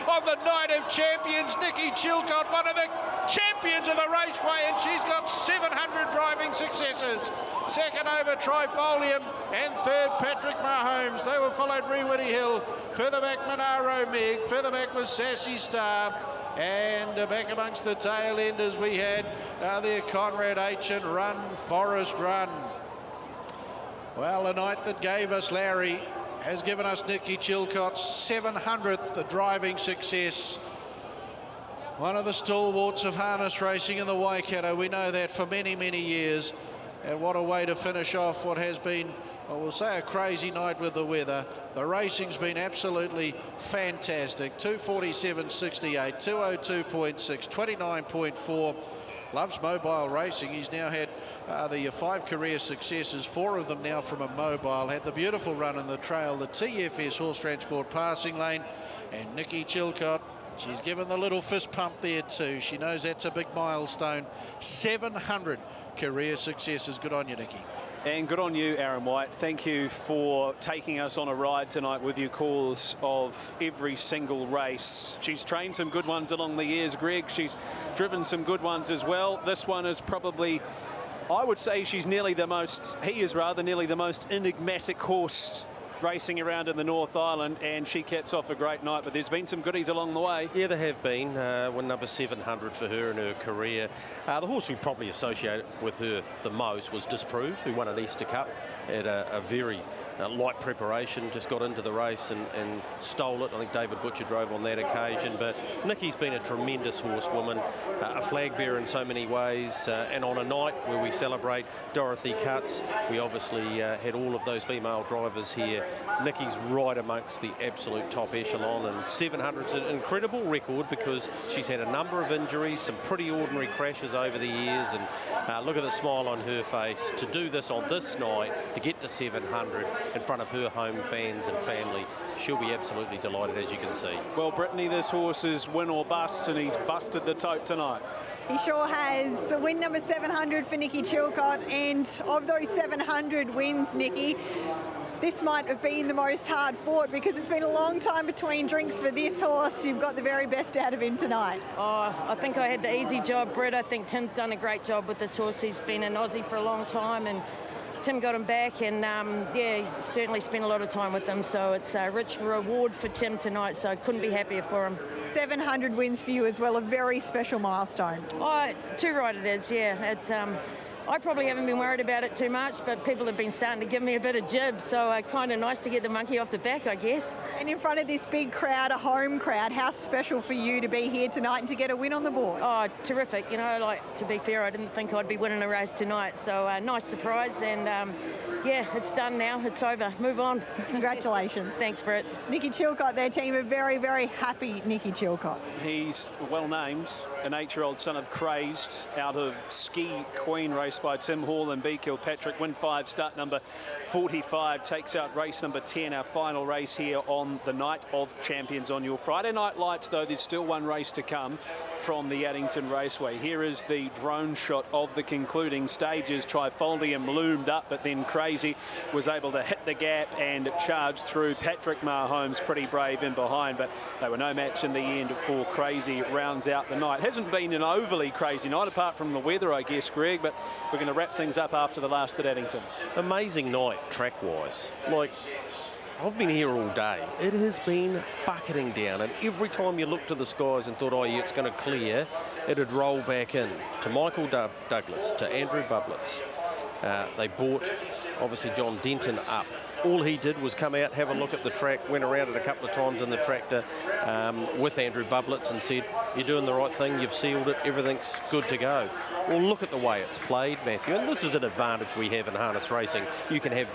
on the night of champions. Nikki Chilcott, one of the champions of the raceway, and she's got 700 driving successes. Second over Trifolium, and third Patrick Mahomes. They were followed Reewitty Hill. Further back Monaro Meg. Further back was Sassy Star. And back amongst the tail enders we had there Conrad H and Run Forest Run. Well, a night that gave us Larry has given us Nikki Chilcott's 700th driving success. One of the stalwarts of harness racing in the Waikato. We know that for many, many years. And what a way to finish off what has been, I will say, a crazy night with the weather. The racing's been absolutely fantastic. 247.68, 202.6, 29.4. Loves mobile racing. He's now had the 5 career successes, 4 of them now from a mobile. Had the beautiful run in the trail, the TFS Horse Transport passing lane. And Nikki Chilcott, she's given the little fist pump there too. She knows that's a big milestone. 700 career successes. Good on you, Nikki. And good on you, Aaron White. Thank you for taking us on a ride tonight with your calls of every single race. She's trained some good ones along the years, Greg. She's driven some good ones as well. This one is probably, I would say she's nearly the most, he is rather nearly the most enigmatic horse racing around in the North Island, and she caps off a great night, but there's been some goodies along the way. Yeah, there have been. One number 700 for her in her career. The horse we probably associate with her the most was Disprove, who won an Easter Cup at a very light preparation, just got into the race and stole it. I think David Butcher drove on that occasion, but Nikki's been a tremendous horsewoman, a flag bearer in so many ways, and on a night where we celebrate Dorothy Cutts, we obviously had all of those female drivers here. Nikki's right amongst the absolute top echelon, and 700's an incredible record because she's had a number of injuries, some pretty ordinary crashes over the years, and look at the smile on her face to do this on this night, to get to 700 in front of her home fans and family. She'll be absolutely delighted, as you can see. Well, Brittany, this horse is win or bust, and he's busted the tote tonight. He sure has. So win number 700 for Nikki Chilcott, and of those 700 wins, Nikki, this might have been the most hard fought because it's been a long time between drinks for this horse. You've got the very best out of him tonight. Oh, I think I had the easy job, Britt. I think Tim's done a great job with this horse. He's been an Aussie for a long time, and Tim got him back, and yeah, he's certainly spent a lot of time with them, so it's a rich reward for Tim tonight, so I couldn't be happier for him. 700 wins for you as well, a very special milestone. Oh, too right it is, yeah. I probably haven't been worried about it too much, but people have been starting to give me a bit of jib, so kind of nice to get the monkey off the back, I guess. And in front of this big crowd, a home crowd, how special for you to be here tonight and to get a win on the board? Oh, terrific. You know, like, to be fair, I didn't think I'd be winning a race tonight, so nice surprise, and yeah, it's done now. It's over. Move on. Congratulations. Thanks, Britt. Nikki Chilcott, their team are very, very happy Nikki Chilcott. He's well named, an 8-year-old son of Crazed out of Ski Queen, race by Tim Hall and B. Kilpatrick. Win 5, start number 45, takes out race number 10, our final race here on the Night of Champions on your Friday night lights, though there's still one race to come from the Addington Raceway. Here is the drone shot of the concluding stages. Trifolium loomed up, but then Crazy was able to hit the gap and charge through. Patrick Mahomes pretty brave in behind, but they were no match in the end for Crazy. Rounds out the night. Hasn't been an overly crazy night, apart from the weather, I guess, Greg, but we're going to wrap things up after the last at Addington. Amazing night, track-wise. Like, I've been here all day. It has been bucketing down, and every time you looked to the skies and thought, oh yeah, it's going to clear, it'd roll back in to Michael Douglas, to Andrew Bublitz. They brought, obviously, John Denton up. All he did was come out, have a look at the track, went around it a couple of times in the tractor with Andrew Bublitz and said, you're doing the right thing, you've sealed it, everything's good to go. Well, look at the way it's played, Matthew, and this is an advantage we have in harness racing. You can have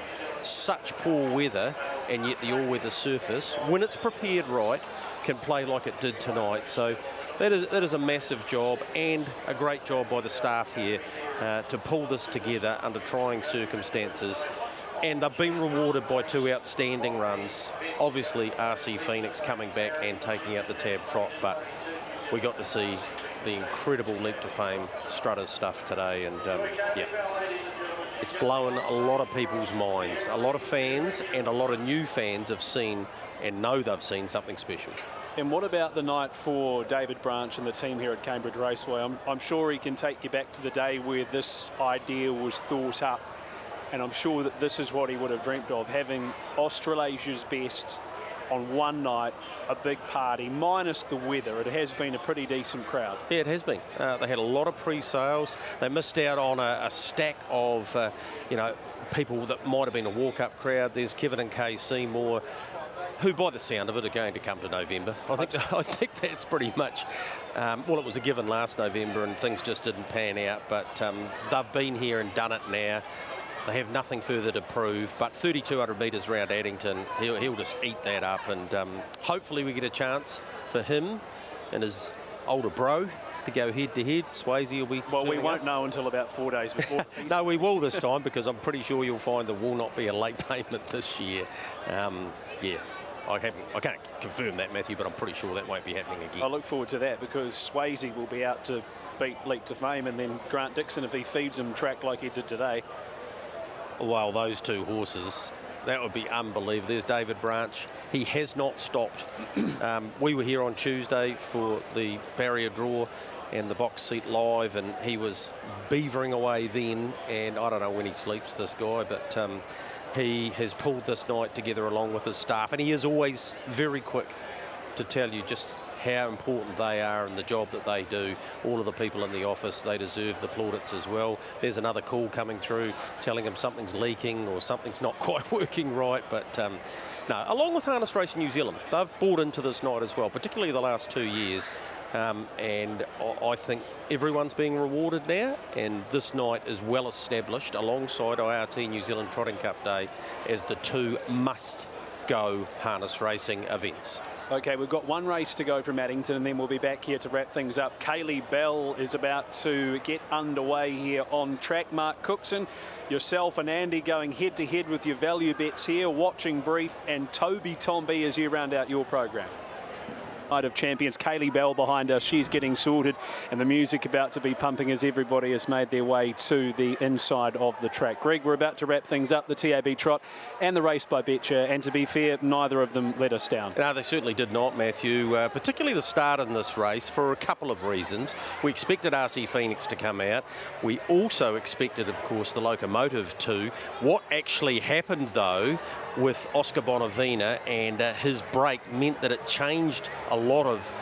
such poor weather and yet the all-weather surface, when it's prepared right, can play like it did tonight. So that is a massive job, and a great job by the staff here to pull this together under trying circumstances. And they've been rewarded by 2 outstanding runs. Obviously, RC Phoenix coming back and taking out the TAB Trot, but we got to see the incredible leap to fame Strutters stuff today, and yeah, it's blowing a lot of people's minds. A lot of fans and a lot of new fans have seen and know they've seen something special. And what about the night for David Branch and the team here at Cambridge Raceway? I'm sure he can take you back to the day where this idea was thought up, and I'm sure that this is what he would have dreamt of, having Australasia's best on one night, a big party, minus the weather. It has been a pretty decent crowd. Yeah, it has been. They had a lot of pre-sales. They missed out on a stack of, you know, people that might have been a walk-up crowd. There's Kevin and Kay Seymour, who, by the sound of it, are going to come to November. I think that's pretty much, well, it was a given last November and things just didn't pan out, but they've been here and done it now. They have nothing further to prove, but 3,200 metres round Addington, he'll just eat that up, and hopefully we get a chance for him and his older bro to go head-to-head. Swayze will be... Well, we won't know until about 4 days before. No, we will this time, because I'm pretty sure you'll find there will not be a late payment this year. Yeah. I can't confirm that, Matthew, but I'm pretty sure that won't be happening again. I look forward to that, because Swayze will be out to beat Leap to Fame, and then Grant Dixon, if he feeds him track like he did today. Well, those two horses, that would be unbelievable. There's David Branch. He has not stopped. We were here on Tuesday for the barrier draw and the box seat live, and he was beavering away then, and I don't know when he sleeps, this guy, but he has pulled this night together along with his staff, and he is always very quick to tell you just how important they are and the job that they do. All of the people in the office, they deserve the plaudits as well. There's another call coming through telling them something's leaking or something's not quite working right, but no, along with Harness Racing New Zealand, they've bought into this night as well, particularly the last 2 years. And I think everyone's being rewarded now, and this night is well established alongside IRT New Zealand Trotting Cup Day as the 2 must-go harness racing events. Okay, we've got 1 race to go from Addington, and then we'll be back here to wrap things up. Kaylee Bell is about to get underway here on track. Mark Cookson, yourself and Andy going head-to-head with your value bets here, watching brief, and Toby Tomby as you round out your program. Of champions, Kaylee Bell behind us, she's getting sorted, and the music about to be pumping as everybody has made their way to the inside of the track. Greg, we're about to wrap things up, the TAB Trot and the race by Betcher, and to be fair, neither of them let us down. No, they certainly did not, Matthew, particularly the start in this race for a couple of reasons. We expected RC Phoenix to come out. We also expected, of course, the Locomotive to. What actually happened, though, with Oscar Bonavina and his break meant that it changed a lot of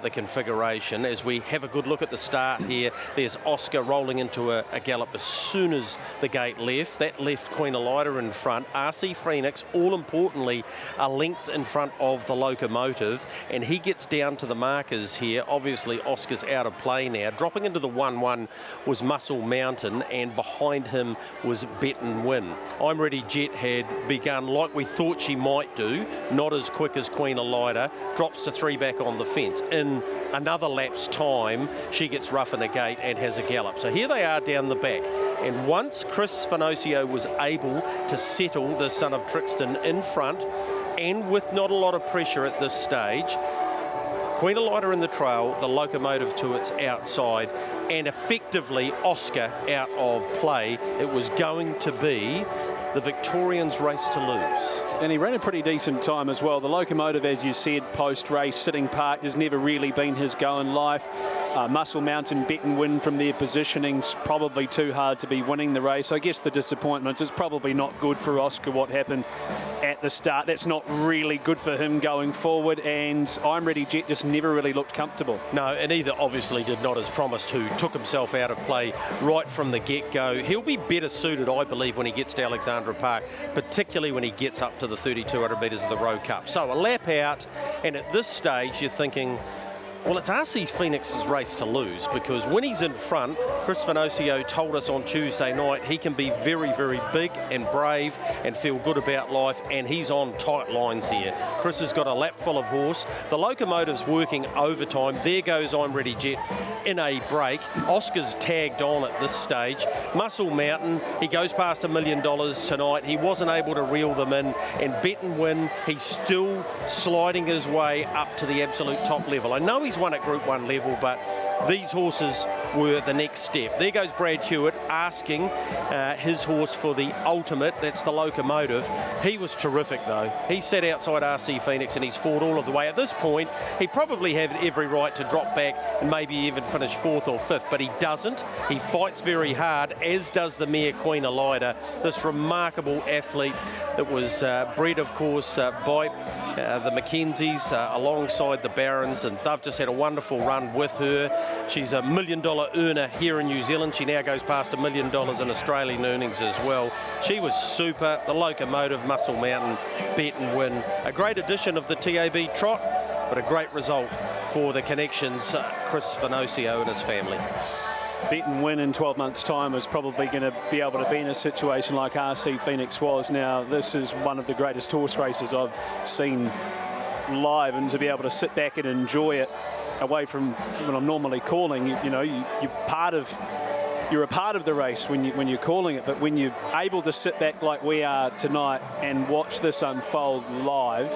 the configuration. As we have a good look at the start here, there's Oscar rolling into a gallop as soon as the gate left. That left Queen Elida in front. RC Phoenix, all importantly, a length in front of the Locomotive, and he gets down to the markers here. Obviously, Oscar's out of play now. Dropping into the 1-1 was Muscle Mountain, and behind him was Bet and Win. I'm Ready Jet had begun like we thought she might do, not as quick as Queen Elida, drops to 3 back on the fence. In another lap's time, she gets rough in the gate and has a gallop. So here they are down the back. And once Chris Spinosio was able to settle the son of Trixton in front, and with not a lot of pressure at this stage, Queen Elida in the trail, the Locomotive to its outside, and effectively Oscar out of play. It was going to be the Victorians' race to lose. And he ran a pretty decent time as well. The Locomotive, as you said, post-race, sitting parked, has never really been his go in life. Muscle Mountain bet and win from their positioning's probably too hard to be winning the race. I guess the disappointment is probably not good for Oscar what happened at the start. That's not really good for him going forward, and I'm Ready Jet just never really looked comfortable. No, and either obviously did not as promised, who took himself out of play right from the get-go. He'll be better suited, I believe, when he gets to Alexandra Park, particularly when he gets up to the 3,200 metres of the Rowe Cup. So a lap out, and at this stage you're thinking, well, it's RC Phoenix's race to lose, because when he's in front, Chris Spinosio told us on Tuesday night he can be very, very big and brave and feel good about life, and he's on tight lines here. Chris has got a lap full of horse. The locomotive's working overtime. There goes I'm Ready Jet in a break. Oscar's tagged on at this stage. Muscle Mountain, he goes past $1 million tonight. He wasn't able to reel them in, and Bet and Win, he's still sliding his way up to the absolute top level. I know he's won at Group 1 level, but these horses were the next step. There goes Brad Hewitt asking his horse for the ultimate. That's the locomotive. He was terrific, though. He sat outside RC Phoenix and he's fought all of the way. At this point, he probably had every right to drop back and maybe even finish 4th or 5th, but he doesn't. He fights very hard, as does the mare Queen Elida, this remarkable athlete that was bred, of course, by the Mackenzies alongside the Barons, and they've just had a wonderful run with her. She's a $1 million earner here in New Zealand. She now goes past $1 million in Australian earnings as well. She was super. The locomotive, Muscle Mountain, Bet and Win. A great addition of the TAB Trot, but a great result for the Connections, Chris Spinosio and his family. Bet and Win in 12 months' time is probably going to be able to be in a situation like RC Phoenix was. Now, this is one of the greatest horse races I've seen live, and to be able to sit back and enjoy it away from when I'm normally calling, you're a part of the race when you're calling it, but when you're able to sit back like we are tonight and watch this unfold live,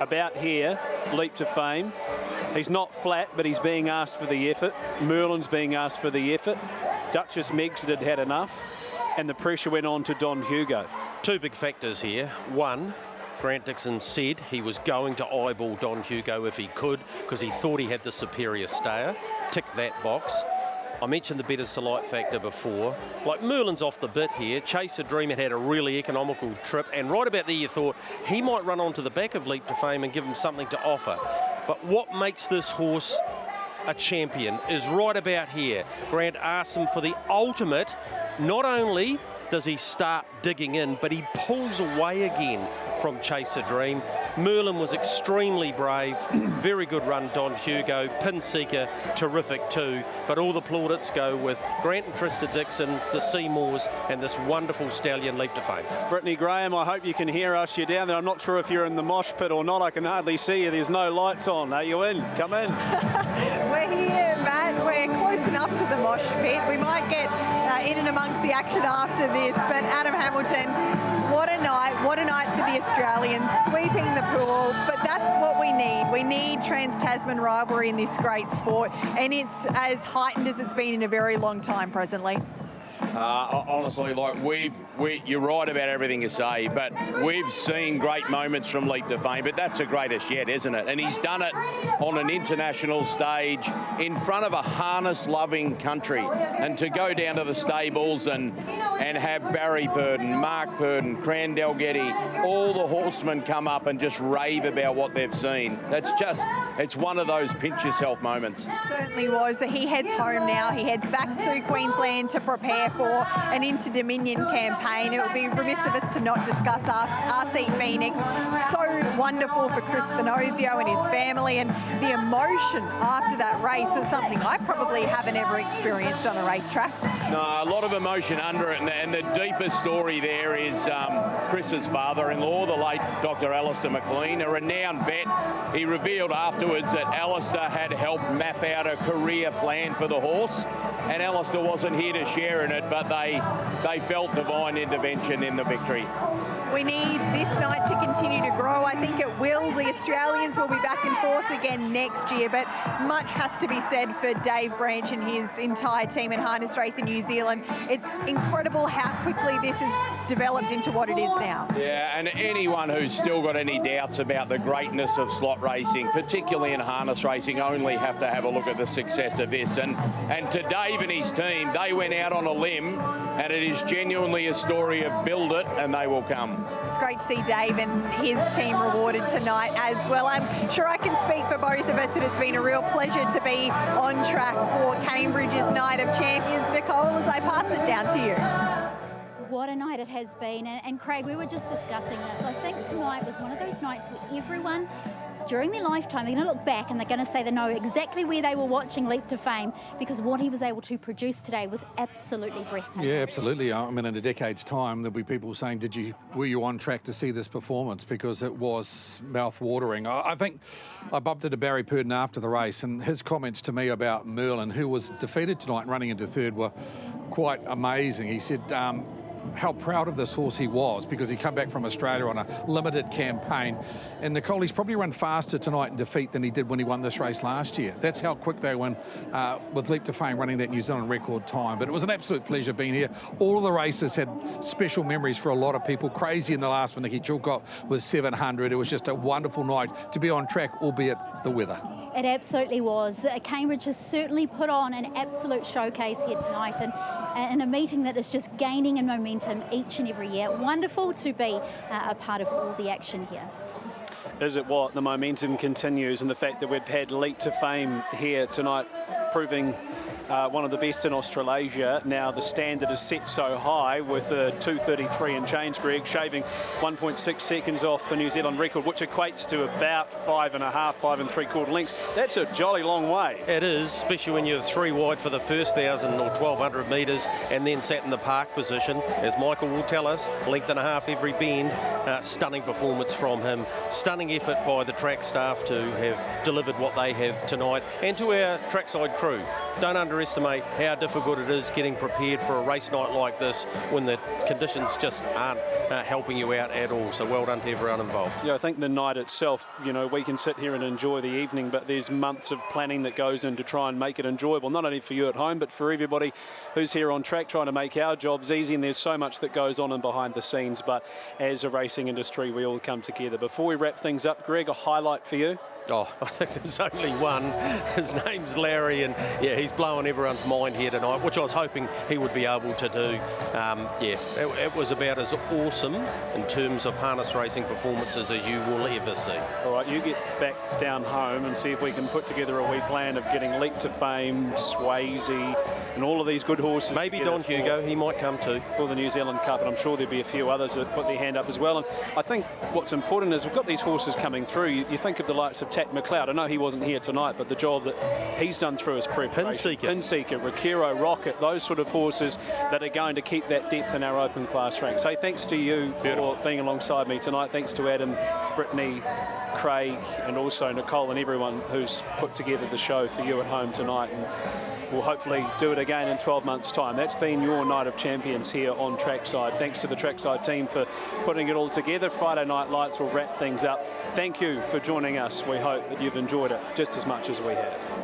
about here, Leap to Fame. He's not flat, but he's being asked for the effort. Merlin's being asked for the effort. Duchess Meg's had enough, and the pressure went on to Don Hugo. Two big factors here. One, Grant Dixon said he was going to eyeball Don Hugo if he could, because he thought he had the superior stayer. Tick that box. I mentioned the Better's Delight factor before. Like, Merlin's off the bit here. Chase a Dream had a really economical trip, and right about there you thought he might run onto the back of Leap to Fame and give him something to offer. But what makes this horse a champion is right about here. Grant asks him for the ultimate. Not only does he start digging in, but he pulls away again from Chase a Dream. Merlin was extremely brave. Very good run, Don Hugo. Pin Seeker, terrific too. But all the plaudits go with Grant and Trista Dixon, the Seymours, and this wonderful stallion Leap to Fame. Brittany Graham, I hope you can hear us. You're down there. I'm not sure if you're in the mosh pit or not. I can hardly see you. There's no lights on. Are you in? Come in. We're here, Matt. We're close enough to the mosh pit. We might get in and amongst the action after this. But Adam Hamilton, what a night for the Australians, sweeping the pool. But that's what we need. We need Trans-Tasman rivalry in this great sport, and it's as heightened as it's been in a very long time presently. Honestly, like you're right about everything you say, but we've seen great moments from Leap to Fame, but that's the greatest yet, isn't it? And he's done it on an international stage in front of a harness-loving country. And to go down to the stables and have Barry Purdon, Mark Purdon, Crandell Getty, all the horsemen come up and just rave about what they've seen. It's one of those pinch yourself moments. It certainly was. So he heads home now. He heads back to Queensland to prepare for an Inter-Dominion campaign. It would be remiss of us to not discuss RC Phoenix. So wonderful for Chris Spinosio and his family, and the emotion after that race was something I probably haven't ever experienced on a racetrack. No, a lot of emotion under it, and the deepest story there is Chris's father-in-law, the late Dr. Alistair McLean, a renowned vet. He revealed afterwards that Alistair had helped map out a career plan for the horse, and Alistair wasn't here to share in it, it, but they felt divine intervention in the victory. We need this night to continue to grow. I think it will. The Australians will be back in force again next year, but much has to be said for Dave Branch and his entire team in harness race in New Zealand. It's incredible how quickly this has developed into what it is now. Yeah, and anyone who's still got any doubts about the greatness of slot racing, particularly in harness racing, only have to have a look at the success of this. And to Dave and his team, they went out on a limb, and it is genuinely a story of build it and they will come. It's great to see Dave and his team rewarded tonight as well. I'm sure I can speak for both of us that it's been a real pleasure to be on track for Cambridge's Night of Champions. Nicole, as I pass it down to you. What a night it has been. And Craig, we were just discussing this. I think tonight was one of those nights where everyone, during their lifetime, they're going to look back and they're going to say they know exactly where they were watching Leap to Fame, because what he was able to produce today was absolutely breathtaking. Yeah, absolutely. I mean, in a decade's time, there'll be people saying, were you on track to see this performance? Because it was mouth-watering. I think I bumped into Barry Purdon after the race, and his comments to me about Merlin, who was defeated tonight and running into third, were quite amazing. He said how proud of this horse he was, because he come back from Australia on a limited campaign. And Nicole, he's probably run faster tonight in defeat than he did when he won this race last year. That's how quick they went with Leap to Fame running that New Zealand record time. But it was an absolute pleasure being here. All of the races had special memories for a lot of people. Crazy in the last one, Nicky Chilcott was 700. It was just a wonderful night to be on track, albeit the weather. It absolutely was. Cambridge has certainly put on an absolute showcase here tonight, and a meeting that is just gaining in momentum each and every year. Wonderful to be a part of all the action here. Is it what? The momentum continues, and the fact that we've had Leap to Fame here tonight proving one of the best in Australasia. Now the standard is set so high with a 2:33 and change, Greg, shaving 1.6 seconds off the New Zealand record, which equates to about 5 3/4 lengths. That's a jolly long way. It is, especially when you're 3 wide for the first 1,000 or 1,200 metres and then sat in the park position. As Michael will tell us, length and a half every bend. Stunning performance from him. Stunning effort by the track staff to have delivered what they have tonight. And to our trackside crew, don't underestimate how difficult it is getting prepared for a race night like this when the conditions just aren't helping you out at all. So well done to everyone involved. Yeah, I think the night itself, you know, we can sit here and enjoy the evening, but there's months of planning that goes in to try and make it enjoyable, not only for you at home, but for everybody who's here on track trying to make our jobs easy. And there's so much that goes on in behind the scenes, but as a racing industry, we all come together. Before we wrap things up, Greg, a highlight for you? Oh, I think there's only one. His name's Larry, and yeah, he's blowing everyone's mind here tonight, which I was hoping he would be able to do. It was about as awesome in terms of harness racing performances as you will ever see. All right, you get back down home and see if we can put together a wee plan of getting Leap to Fame, Swayze, and all of these good horses. Maybe Don Hugo, he might come too. For the New Zealand Cup, and I'm sure there'll be a few others that put their hand up as well. And I think what's important is we've got these horses coming through. You think of the likes of Tat McLeod. I know he wasn't here tonight, but the job that he's done through his preparation. Pinseeker, Rakiro, Rocket, those sort of horses that are going to keep that depth in our open class ranks. So thanks to you for being alongside me tonight. Thanks to Adam, Brittany, Craig, and also Nicole and everyone who's put together the show for you at home tonight. And we'll hopefully do it again in 12 months' time. That's been your Night of Champions here on Trackside. Thanks to the Trackside team for putting it all together. Friday Night Lights will wrap things up. Thank you for joining us. We hope that you've enjoyed it just as much as we have.